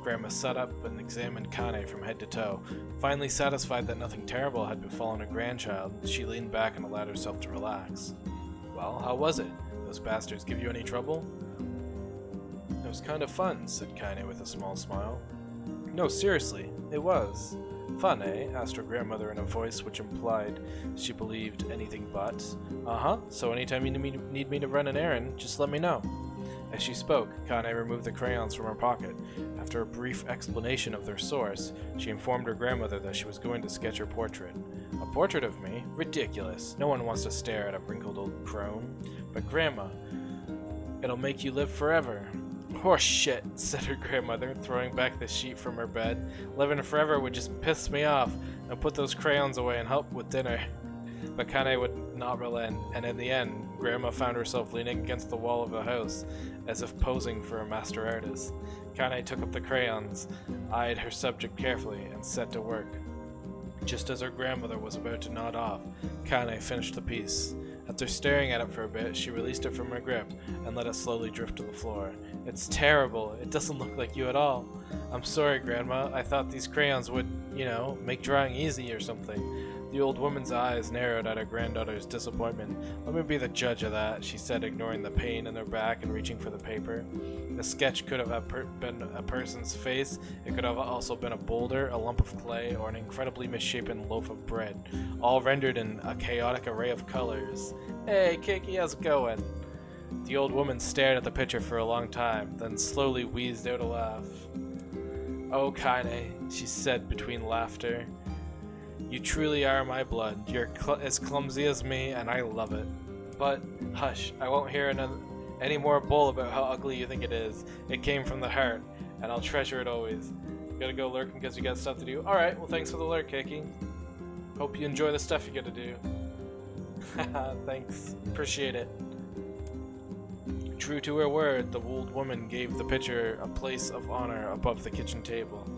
[SPEAKER 1] Grandma sat up and examined Kane from head to toe. Finally satisfied that nothing terrible had befallen her grandchild, she leaned back and allowed herself to relax. "Well, how was it? Those bastards give you any trouble?" "It was kind of fun," said Kane with a small smile. "No, seriously, it was. Fun, eh?" asked her grandmother in a voice which implied she believed anything but. "Uh-huh, so anytime you need me to run an errand, just let me know." As she spoke, Kane removed the crayons from her pocket. After a brief explanation of their source, she informed her grandmother that she was going to sketch her portrait. "A portrait of me? Ridiculous. No one wants to stare at a wrinkled old crone." "But Grandma, it'll make you live forever." "Horse shit," said her grandmother, throwing back the sheet from her bed. "Living forever would just piss me off. Now put those crayons away and help with dinner." But Kane would not relent, and in the end, Grandma found herself leaning against the wall of the house, as if posing for a master artist. Kane took up the crayons, eyed her subject carefully, and set to work. Just as her grandmother was about to nod off, Kane finished the piece. After staring at it for a bit, she released it from her grip and let it slowly drift to the floor. "It's terrible. It doesn't look like you at all." "I'm sorry, Grandma. I thought these crayons would, make drawing easy or something." The old woman's eyes narrowed at her granddaughter's disappointment. "Let me be the judge of that," she said, ignoring the pain in her back and reaching for the paper. The sketch could have been a person's face. It could have also been a boulder, a lump of clay, or an incredibly misshapen loaf of bread, all rendered in a chaotic array of colors. "Hey, Kiki, how's it going?" The old woman stared at the picture for a long time, then slowly wheezed out a laugh. "Oh, Kane," she said between laughter. "You truly are my blood. You're as clumsy as me, and I love it. But, hush, I won't hear any more bull about how ugly you think it is. It came from the heart, and I'll treasure it always. You gotta go lurking because you got stuff to do. Alright, well thanks for the lurk, Kiki. Hope you enjoy the stuff you gotta do." Haha, thanks. Appreciate it. True to her word, the old woman gave the picture a place of honor above the kitchen table.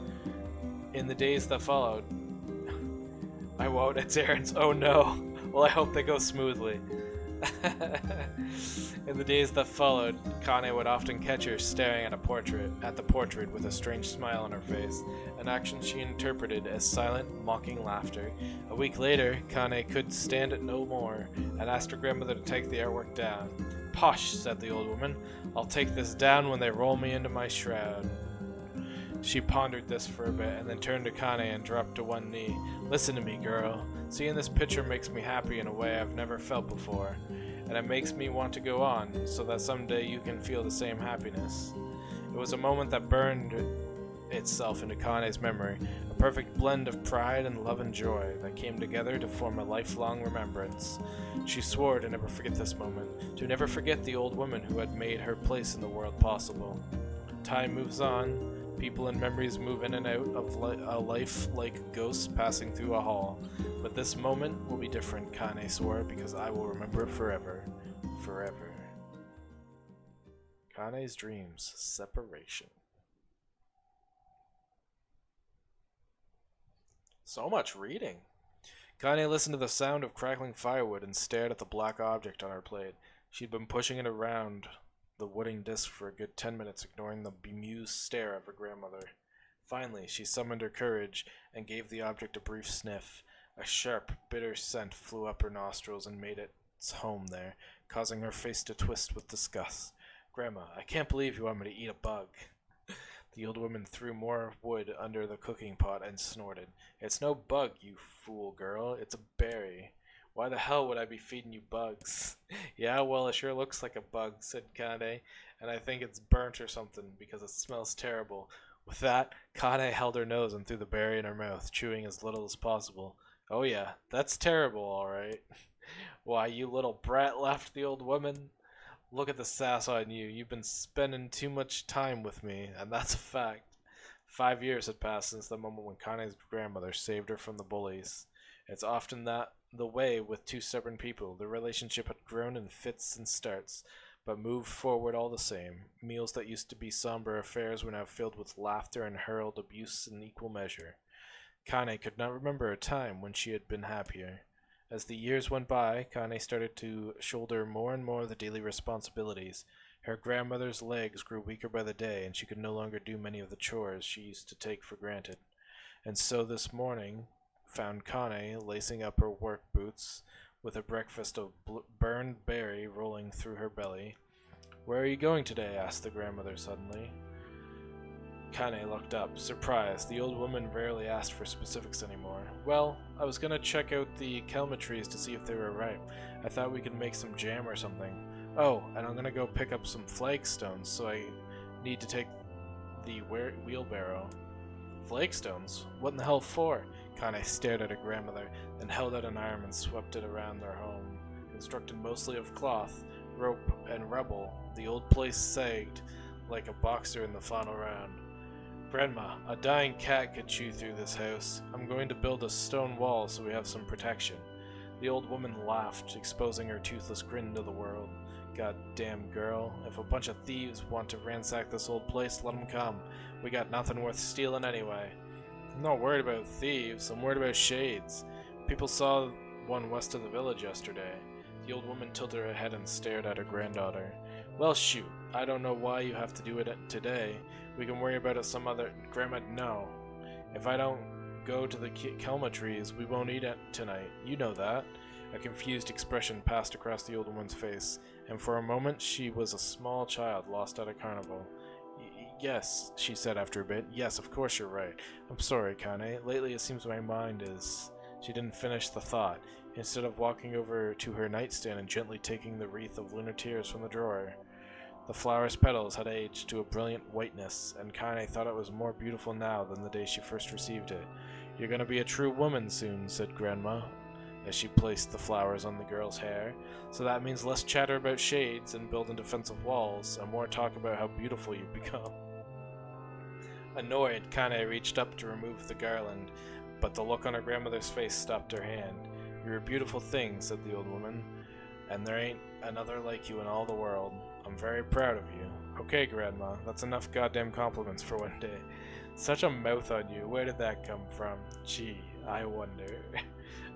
[SPEAKER 1] In the days that followed, I won't, it's errands. Oh no. Well, I hope they go smoothly. In the days that followed, Kane would often catch her staring at the portrait with a strange smile on her face, an action she interpreted as silent, mocking laughter. A week later, Kane could stand it no more, and asked her grandmother to take the artwork down. "Posh," said the old woman. "I'll take this down when they roll me into my shroud." She pondered this for a bit, and then turned to Kane and dropped to one knee. "Listen to me, girl. Seeing this picture makes me happy in a way I've never felt before, and it makes me want to go on, so that someday you can feel the same happiness." It was a moment that burned itself into Kane's memory, a perfect blend of pride and love and joy that came together to form a lifelong remembrance. She swore to never forget this moment, to never forget the old woman who had made her place in the world possible. Time moves on. People and memories move in and out of a life like ghosts passing through a hall. But this moment will be different, Kane swore, because I will remember it forever. Forever. Kane's dreams. Separation. So much reading. Kane listened to the sound of crackling firewood and stared at the black object on her plate. She'd been pushing it around the wooden disc for a good 10 minutes, ignoring the bemused stare of her grandmother. Finally, she summoned her courage and gave the object a brief sniff. A sharp, bitter scent flew up her nostrils and made its home there, causing her face to twist with disgust. "Grandma, I can't believe you want me to eat a bug." The old woman threw more wood under the cooking pot and snorted. "It's no bug, you fool girl. It's a berry. Why the hell would I be feeding you bugs?" "Yeah, well, it sure looks like a bug," said Kane, "and I think it's burnt or something, because it smells terrible." With that, Kane held her nose and threw the berry in her mouth, chewing as little as possible. "Oh yeah, that's terrible, alright." "Why, you little brat," laughed the old woman. "Look at the sass on you. You've been spending too much time with me, and that's a fact." 5 years had passed since the moment when Kane's grandmother saved her from the bullies. It's often that the way with two stubborn people. The relationship had grown in fits and starts, but moved forward all the same. Meals that used to be somber affairs were now filled with laughter and hurled abuse in equal measure. Kane could not remember a time when she had been happier. As the years went by, Kane started to shoulder more and more of the daily responsibilities. Her grandmother's legs grew weaker by the day, and she could no longer do many of the chores she used to take for granted. And so this morning found Kane lacing up her work boots with a breakfast of burned berry rolling through her belly. "Where are you going today?" asked the grandmother suddenly. Kane looked up, surprised. The old woman rarely asked for specifics anymore. "Well, I was gonna check out the kelma trees to see if they were ripe. I thought we could make some jam or something. Oh, and I'm gonna go pick up some flagstones, so I need to take the wheelbarrow." "Flagstones? What in the hell for?" Kane stared at her grandmother, then held out an arm and swept it around their home. Constructed mostly of cloth, rope, and rubble, the old place sagged like a boxer in the final round. "Grandma, a dying cat could chew through this house. I'm going to build a stone wall so we have some protection." The old woman laughed, exposing her toothless grin to the world. "Goddamn girl, if a bunch of thieves want to ransack this old place, let 'em come. We got nothing worth stealing anyway." "I'm not worried about thieves, I'm worried about shades. People saw one west of the village yesterday." The old woman tilted her head and stared at her granddaughter. "Well, shoot, I don't know why you have to do it today. We can worry about it some other— Grandma, no. If I don't go to the kelma trees, we won't eat it tonight. You know that." A confused expression passed across the old woman's face, and for a moment she was a small child lost at a carnival. Yes, she said after a bit. "Yes, of course you're right. I'm sorry, Kane. Lately it seems my mind is—" She didn't finish the thought. Instead of walking over to her nightstand and gently taking the wreath of lunar tears from the drawer, the flower's petals had aged to a brilliant whiteness, and Kane thought it was more beautiful now than the day she first received it. "You're gonna be a true woman soon," said Grandma, as she placed the flowers on the girl's hair. "So that means less chatter about shades and building defensive walls, and more talk about how beautiful you've become." Annoyed, Kane reached up to remove the garland, but the look on her grandmother's face stopped her hand. "You're a beautiful thing," said the old woman, "and there ain't another like you in all the world. I'm very proud of you." "Okay, Grandma, that's enough goddamn compliments for one day. Such a mouth on you. Where did that come from? Gee, I wonder."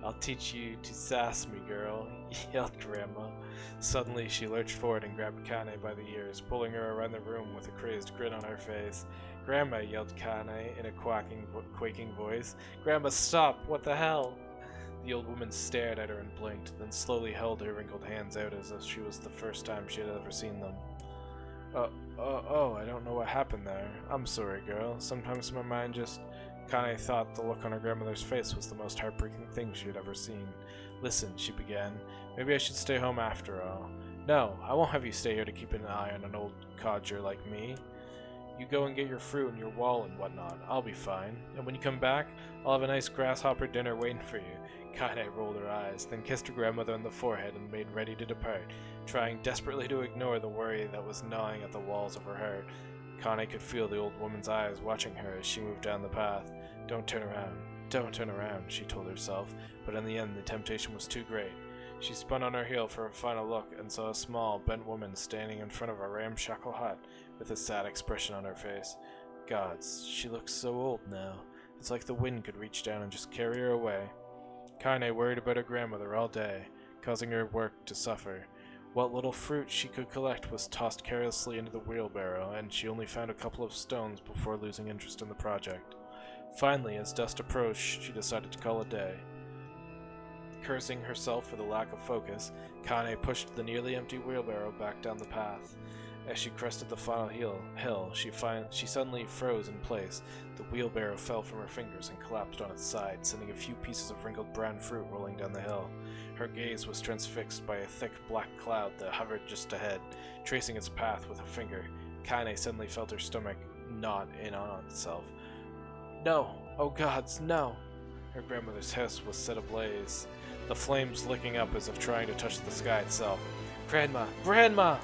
[SPEAKER 1] "I'll teach you to sass me, girl," yelled Grandma. Suddenly, she lurched forward and grabbed Kane by the ears, pulling her around the room with a crazed grin on her face. "Grandma," yelled Kane in a quaking voice. "Grandma, stop! What the hell?" The old woman stared at her and blinked, then slowly held her wrinkled hands out as if she was the first time she had ever seen them. Oh, I don't know what happened there. I'm sorry, girl. Sometimes my mind just..." Kane thought the look on her grandmother's face was the most heartbreaking thing she had ever seen. "Listen," she began. "Maybe I should stay home after all." "No, I won't have you stay here to keep an eye on an old codger like me. You go and get your fruit and your wall and whatnot. I'll be fine. And when you come back, I'll have a nice grasshopper dinner waiting for you." Kane rolled her eyes, then kissed her grandmother on the forehead and made ready to depart, trying desperately to ignore the worry that was gnawing at the walls of her heart. Kane could feel the old woman's eyes watching her as she moved down the path. Don't turn around, she told herself, but in the end the temptation was too great. She spun on her heel for a final look and saw a small, bent woman standing in front of a ramshackle hut with a sad expression on her face. Gods, she looks so old now. It's like the wind could reach down and just carry her away. Kane worried about her grandmother all day, causing her work to suffer. What little fruit she could collect was tossed carelessly into the wheelbarrow, and she only found a couple of stones before losing interest in the project. Finally, as dusk approached, she decided to call it a day. Cursing herself for the lack of focus, Kane pushed the nearly empty wheelbarrow back down the path. As she crested the final hill, she suddenly froze in place. The wheelbarrow fell from her fingers and collapsed on its side, sending a few pieces of wrinkled brown fruit rolling down the hill. Her gaze was transfixed by a thick black cloud that hovered just ahead, tracing its path with a finger. Kane suddenly felt her stomach knot in on itself. No! Oh gods, no! Her grandmother's house was set ablaze, the flames licking up as if trying to touch the sky itself. Grandma! Grandma!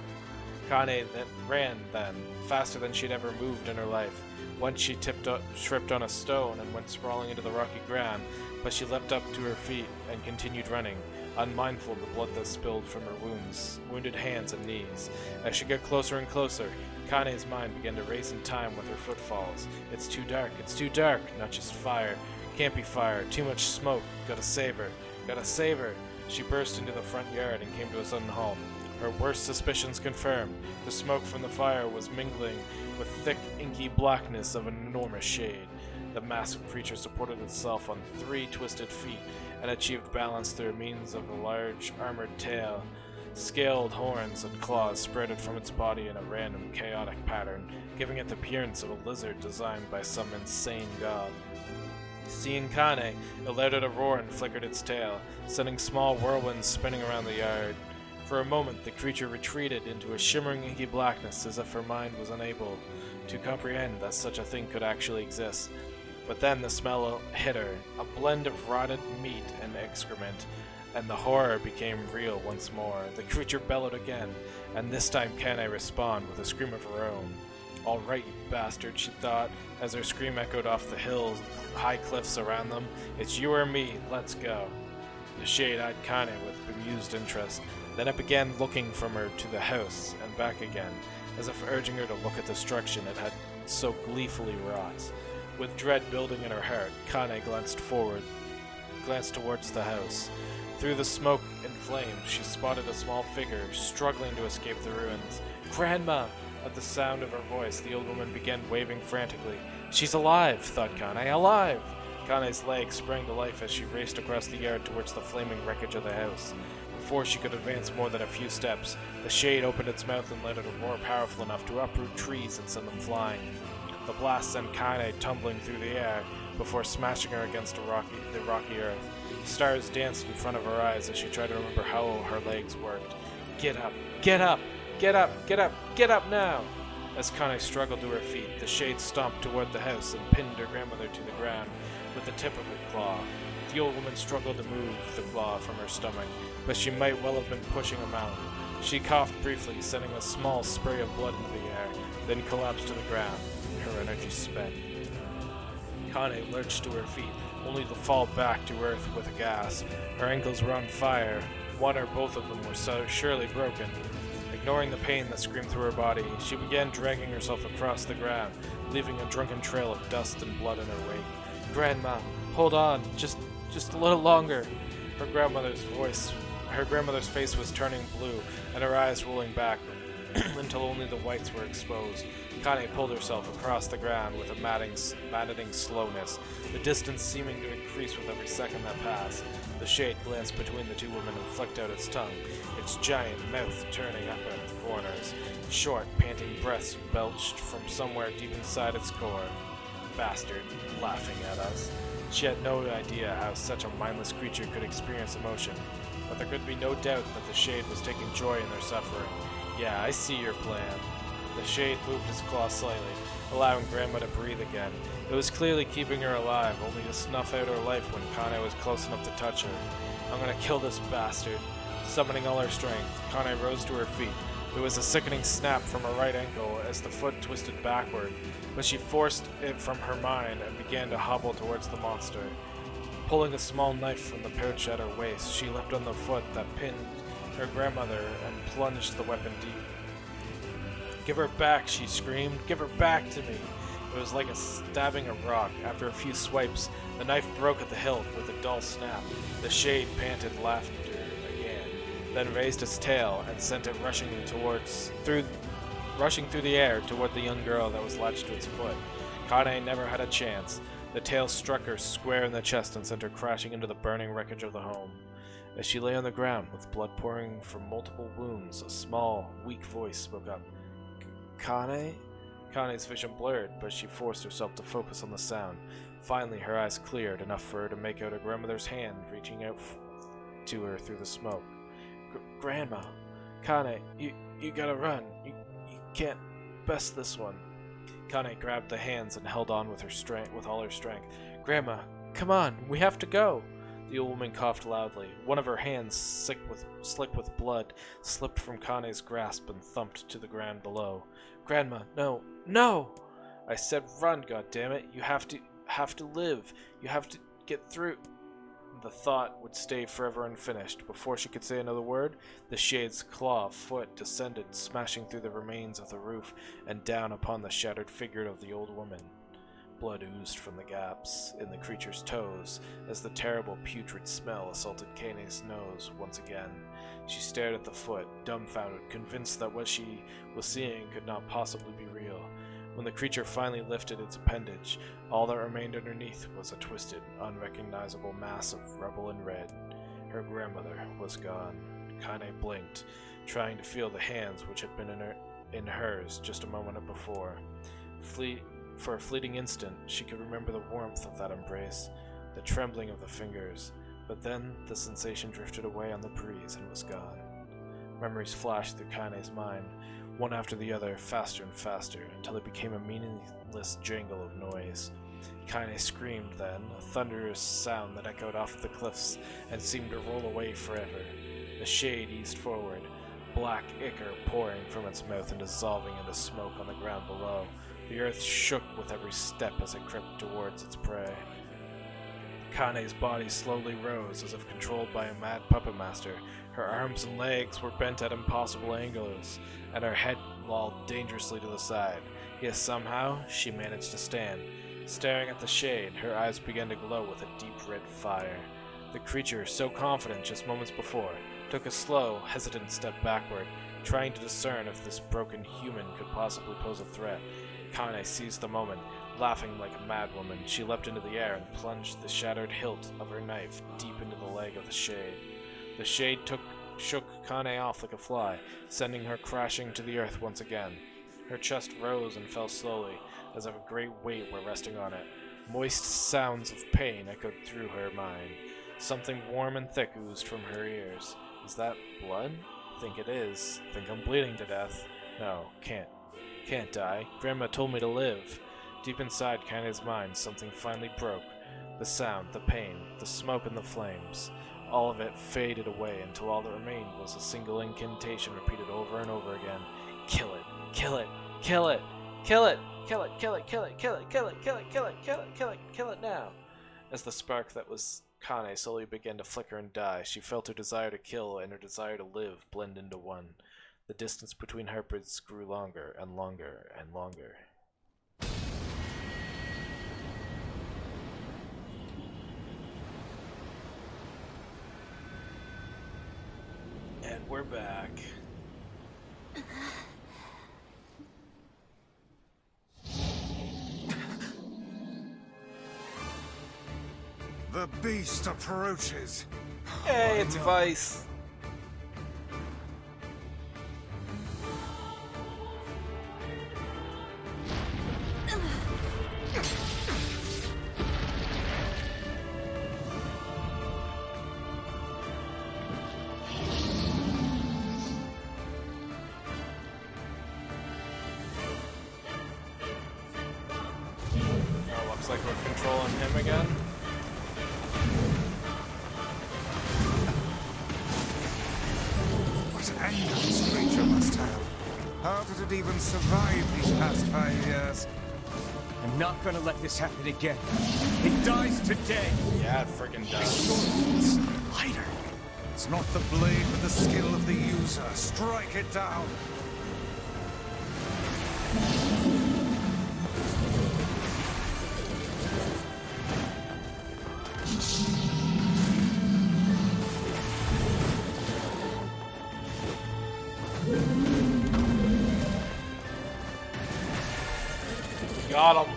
[SPEAKER 1] Kane ran then, faster than she'd ever moved in her life. Once she tripped on a stone and went sprawling into the rocky ground, but she leapt up to her feet and continued running, unmindful of the blood that spilled from her wounded hands and knees. As she got closer and closer, Kane's mind began to race in time with her footfalls. It's too dark, not just fire. Can't be fire, too much smoke, gotta save her, gotta save her. She burst into the front yard and came to a sudden halt. Her worst suspicions confirmed. The smoke from the fire was mingling with thick, inky blackness of an enormous shade. The massive creature supported itself on 3 twisted feet and achieved balance through means of a large, armored tail. Scaled horns and claws spreaded from its body in a random, chaotic pattern, giving it the appearance of a lizard designed by some insane god. Seeing Kane, it let out a roar and flickered its tail, sending small whirlwinds spinning around the yard. For a moment, the creature retreated into a shimmering inky blackness as if her mind was unable to comprehend that such a thing could actually exist. But then the smell hit her, a blend of rotted meat and excrement, and the horror became real once more. The creature bellowed again, and this time Kane responded with a scream of her own. "All right, you bastard," she thought, as her scream echoed off the hills, high cliffs around them. "It's you or me, let's go." The shade eyed Kane with bemused interest. Then it began looking from her to the house and back again, as if urging her to look at the destruction it had so gleefully wrought. With dread building in her heart, Kane glanced towards the house. Through the smoke and flames, she spotted a small figure struggling to escape the ruins. "Grandma!" At the sound of her voice, the old woman began waving frantically. "She's alive!" thought Kane. "Alive!" Kane's legs sprang to life as she raced across the yard towards the flaming wreckage of the house. Before she could advance more than a few steps, the shade opened its mouth and let out a roar powerful enough to uproot trees and send them flying. The blast sent Kane tumbling through the air before smashing her against the rocky earth. Stars danced in front of her eyes as she tried to remember how her legs worked. "Get up! Get up! Get up! Get up! Get up now!" As Kane struggled to her feet, the shade stomped toward the house and pinned her grandmother to the ground with the tip of her claw. The old woman struggled to move the claw from her stomach, but she might well have been pushing him out. She coughed briefly, sending a small spray of blood into the air, then collapsed to the ground, her energy spent. Kane lurched to her feet, only to fall back to earth with a gasp. Her ankles were on fire. One or both of them were so surely broken. Ignoring the pain that screamed through her body, she began dragging herself across the ground, leaving a drunken trail of dust and blood in her wake. "Grandma, hold on, just a little longer." Her grandmother's face was turning blue, and her eyes rolling back until only the whites were exposed. Kane pulled herself across the ground with a maddening slowness, the distance seeming to increase with every second that passed. The shade glanced between the two women and flicked out its tongue, its giant mouth turning up at the corners. Short, panting breaths belched from somewhere deep inside its core. "Bastard," laughing at us. She had no idea how such a mindless creature could experience emotion, but there could be no doubt that the shade was taking joy in their suffering. "Yeah, I see your plan." The shade moved his claw slightly, allowing Grandma to breathe again. It was clearly keeping her alive, only to snuff out her life when Kane was close enough to touch her. "I'm gonna kill this bastard." Summoning all her strength, Kane rose to her feet. There was a sickening snap from her right ankle as the foot twisted backward, but she forced it from her mind and began to hobble towards the monster. Pulling a small knife from the pouch at her waist, she leapt on the foot that pinned her grandmother and plunged the weapon deep. "Give her back," she screamed. "Give her back to me." It was like stabbing a rock. After a few swipes, the knife broke at the hilt with a dull snap. The shade panted laughter again, then raised its tail and sent it rushing through the air toward the young girl that was latched to its foot. Kane never had a chance. The tail struck her square in the chest and sent her crashing into the burning wreckage of the home. As she lay on the ground with blood pouring from multiple wounds, a small, weak voice spoke up. "Kane?" Kane's vision blurred, but she forced herself to focus on the sound. Finally, her eyes cleared, enough for her to make out her grandmother's hand reaching out to her through the smoke. "Grandma, Kane, you gotta run. You can't best this one." Kane grabbed the hands and held on with all her strength. "Grandma, come on, we have to go." The old woman coughed loudly. One of her hands, slick with blood, slipped from Kane's grasp and thumped to the ground below. "Grandma, no, no!" I said run, goddammit. You have to live. You have to get through. The thought would stay forever unfinished. Before she could say another word, the Shade's claw foot descended, smashing through the remains of the roof and down upon the shattered figure of the old woman. Blood oozed from the gaps in the creature's toes as the terrible putrid smell assaulted Kane's nose once again. She stared at the foot, dumbfounded, convinced that what she was seeing could not possibly be real. When the creature finally lifted its appendage, all that remained underneath was a twisted, unrecognizable mass of rubble and red. Her grandmother was gone. Kane blinked, trying to feel the hands which had been in hers just a moment before. For a fleeting instant, she could remember the warmth of that embrace, the trembling of the fingers, but then the sensation drifted away on the breeze and was gone. Memories flashed through Kane's mind, one after the other, faster and faster, until it became a meaningless jangle of noise. Kane screamed then, a thunderous sound that echoed off the cliffs and seemed to roll away forever. The Shade eased forward, black ichor pouring from its mouth and dissolving into smoke on the ground below. The earth shook with every step as it crept towards its prey. Kane's body slowly rose, as if controlled by a mad puppet master. Her arms and legs were bent at impossible angles, and her head lolled dangerously to the side. Yet somehow, she managed to stand. Staring at the Shade, her eyes began to glow with a deep red fire. The creature, so confident just moments before, took a slow, hesitant step backward, trying to discern if this broken human could possibly pose a threat. Kane seized the moment. Laughing like a madwoman, she leapt into the air and plunged the shattered hilt of her knife deep into the leg of the Shade. The Shade shook Kane off like a fly, sending her crashing to the earth once again. Her chest rose and fell slowly, as if a great weight were resting on it. Moist sounds of pain echoed through her mind. Something warm and thick oozed from her ears. Is that blood? Think it is. Think I'm bleeding to death. No, can't. Can't die. Grandma told me to live. Deep inside Kane's mind, something finally broke. The sound, the pain, the smoke and the flames. All of it faded away until all that remained was a single incantation repeated over and over again. Kill it, kill it, kill it, kill it, kill it, kill it, kill it, kill it, kill it, kill it, kill it, kill it, kill it, kill it now. As the spark that was Kane slowly began to flicker and die, she felt her desire to kill and her desire to live blend into one. The distance between heartbeats grew longer and longer and longer. And we're back.
[SPEAKER 4] The beast approaches.
[SPEAKER 1] Hey, it's Vice. Looks like we're controlling him again.
[SPEAKER 4] What anger this creature must have. How did it even survive these past 5 years?
[SPEAKER 3] I'm not gonna let this happen again. It dies today.
[SPEAKER 1] Yeah, it freaking does.
[SPEAKER 4] Swords, lighter. It's not the blade, but the skill of the user. Strike it down.
[SPEAKER 1] Got him.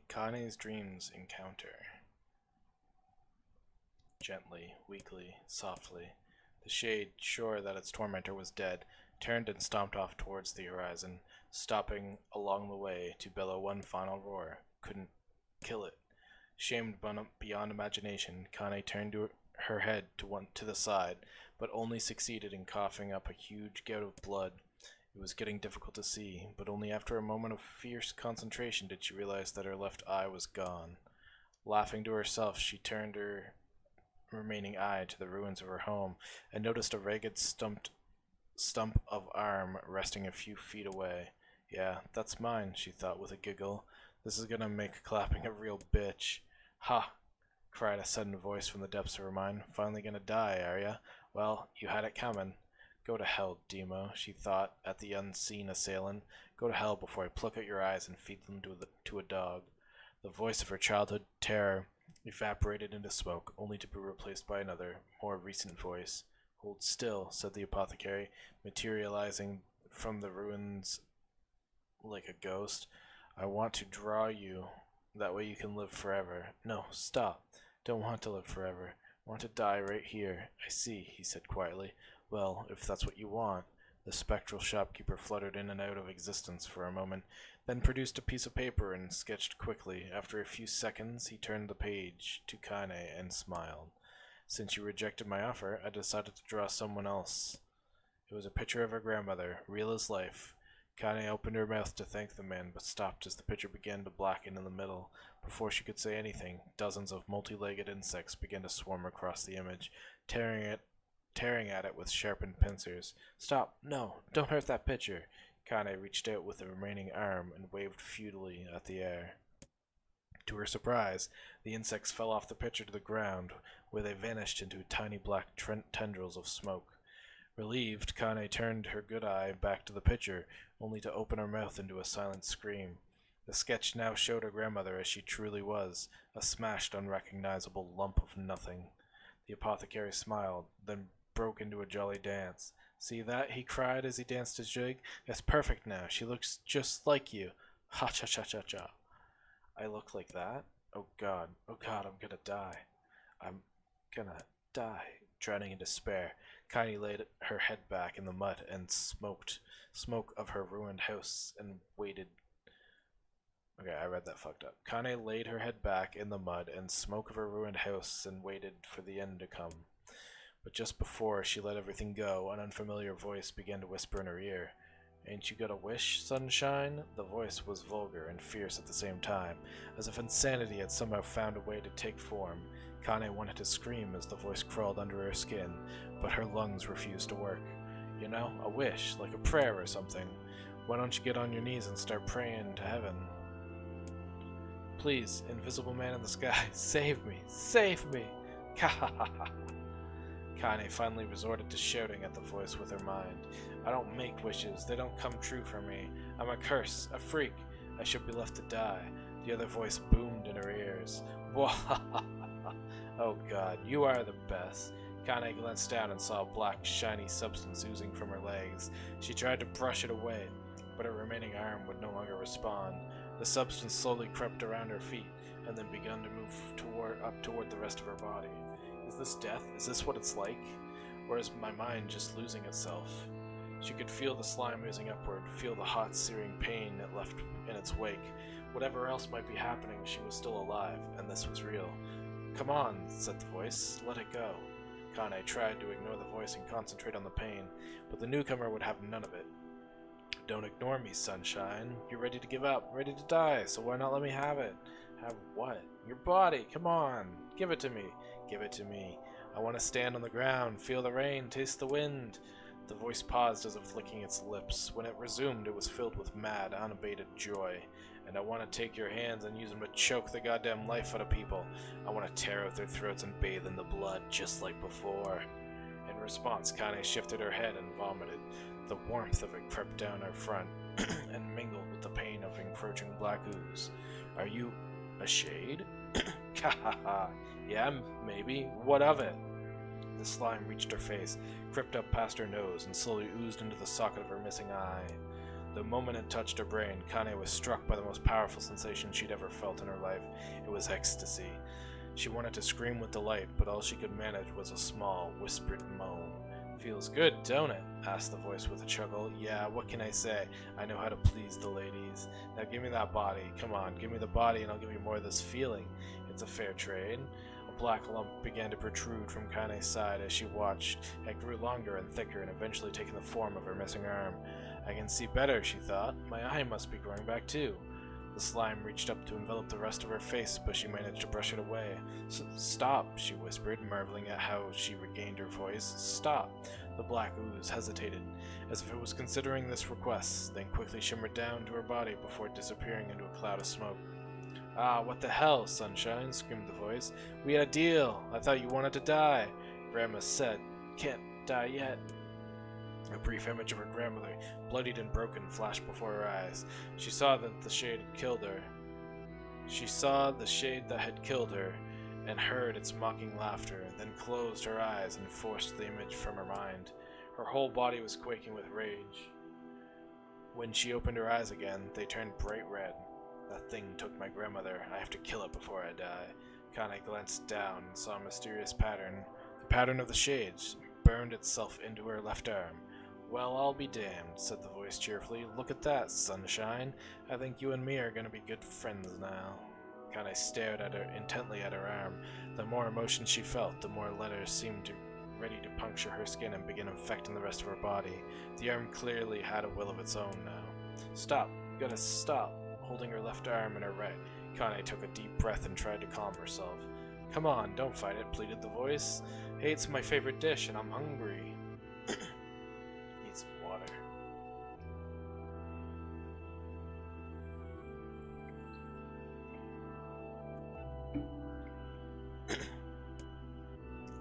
[SPEAKER 1] Kane's dreams encounter. Gently, weakly, softly, the shade, sure that its tormentor was dead, turned and stomped off towards the horizon, stopping along the way to bellow one final roar. Couldn't kill it. Shamed beyond imagination, Kane turned her head to the side, but only succeeded in coughing up a huge gout of blood. It was getting difficult to see, but only after a moment of fierce concentration did she realize that her left eye was gone. Laughing to herself, she turned her remaining eye to the ruins of her home and noticed a ragged stump of arm resting a few feet away. Yeah, that's mine, she thought with a giggle. This is gonna make clapping a real bitch. Ha! Cried a sudden voice from the depths of her mind. Finally gonna die, are ya? Well, you had it coming. Go to hell, Demo, she thought at the unseen assailant. Go to hell before I pluck out your eyes and feed them to a dog. The voice of her childhood terror evaporated into smoke, only to be replaced by another, more recent voice. Hold still, said the apothecary, materializing from the ruins like a ghost. I want to draw you. That way you can live forever. No, stop. Don't want to live forever. Want to die right here. I see, he said quietly. Well, if that's what you want. The spectral shopkeeper fluttered in and out of existence for a moment, then produced a piece of paper and sketched quickly. After a few seconds, he turned the page to Kane and smiled. Since you rejected my offer, I decided to draw someone else. It was a picture of her grandmother, real as life. Kane opened her mouth to thank the man, but stopped as the picture began to blacken in the middle. Before she could say anything, dozens of multi-legged insects began to swarm across the image, tearing at it with sharpened pincers. Stop! No! Don't hurt that picture! Kane reached out with the remaining arm and waved futilely at the air. To her surprise, the insects fell off the picture to the ground, where they vanished into tiny black tendrils of smoke. Relieved, Kane turned her good eye back to the picture, only to open her mouth into a silent scream. The sketch now showed her grandmother as she truly was, a smashed, unrecognizable lump of nothing. The apothecary smiled, then broke into a jolly dance. See that? He cried as he danced his jig. It's perfect now. She looks just like you. Ha-cha-cha-cha-cha. I look like that? Oh God, I'm gonna die. I'm gonna die. Drowning in despair, Kane laid her head back in the mud and smoke of her ruined house and waited. Okay, I read that fucked up. Kane laid her head back in the mud and smoke of her ruined house and waited for the end to come. But just before she let everything go, an unfamiliar voice began to whisper in her ear. Ain't you got a wish, sunshine? The voice was vulgar and fierce at the same time, as if insanity had somehow found a way to take form. Kane wanted to scream as the voice crawled under her skin, but her lungs refused to work. You know, a wish, like a prayer or something. Why don't you get on your knees and start praying to heaven? Please, invisible man in the sky, save me! Save me! Ha ha ha ha! Kane finally resorted to shouting at the voice with her mind. I don't make wishes, they don't come true for me. I'm a curse, a freak. I should be left to die. The other voice boomed in her ears. Oh God, you are the best. Kane glanced down and saw a black, shiny substance oozing from her legs. She tried to brush it away, but her remaining arm would no longer respond. The substance slowly crept around her feet, and then began to move up toward the rest of her body. Is this death? Is this what it's like? Or is my mind just losing itself? She could feel the slime oozing upward, feel the hot, searing pain it left in its wake. Whatever else might be happening, she was still alive, and this was real. Come on, said the voice. Let it go. Kane tried to ignore the voice and concentrate on the pain, but the newcomer would have none of it. Don't ignore me, sunshine. You're ready to give up, ready to die, so why not let me have it? Have what? Your body, come on. Give it to me. Give it to me. I want to stand on the ground, feel the rain, taste the wind. The voice paused as if licking its lips. When it resumed, it was filled with mad, unabated joy. And I want to take your hands and use them to choke the goddamn life out of people. I want to tear out their throats and bathe in the blood, just like before. In response, Kane shifted her head and vomited. The warmth of it crept down her front and mingled with the pain of encroaching black ooze. Are you a shade? Ha ha ha. Yeah, maybe. What of it? The slime reached her face, crept up past her nose, and slowly oozed into the socket of her missing eye. The moment it touched her brain, Kane was struck by the most powerful sensation she'd ever felt in her life. It was ecstasy. She wanted to scream with delight, but all she could manage was a small, whispered moan. "Feels good, don't it?" asked the voice with a chuckle. "Yeah, what can I say? I know how to please the ladies. Now give me that body. Come on, give me the body and I'll give you more of this feeling. It's a fair trade." A black lump began to protrude from Kane's side as she watched. It grew longer and thicker and eventually taking the form of her missing arm. "I can see better," she thought. "My eye must be growing back too." The slime reached up to envelop the rest of her face, but she managed to brush it away. "Stop," she whispered, marveling at how she regained her voice. "Stop." The black ooze hesitated, as if it was considering this request, then quickly shimmered down to her body before disappearing into a cloud of smoke. "Ah, what the hell, Sunshine?" screamed the voice. "We had a deal. I thought you wanted to die." Grandma said, "Can't die yet." A brief image of her grandmother, bloodied and broken, flashed before her eyes. She saw that the shade had killed her. She saw the shade that had killed her, and heard its mocking laughter, then closed her eyes and forced the image from her mind. Her whole body was quaking with rage. When she opened her eyes again, they turned bright red. "That thing took my grandmother. I have to kill it before I die." Kane glanced down and saw a mysterious pattern. The pattern of the shades burned itself into her left arm. "Well, I'll be damned," said the voice cheerfully. "Look at that, Sunshine. I think you and me are going to be good friends now." Kane stared at her intently at her arm. The more emotion she felt, the more letters seemed ready to puncture her skin and begin infecting the rest of her body. The arm clearly had a will of its own now. "Stop. You gotta stop." Holding her left arm in her right, Kane took a deep breath and tried to calm herself. "Come on, don't fight it," pleaded the voice. "Hey, it's my favorite dish and I'm hungry." Need some water.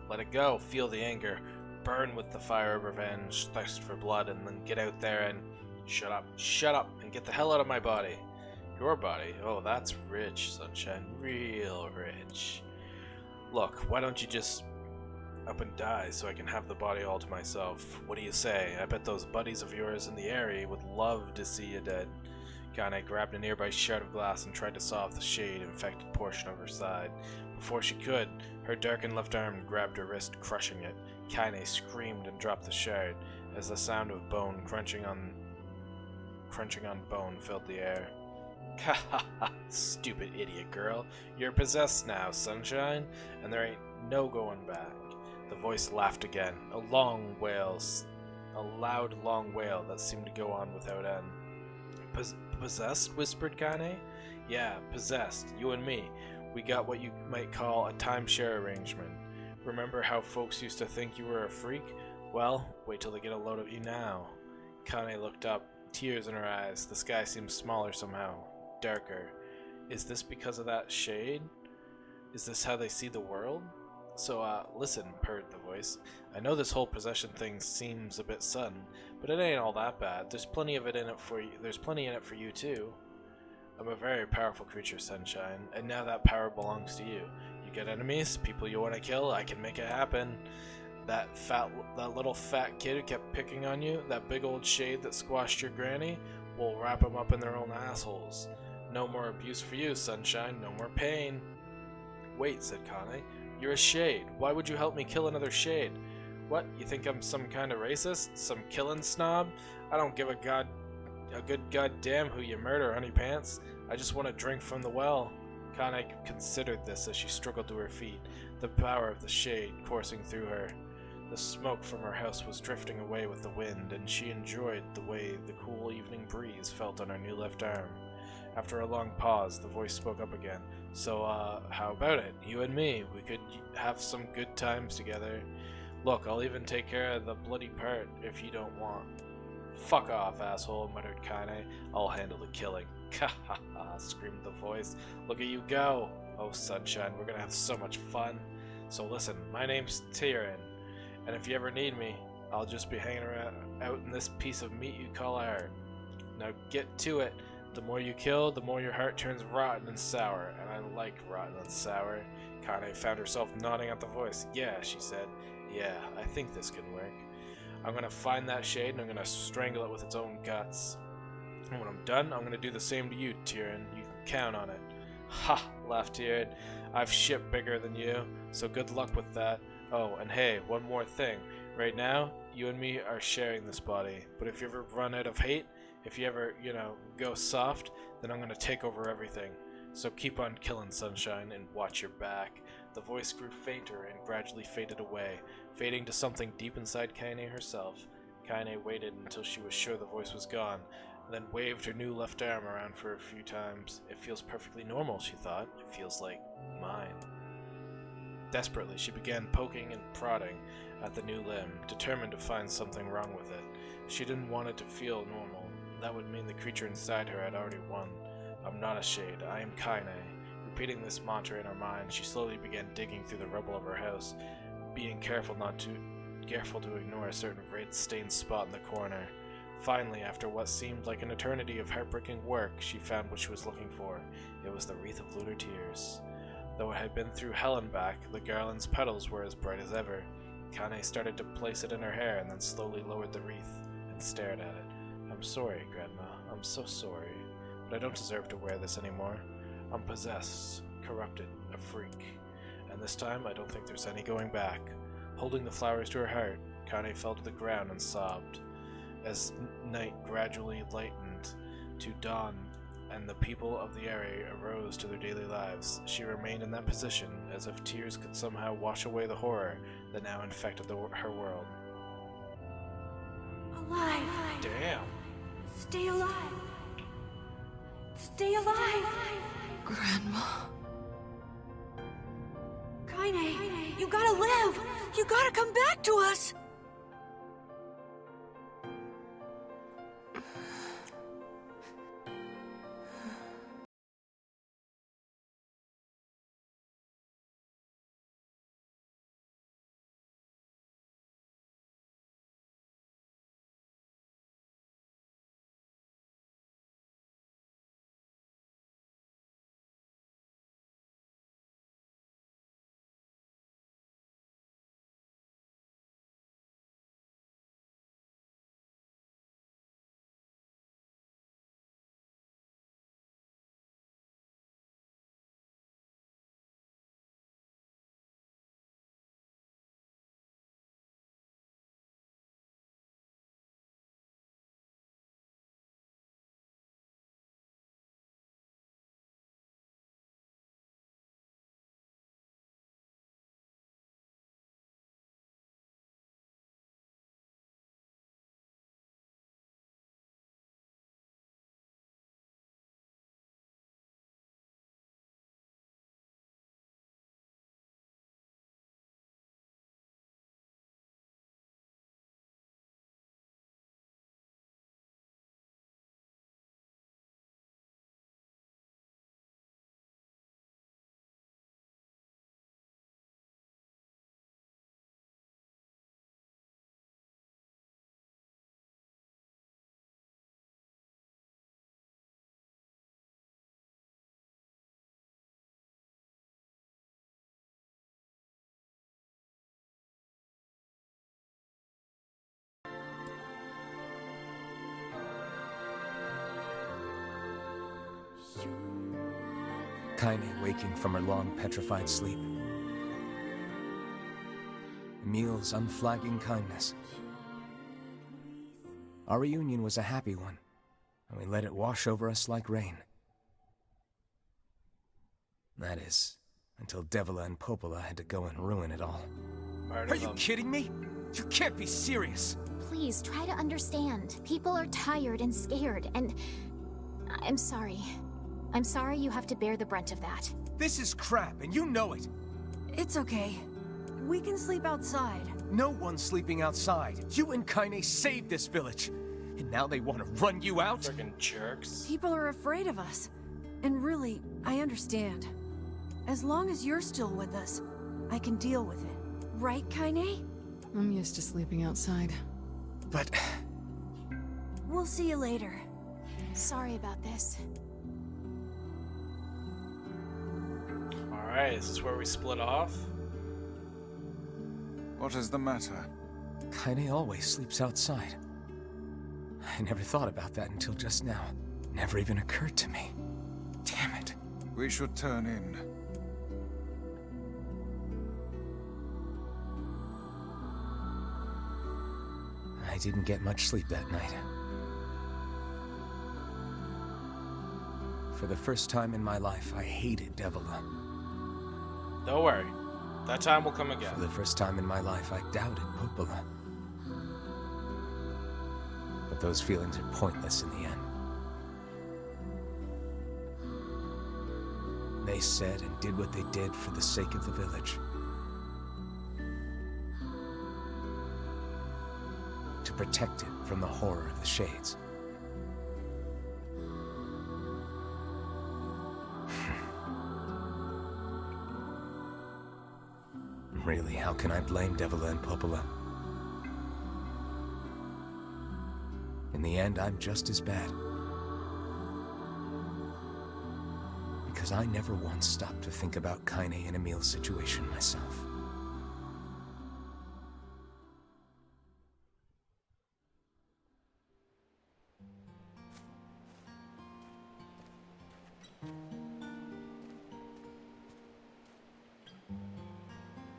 [SPEAKER 1] Let it go, feel the anger, burn with the fire of revenge, thirst for blood, and then get out there and... Shut up, and get the hell out of my body. Your body? Oh, that's rich, Sunshine, real rich. Look, why don't you just up and die so I can have the body all to myself? What do you say? I bet those buddies of yours in the area would love to see you dead. Kane grabbed a nearby shard of glass and tried to saw off the shade-infected portion of her side. Before she could, her darkened left arm grabbed her wrist, crushing it. Kane screamed and dropped the shard, as the sound of bone crunching on bone filled the air. "Ha ha ha, stupid idiot girl. You're possessed now, Sunshine, and there ain't no going back." The voice laughed again, a loud, long wail that seemed to go on without end. Possessed? Whispered Kane. "Yeah, possessed. You and me. We got what you might call a timeshare arrangement. Remember how folks used to think you were a freak? Well, wait till they get a load of you now." Kane looked up, tears in her eyes. The sky seemed smaller somehow, darker. Is this because of that shade? Is this how they see the world? "So, listen," purred the voice. "I know this whole possession thing seems a bit sudden, but it ain't all that bad. There's plenty in it for you too. I'm a very powerful creature, Sunshine, and now that power belongs to you. You get enemies, people you want to kill, I can make it happen. That little fat kid who kept picking on you, that big old shade that squashed your granny, we'll wrap them up in their own assholes. No more abuse for you, Sunshine, no more pain." "Wait," said Kane. "You're a shade. Why would you help me kill another shade? What, you think I'm some kind of racist? Some killing snob? I don't give a good goddamn who you murder, honey pants. I just want to drink from the well." Kane considered this as she struggled to her feet, the power of the shade coursing through her. The smoke from her house was drifting away with the wind, and she enjoyed the way the cool evening breeze felt on her new left arm. After a long pause, the voice spoke up again. "So, how about it? You and me, we could have some good times together. Look, I'll even take care of the bloody part if you don't want." "Fuck off, asshole," muttered Kane. "I'll handle the killing." "Ha ha ha," screamed the voice. "Look at you go. Oh, Sunshine, we're gonna have so much fun. So listen, my name's Tyrion, and if you ever need me, I'll just be hanging around out in this piece of meat you call a heart. Now get to it. The more you kill, the more your heart turns rotten and sour, and I like rotten and sour." Kane found herself nodding at the voice. "Yeah," she said. "Yeah, I think this can work. I'm gonna find that shade and I'm gonna strangle it with its own guts." And when I'm done, I'm gonna do the same to you, Tyrion. You can count on it. Ha! Laughed Tyrion. I've shit bigger than you, so good luck with that. Oh, and hey, one more thing. Right now, you and me are sharing this body, but if you ever run out of hate, if you ever, go soft, then I'm gonna take over everything. So keep on killing, Sunshine, and watch your back. The voice grew fainter and gradually faded away, fading to something deep inside Kaine herself. Kaine waited until she was sure the voice was gone, then waved her new left arm around for a few times. It feels perfectly normal, she thought. It feels like mine. Desperately, she began poking and prodding at the new limb, determined to find something wrong with it. She didn't want it to feel normal. That would mean the creature inside her had already won. I'm not a shade. I am Kaine. Repeating this mantra in her mind, she slowly began digging through the rubble of her house, being careful to ignore a certain red-stained spot in the corner. Finally, after what seemed like an eternity of heartbreaking work, she found what she was looking for. It was the wreath of lunar tears. Though it had been through hell and back, the garland's petals were as bright as ever. Kaine started to place it in her hair and then slowly lowered the wreath and stared at it. I'm sorry, Grandma. I'm so sorry. But I don't deserve to wear this anymore. I'm possessed, corrupted, a freak. And this time, I don't think there's any going back. Holding the flowers to her heart, Kaine fell to the ground and sobbed. As night gradually lightened to dawn and the people of the area arose to their daily lives, she remained in that position as if tears could somehow wash away the horror that now infected her world.
[SPEAKER 6] Alive!
[SPEAKER 1] Damn!
[SPEAKER 6] Stay alive! Stay alive!
[SPEAKER 7] Grandma.
[SPEAKER 6] Kaine, you gotta live! You gotta come back to us!
[SPEAKER 3] Kaine waking from her long petrified sleep. Emil's unflagging kindness. Our reunion was a happy one, and we let it wash over us like rain. That is, until Devila and Popola had to go and ruin it all. Are you kidding me? You can't be serious!
[SPEAKER 2] Please, try to understand. People are tired and scared, and... I'm sorry. I'm sorry you have to bear the brunt of that.
[SPEAKER 3] This is crap, and you know it!
[SPEAKER 6] It's okay. We can sleep outside.
[SPEAKER 3] No one's sleeping outside. You and Kaine saved this village. And now they want to run you out?
[SPEAKER 1] Freaking jerks.
[SPEAKER 6] People are afraid of us. And really, I understand. As long as you're still with us, I can deal with it. Right, Kaine?
[SPEAKER 7] I'm used to sleeping outside.
[SPEAKER 3] But...
[SPEAKER 6] We'll see you later.
[SPEAKER 2] Sorry about this.
[SPEAKER 1] Alright, is this where we split off?
[SPEAKER 4] What is the matter?
[SPEAKER 3] Kaine always sleeps outside. I never thought about that until just now. Never even occurred to me. Damn it.
[SPEAKER 4] We should turn in.
[SPEAKER 3] I didn't get much sleep that night. For the first time in my life, I hated Devila.
[SPEAKER 1] Don't worry. That time will come again.
[SPEAKER 3] For the first time in my life, I doubted Popola. But those feelings are pointless in the end. They said and did what they did for the sake of the village. To protect it from the horror of the Shades. Really, how can I blame Devila and Popola? In the end, I'm just as bad. Because I never once stopped to think about Kaine and Emil's situation myself.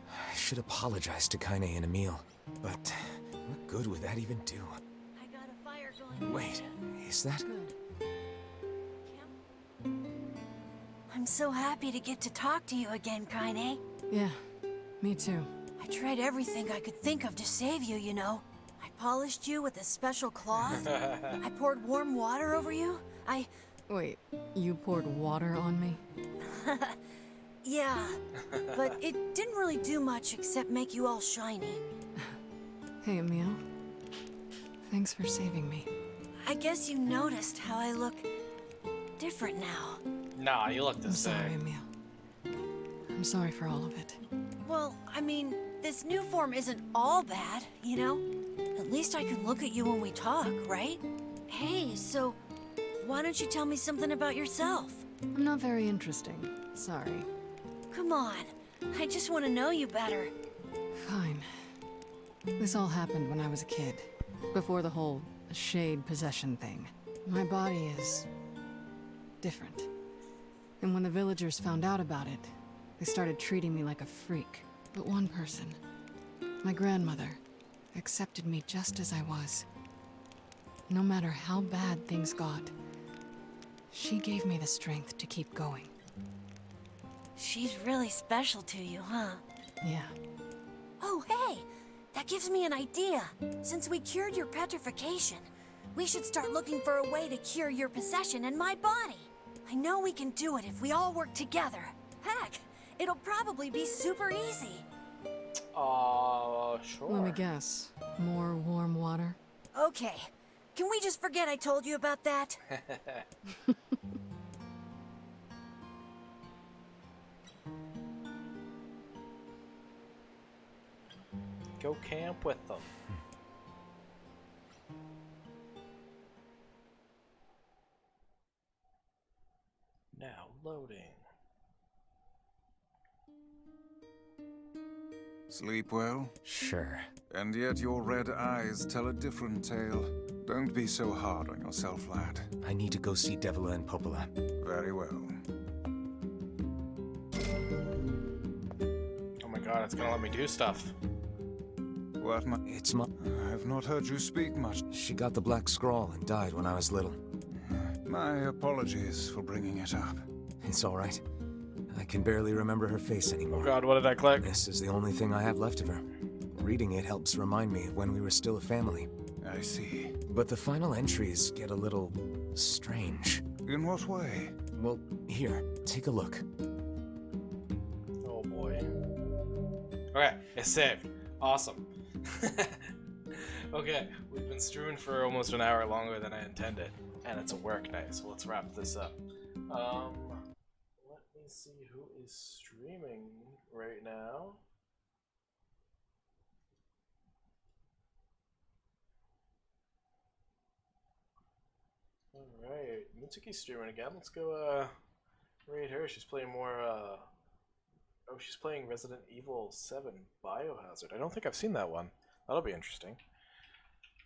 [SPEAKER 3] I should apologize to Kaine and Emil, but what good would that even do?
[SPEAKER 6] I got a fire going.
[SPEAKER 3] Wait, is that...
[SPEAKER 6] I'm so happy to get to talk to you again, Kaine.
[SPEAKER 7] Yeah, me too.
[SPEAKER 6] I tried everything I could think of to save you, you know. I polished you with a special cloth. I poured warm water over you.
[SPEAKER 7] Wait, you poured water on me?
[SPEAKER 6] Yeah, but it didn't really do much except make you all shiny.
[SPEAKER 7] Hey, Emil. Thanks for saving me.
[SPEAKER 6] I guess you noticed how I look different now.
[SPEAKER 1] Nah, you look the
[SPEAKER 7] I'm
[SPEAKER 1] same.
[SPEAKER 7] sorry, Emil. I'm sorry for all of it.
[SPEAKER 6] Well, I mean, this new form isn't all bad, you know? At least I can look at you when we talk, right? Hey, so why don't you tell me something about yourself?
[SPEAKER 7] I'm not very interesting. Sorry.
[SPEAKER 6] Come on, I just want to know you better.
[SPEAKER 7] Fine. This all happened when I was a kid, before the whole shade possession thing. My body is... different. And when the villagers found out about it, they started treating me like a freak. But one person, my grandmother, accepted me just as I was. No matter how bad things got, she gave me the strength to keep going.
[SPEAKER 6] She's really special to you, huh?
[SPEAKER 7] Yeah.
[SPEAKER 6] Oh, hey! That gives me an idea. Since we cured your petrification, we should start looking for a way to cure your possession in my body. I know we can do it if we all work together. Heck, it'll probably be super easy.
[SPEAKER 1] Sure.
[SPEAKER 7] Let me guess. More warm water?
[SPEAKER 6] Okay. Can we just forget I told you about that?
[SPEAKER 1] Go camp with them. Now loading.
[SPEAKER 4] Sleep well?
[SPEAKER 3] Sure.
[SPEAKER 4] And yet your red eyes tell a different tale. Don't be so hard on yourself, lad.
[SPEAKER 3] I need to go see Devila and Popola.
[SPEAKER 4] Very well.
[SPEAKER 1] Oh my god, it's gonna let me do stuff.
[SPEAKER 4] What
[SPEAKER 3] It's my...
[SPEAKER 4] I've not heard you speak much.
[SPEAKER 3] She got the black scrawl and died when I was little.
[SPEAKER 4] My apologies for bringing it up.
[SPEAKER 3] It's all right. I can barely remember her face anymore.
[SPEAKER 1] Oh god, what did I click?
[SPEAKER 3] This is the only thing I have left of her. Reading it helps remind me of when we were still a family.
[SPEAKER 4] I see.
[SPEAKER 3] But the final entries get a little... strange.
[SPEAKER 4] In what way?
[SPEAKER 3] Well, here, take a look.
[SPEAKER 1] Oh boy. Okay, it's saved. Awesome. Okay, we've been streaming for almost an hour longer than I intended, and it's a work night, so let's wrap this up. Let me see who is streaming right now. Alright, Mitsuki's streaming again. Let's go raid her. She's playing more oh, she's playing Resident Evil 7 Biohazard. I don't think I've seen that one. That'll be interesting.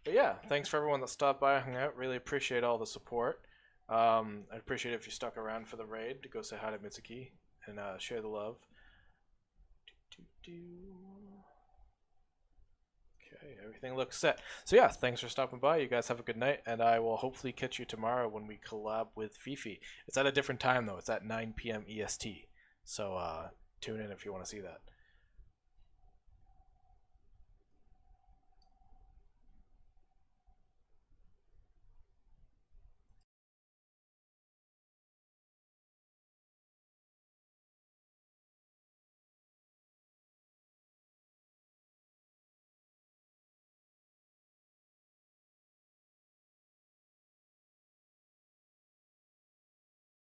[SPEAKER 1] But yeah, thanks for everyone that stopped by and hung out. Really appreciate all the support. I'd appreciate it if you stuck around for the raid to go say hi to Mitsuki and share the love. Okay, everything looks set. So yeah, thanks for stopping by. You guys have a good night, and I will hopefully catch you tomorrow when we collab with Fifi. It's at a different time though. It's at 9 p.m. EST. So tune in if you want to see that.